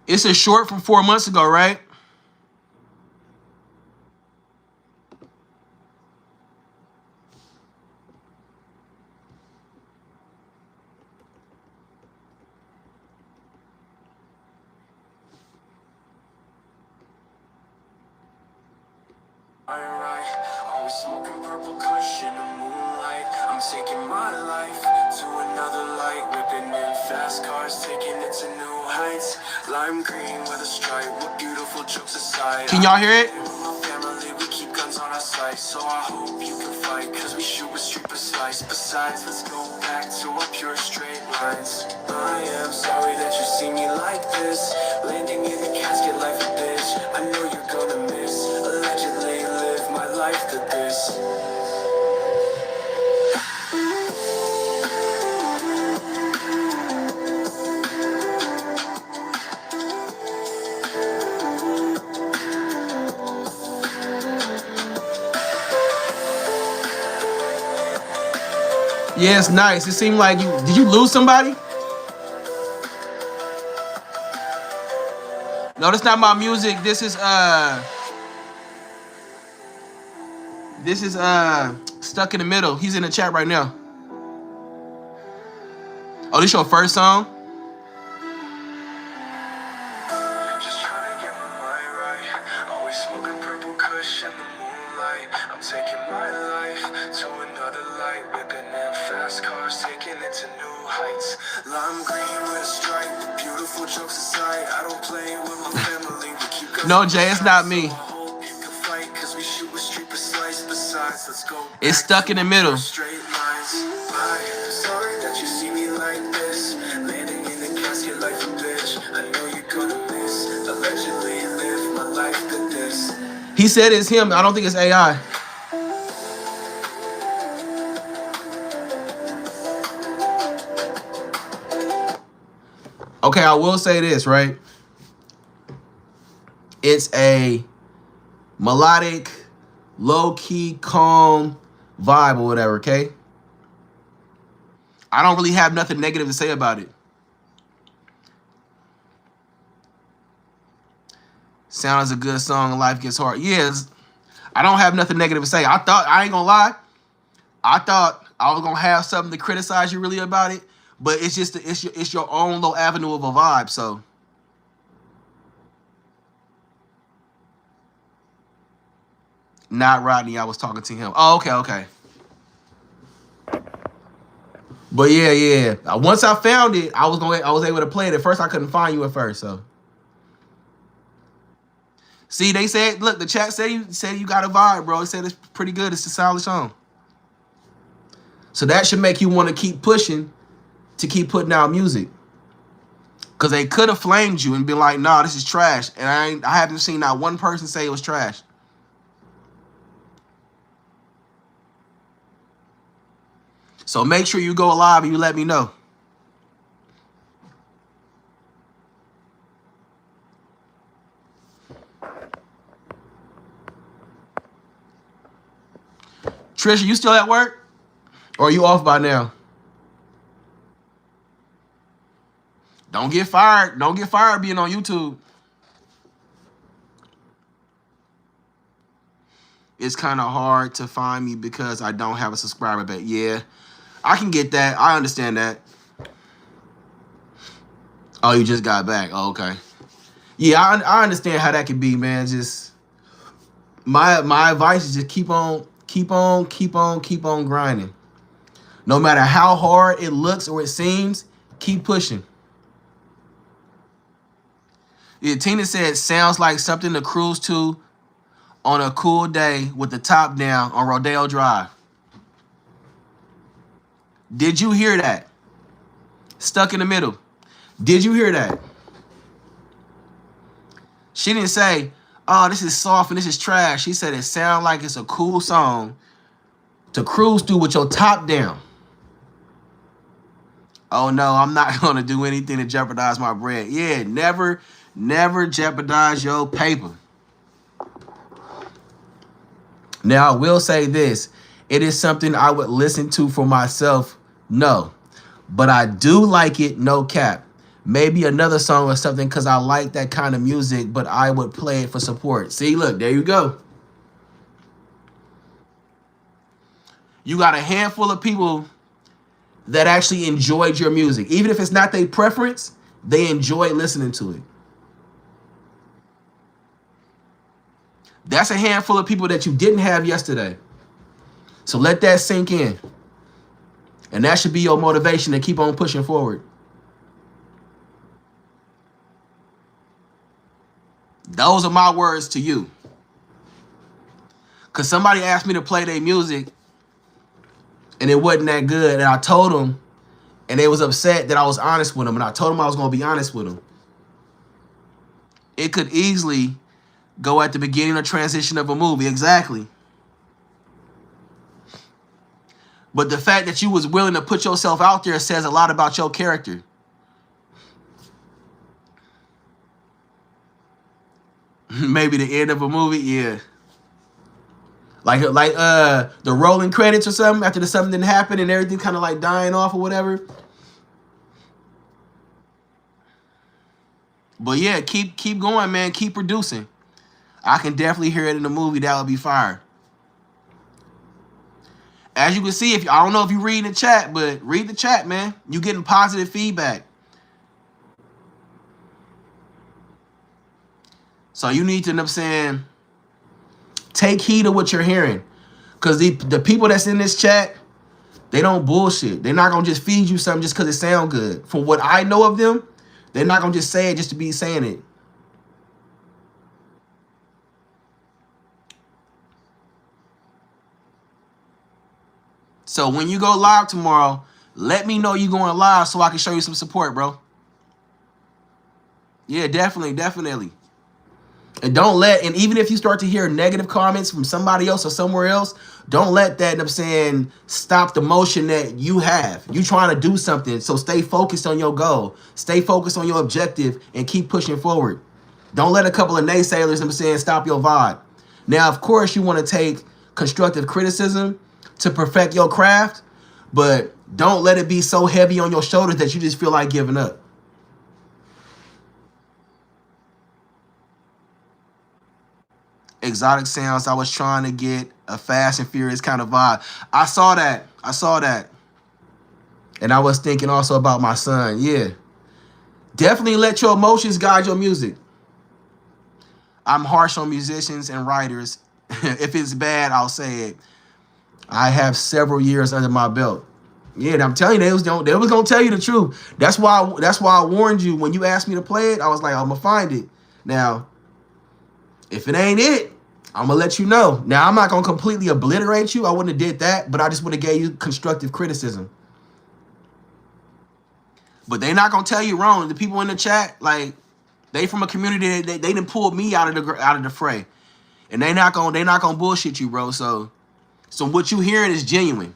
It's a short from 4 months ago, right? Always smoking purple kush in the moonlight. I'm taking my life to another light. Whipping in fast cars, taking it to new heights. Lime green with a stripe. What beautiful jokes aside. Can y'all hear it? My family, we keep guns on our side. So I hope you can fight, cause we shoot with street precise. Besides, let's go back to our pure straight lines. I am sorry that you see me like this. Landing in the casket like a bitch. I know you're gonna miss. Allegedly live my life to this. Yeah, it's nice. It seemed like you did you lose somebody? No, that's not my music. This is Stuck in the Middle. He's in the chat right now. Oh, this your first song? Just trying to get my mind right. Always smoking purple kush in the moonlight. I'm taking my life to another light. Whipping in fast cars, taking it to new heights. Lime green with a stripe. Beautiful jokes aside. I don't play with my family. We keep guns No, on Jay, our it's side, not so me. I hope you can fight, cause we shoot with street precise. Besides, let's go It's back Stuck to in the our Middle. straight lines. I'm sorry that you see me like this. Landing in the casket like a bitch. I know you're gonna miss. Allegedly live my life to this. He said it's him. I don't think it's AI. Okay, I will say this, right? It's a melodic, low-key, calm vibe or whatever, okay? I don't really have nothing negative to say about it. Sounds a good song, Life Gets Hard. Yes, I don't have nothing negative to say. I ain't gonna lie, I thought I was gonna have something to criticize you really about it, but it's just it's your own little avenue of a vibe. So not Rodney, I was talking to him. Oh, okay. But yeah. Once I found it, I was able to play it. At first, I couldn't find you at first. So see, they said, look, the chat said you got a vibe, bro. It said it's pretty good. It's a solid song. So that should make you want to keep pushing to keep putting out music. Cause they could have flamed you and been like, nah, this is trash. And I haven't seen not one person say it was trash. So make sure you go live and you let me know. Trisha, you still at work? Or are you off by now? Don't get fired. Don't get fired being on YouTube. It's kind of hard to find me because I don't have a subscriber base. Yeah, I can get that. I understand that. Oh, you just got back. Oh, okay. Yeah, I understand how that can be, man. Just my advice is just keep on grinding. No matter how hard it looks or it seems, keep pushing. Yeah, Tina said, sounds like something to cruise to on a cool day with the top down on Rodeo Drive. Did you hear that? Stuck in the middle. Did you hear that? She didn't say, oh, this is soft and this is trash. She said it sounds like it's a cool song to cruise through with your top down. Oh, no, I'm not going to do anything to jeopardize my bread. Yeah, never jeopardize your paper. Now, I will say this. It is something I would listen to for myself. No. But I do like it, no cap. Maybe another song or something because I like that kind of music, but I would play it for support. See, look, there you go. You got a handful of people that actually enjoyed your music. Even if it's not their preference, they enjoy listening to it. That's a handful of people that you didn't have yesterday. So let that sink in. And that should be your motivation to keep on pushing forward. Those are my words to you. Because somebody asked me to play their music and it wasn't that good. And I told them, and they was upset that I was honest with them. And I told them I was going to be honest with them. It could easily go at the beginning or transition of a movie. Exactly. But the fact that you was willing to put yourself out there says a lot about your character. Maybe the end of a movie, yeah. Like the rolling credits or something after something didn't happen and everything kind of like dying off or whatever. But yeah, keep going, man. Keep producing. I can definitely hear it in the movie. That would be fire. As you can see, I don't know if you read the chat, but read the chat, man. You getting positive feedback. So you need to, take heed of what you're hearing. Because the people that's in this chat, they don't bullshit. They're not going to just feed you something just because it sounds good. From what I know of them, they're not going to just say it just to be saying it. So when you go live tomorrow, let me know you going live so I can show you some support, bro. Yeah, definitely. And and even if you start to hear negative comments from somebody else or somewhere else, don't let that, stop the motion that you have. You trying to do something, so stay focused on your goal. Stay focused on your objective and keep pushing forward. Don't let a couple of naysayers, stop your vibe. Now, of course, you want to take constructive criticism to perfect your craft, but don't let it be so heavy on your shoulders that you just feel like giving up. Exotic Sounds, I was trying to get a Fast and Furious kind of vibe. I saw that. And I was thinking also about my son. Yeah. Definitely let your emotions guide your music. I'm harsh on musicians and writers. If it's bad, I'll say it. I have several years under my belt. Yeah, and I'm telling you, they was gonna tell you the truth. That's why I warned you when you asked me to play it. I was like, I'm gonna find it. Now, if it ain't it, I'm gonna let you know. Now, I'm not gonna completely obliterate you. I wouldn't have did that, but I just would have gave you constructive criticism. But they not gonna tell you wrong. The people in the chat, like, they from a community they didn't pull me out of the fray, and they not gonna bullshit you, bro. So what you hearing is genuine.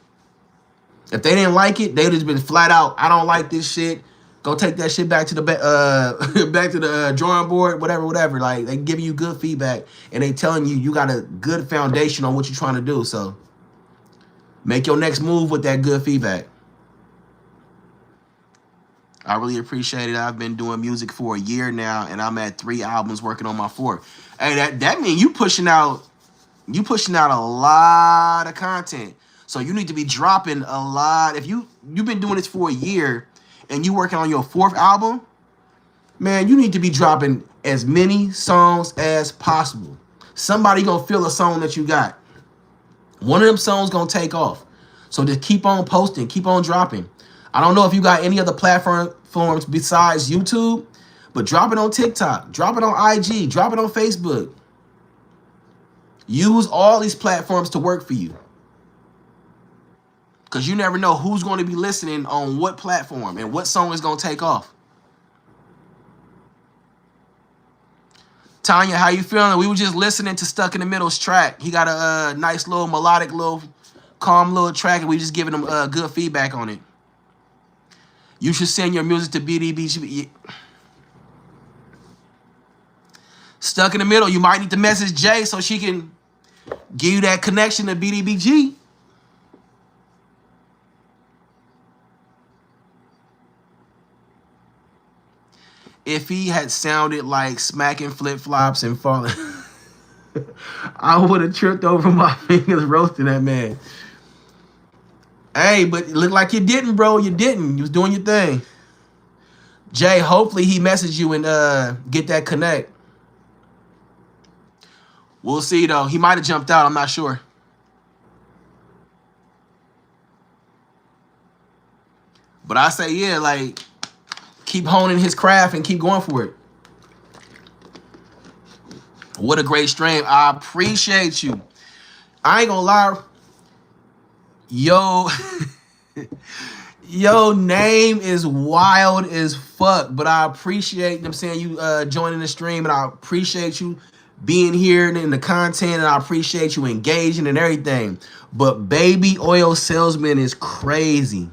If they didn't like it, they'd just been flat out, I don't like this shit. Go take that shit back to the back to the drawing board, whatever. Like, they giving you good feedback and they telling you got a good foundation on what you're trying to do. So Make your next move with that good feedback. I really appreciate it. I've been doing music for a year now, and I'm at 3 albums working on my 4th. Hey, that means you pushing out a lot of content. So you need to be dropping a lot. If you've been doing this for a year and you working on your 4th album, man, you need to be dropping as many songs as possible. Somebody gonna feel a song that you got. One of them songs gonna take off. So just keep on posting, keep on dropping. I don't know if you got any other platforms besides YouTube, but drop it on TikTok, drop it on IG, drop it on Facebook. Use all these platforms to work for you. Because you never know who's going to be listening on what platform and what song is going to take off. Tanya, how you feeling? We were just listening to Stuck in the Middle's track. He got a nice little melodic, little calm little track, and we just giving him good feedback on it. You should send your music to BDBG. Stuck in the Middle. You might need to message Jay so she can give you that connection to BDBG. If he had sounded like smacking flip-flops and falling, I would have tripped over my fingers roasting that man. Hey, but it looked like you didn't, bro. You didn't. You was doing your thing. Jay, hopefully he messaged you and get that connect. We'll see, though. He might have jumped out. I'm not sure. But I say, yeah, like, keep honing his craft and keep going for it. What a great stream. I appreciate you. I ain't gonna lie. Yo, your name is wild as fuck, but I appreciate them saying you joining the stream, and I appreciate you being here in the content, and I appreciate you engaging and everything. But Baby Oil Salesman is crazy.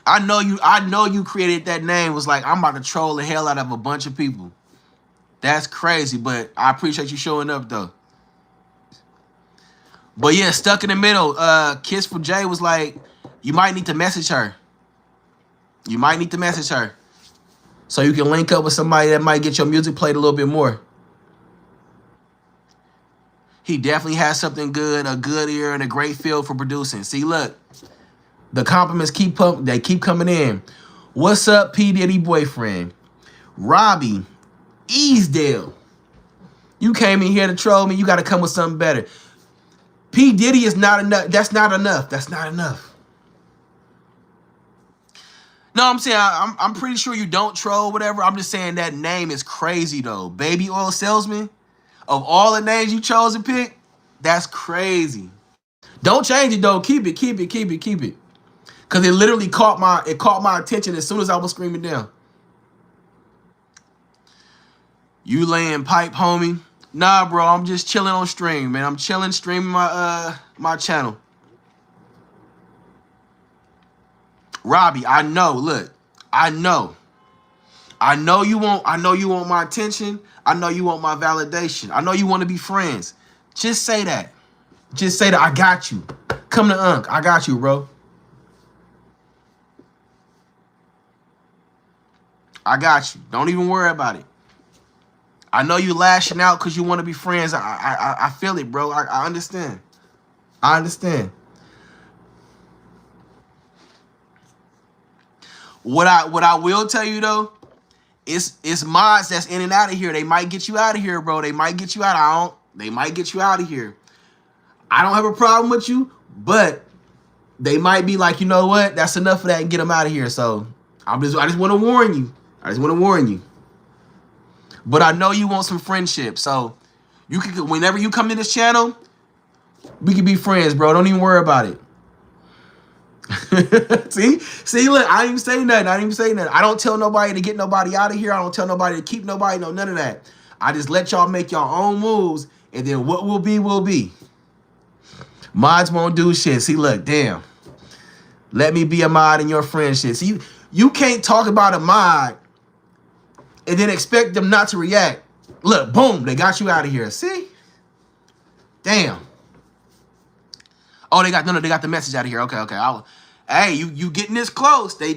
I know you created that name. Was like, I'm about to troll the hell out of a bunch of people. That's crazy, but I appreciate you showing up though. But yeah, Stuck in the Middle. Kiss for Jay was like, you might need to message her. You might need to message her. So you can link up with somebody that might get your music played a little bit more. He definitely has something good, a good ear, and a great feel for producing. See, look. The compliments keep coming in. What's up, P. Diddy boyfriend? Robbie Easdale. You came in here to troll me. You got to come with something better. P. Diddy is not enough. That's not enough. That's not enough. No, I'm saying I'm pretty sure you don't troll, whatever. I'm just saying that name is crazy, though. Baby Oil Salesman. Of all the names you chose to pick, that's crazy. Don't change it, though. Keep it. Cause it literally caught my attention as soon as I was screaming down. You laying pipe, homie? Nah, bro. I'm just chilling on stream, man. I'm chilling, streaming my channel. Robbie, I know. Look, I know you want my attention. I know you want my validation. I know you want to be friends. Just say that. Just say that. I got you. Come to Unc. I got you, bro. I got you. Don't even worry about it. I know you lashing out because you want to be friends. I feel it, bro. I understand. I understand. What I will tell you though, it's mods that's in and out of here. They might get you out of here, bro. They might get you out. They might get you out of here. I don't have a problem with you, but they might be like, you know what? That's enough of that and get them out of here. So I just want to warn you. But I know you want some friendship. So you can, whenever you come to this channel, we can be friends, bro. Don't even worry about it. See, look, I didn't even say nothing. I don't tell nobody to get nobody out of here. I don't tell nobody to keep nobody. No, none of that. I just let y'all make your own moves, and then what will be, will be. Mods won't do shit. See, look, damn. Let me be a mod in your friendship. See, you can't talk about a mod and then expect them not to react. Look, boom, they got you out of here. See? Damn. Oh, they got the message out of here. Okay. Hey, you getting this close. They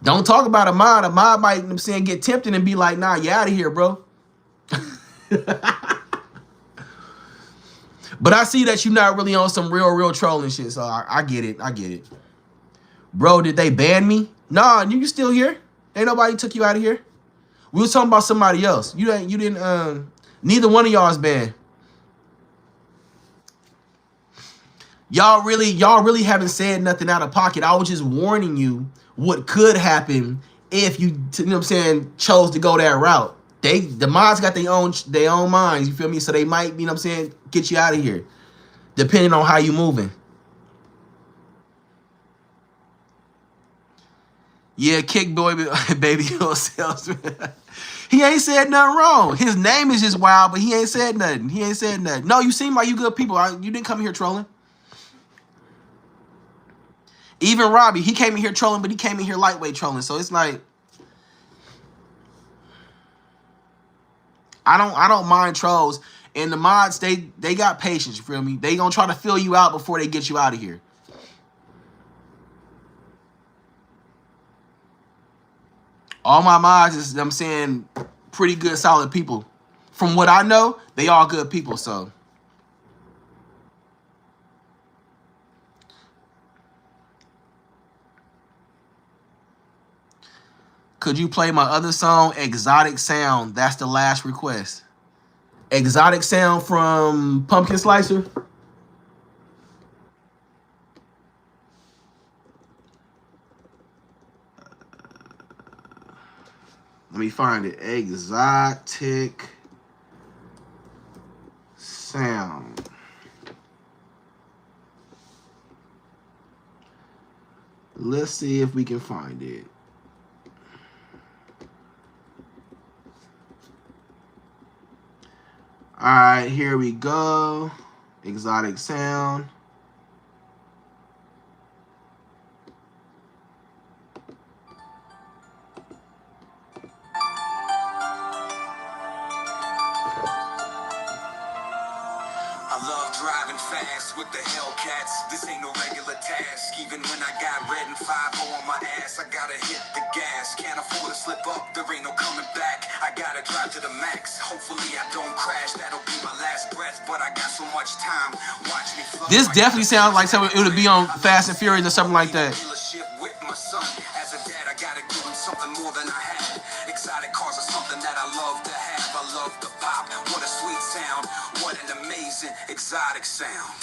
don't talk about Ahmad. Ahmad might, I'm saying, get tempted and be like, nah, you out of here, bro. But I see that you're not really on some real trolling shit, so I get it. Bro, did they ban me? Nah, you still here. Ain't nobody took you out of here. We was talking about somebody else. You didn't neither one of y'all is banned. Y'all really haven't said nothing out of pocket. I was just warning you what could happen if you know what I'm saying, chose to go that route. The mods got their own minds, you feel me? So they might, you know what I'm saying, get you out of here, depending on how you moving. Yeah, kick boy, baby, salesman. He ain't said nothing wrong. His name is just wild, but he ain't said nothing. No, you seem like you good people. You didn't come here trolling. Even Robbie, he came in here trolling, but he came in here lightweight trolling. So it's like, I don't mind trolls. And the mods, they got patience, you feel me? They gonna try to fill you out before they get you out of here. All my mods is, I'm saying, pretty good, solid people. From what I know, they all good people, so. Could you play my other song, Exotic Sound? That's the last request. Exotic Sound from Pumpkin Slicer. Let me find it. Exotic Sound. Let's see if we can find it. All right, here we go. Exotic Sound. I love driving fast with the Hellcats. This ain't no regular task. Even when I got red and 5-0 on my ass, I gotta hit the gas. Can't afford to slip up, there ain't no coming back. I gotta drive to the max. Hopefully I don't crash, that'll be my last breath. But I got so much time, watch me flow. This definitely sounds like something it would be on Fast and Furious or something like that. With my son. As a dad, I gotta give him something more than I had. Exotic cars are something that I love to have. I love the pop, what a sweet sound. What an amazing exotic sound.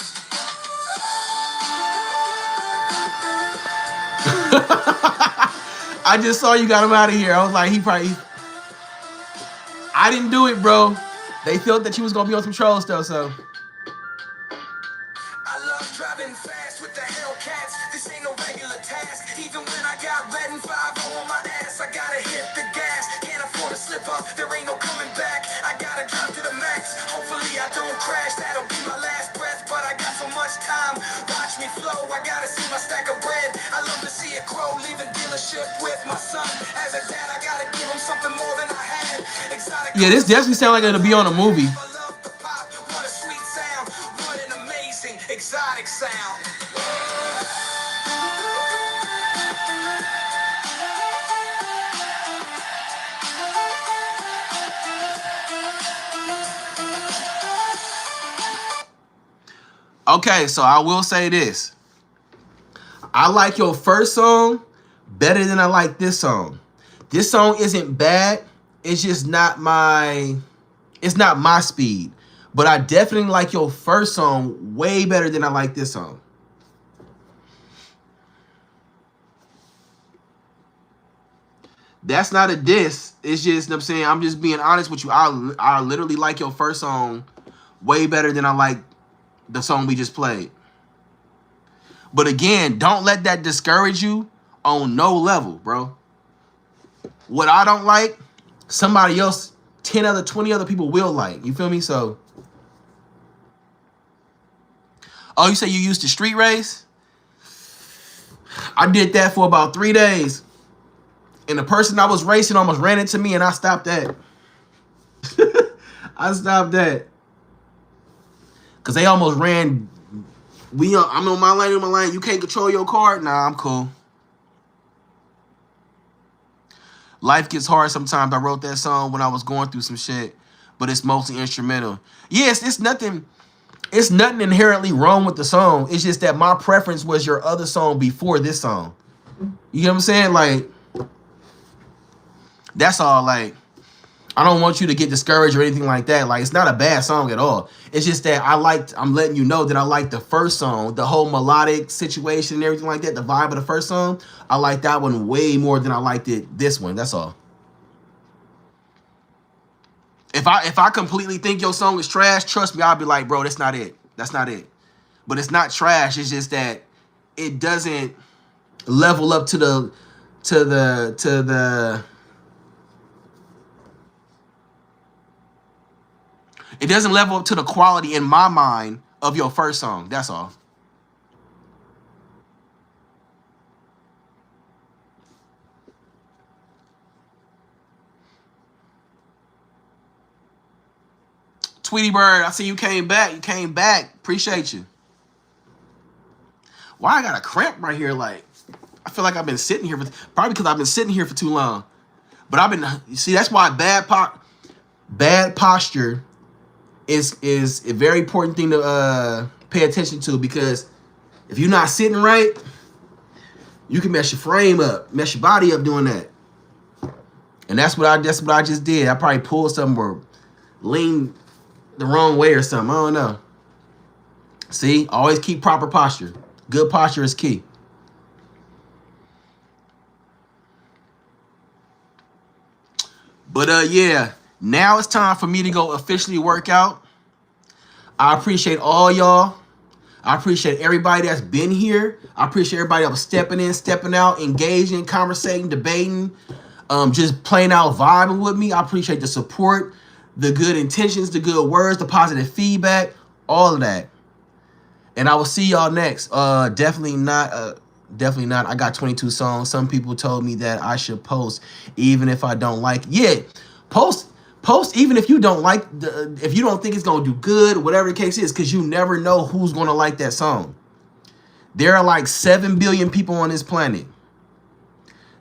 I just saw you got him out of here. I was like, I didn't do it, bro. They felt that you was gonna be on some troll stuff, so. I love driving fast with the Hellcats. This ain't no regular task. Even when I got red and 5-0 on my ass, I gotta hit the gas. Can't afford to slip up, there ain't no coming back. I gotta drive to the max. Hopefully I don't crash, that'll be my last breath. But I got so much time, watch me flow. I gotta see my stack of bread. I love to see it grow, leaving dealership with my son. As a dad, I gotta give him something more than I had. Exotic. Yeah, this definitely sounds like it'll be on a movie. What a sweet sound, what an amazing exotic sound. Okay, so I will say this. I like your first song better than I like this song. This song isn't bad. It's just not my speed. But I definitely like your first song way better than I like this song. That's not a diss. It's just, I'm saying, I'm just being honest with you. I literally like your first song way better than I like the song we just played. But again, don't let that discourage you on no level, bro. What I don't like, somebody else, 20 other people will like. You feel me? So, oh, you say you used to street race? I did that for about 3 days. And the person I was racing almost ran into me and I stopped that. I stopped that. Cause they almost ran. I'm on my lane, You can't control your car. Nah, I'm cool. Life gets hard sometimes. I wrote that song when I was going through some shit, but it's mostly instrumental. Yes, it's nothing inherently wrong with the song. It's just that my preference was your other song before this song. You know what I'm saying? Like, that's all. Like, I don't want you to get discouraged or anything like that. Like, it's not a bad song at all. It's just that I'm letting you know that I like the first song, the whole melodic situation and everything like that, the vibe of the first song. I like that one way more than I liked this one. That's all. If I completely think your song is trash, trust me, I'll be like, bro, that's not it. That's not it. But it's not trash. It's just that it doesn't level up to the it doesn't level up to the quality in my mind of your first song. That's all. Tweety Bird, I see you came back. You came back. Appreciate you. Why I got a cramp right here? Like, I feel like I've been sitting here probably because I've been sitting here for too long. But you see, that's why bad posture is a very important thing to pay attention to, because if you're not sitting right, you can mess your frame up, mess your body up doing that. And that's what I just did. I probably pulled something or leaned the wrong way or something. I don't know. See, always keep proper posture. Good posture is key. But yeah, now it's time for me to go officially work out. I appreciate all y'all. I appreciate everybody that's been here. I appreciate everybody that was stepping in, stepping out, engaging, conversating, debating, just playing out, vibing with me. I appreciate the support, the good intentions, the good words, the positive feedback, all of that. And I will see y'all next. Definitely not. I got 22 songs. Some people told me that I should post even if I don't like it. Yeah, post even if you don't like if you don't think it's gonna do good, whatever the case is, because you never know who's gonna like that song. There are like 7 billion people on this planet.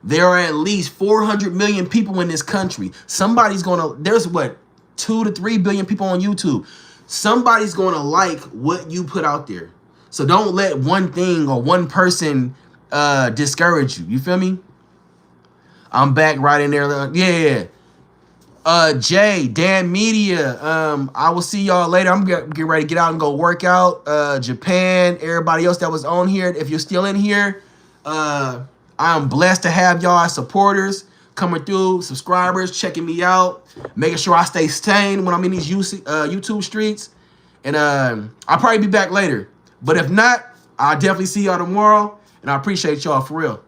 There are at least 400 million people in this country. There's what, 2 to 3 billion people on YouTube. Somebody's gonna like what you put out there. So don't let one thing or one person discourage you. You feel me? I'm back right in there. Yeah. Jay, Dan Media. I will see y'all later. I'm getting ready to get out and go work out. Japan, everybody else that was on here. If you're still in here, I'm blessed to have y'all as supporters coming through, subscribers, checking me out, making sure I stay sane when I'm in these YouTube streets. And I'll probably be back later. But if not, I'll definitely see y'all tomorrow. And I appreciate y'all for real.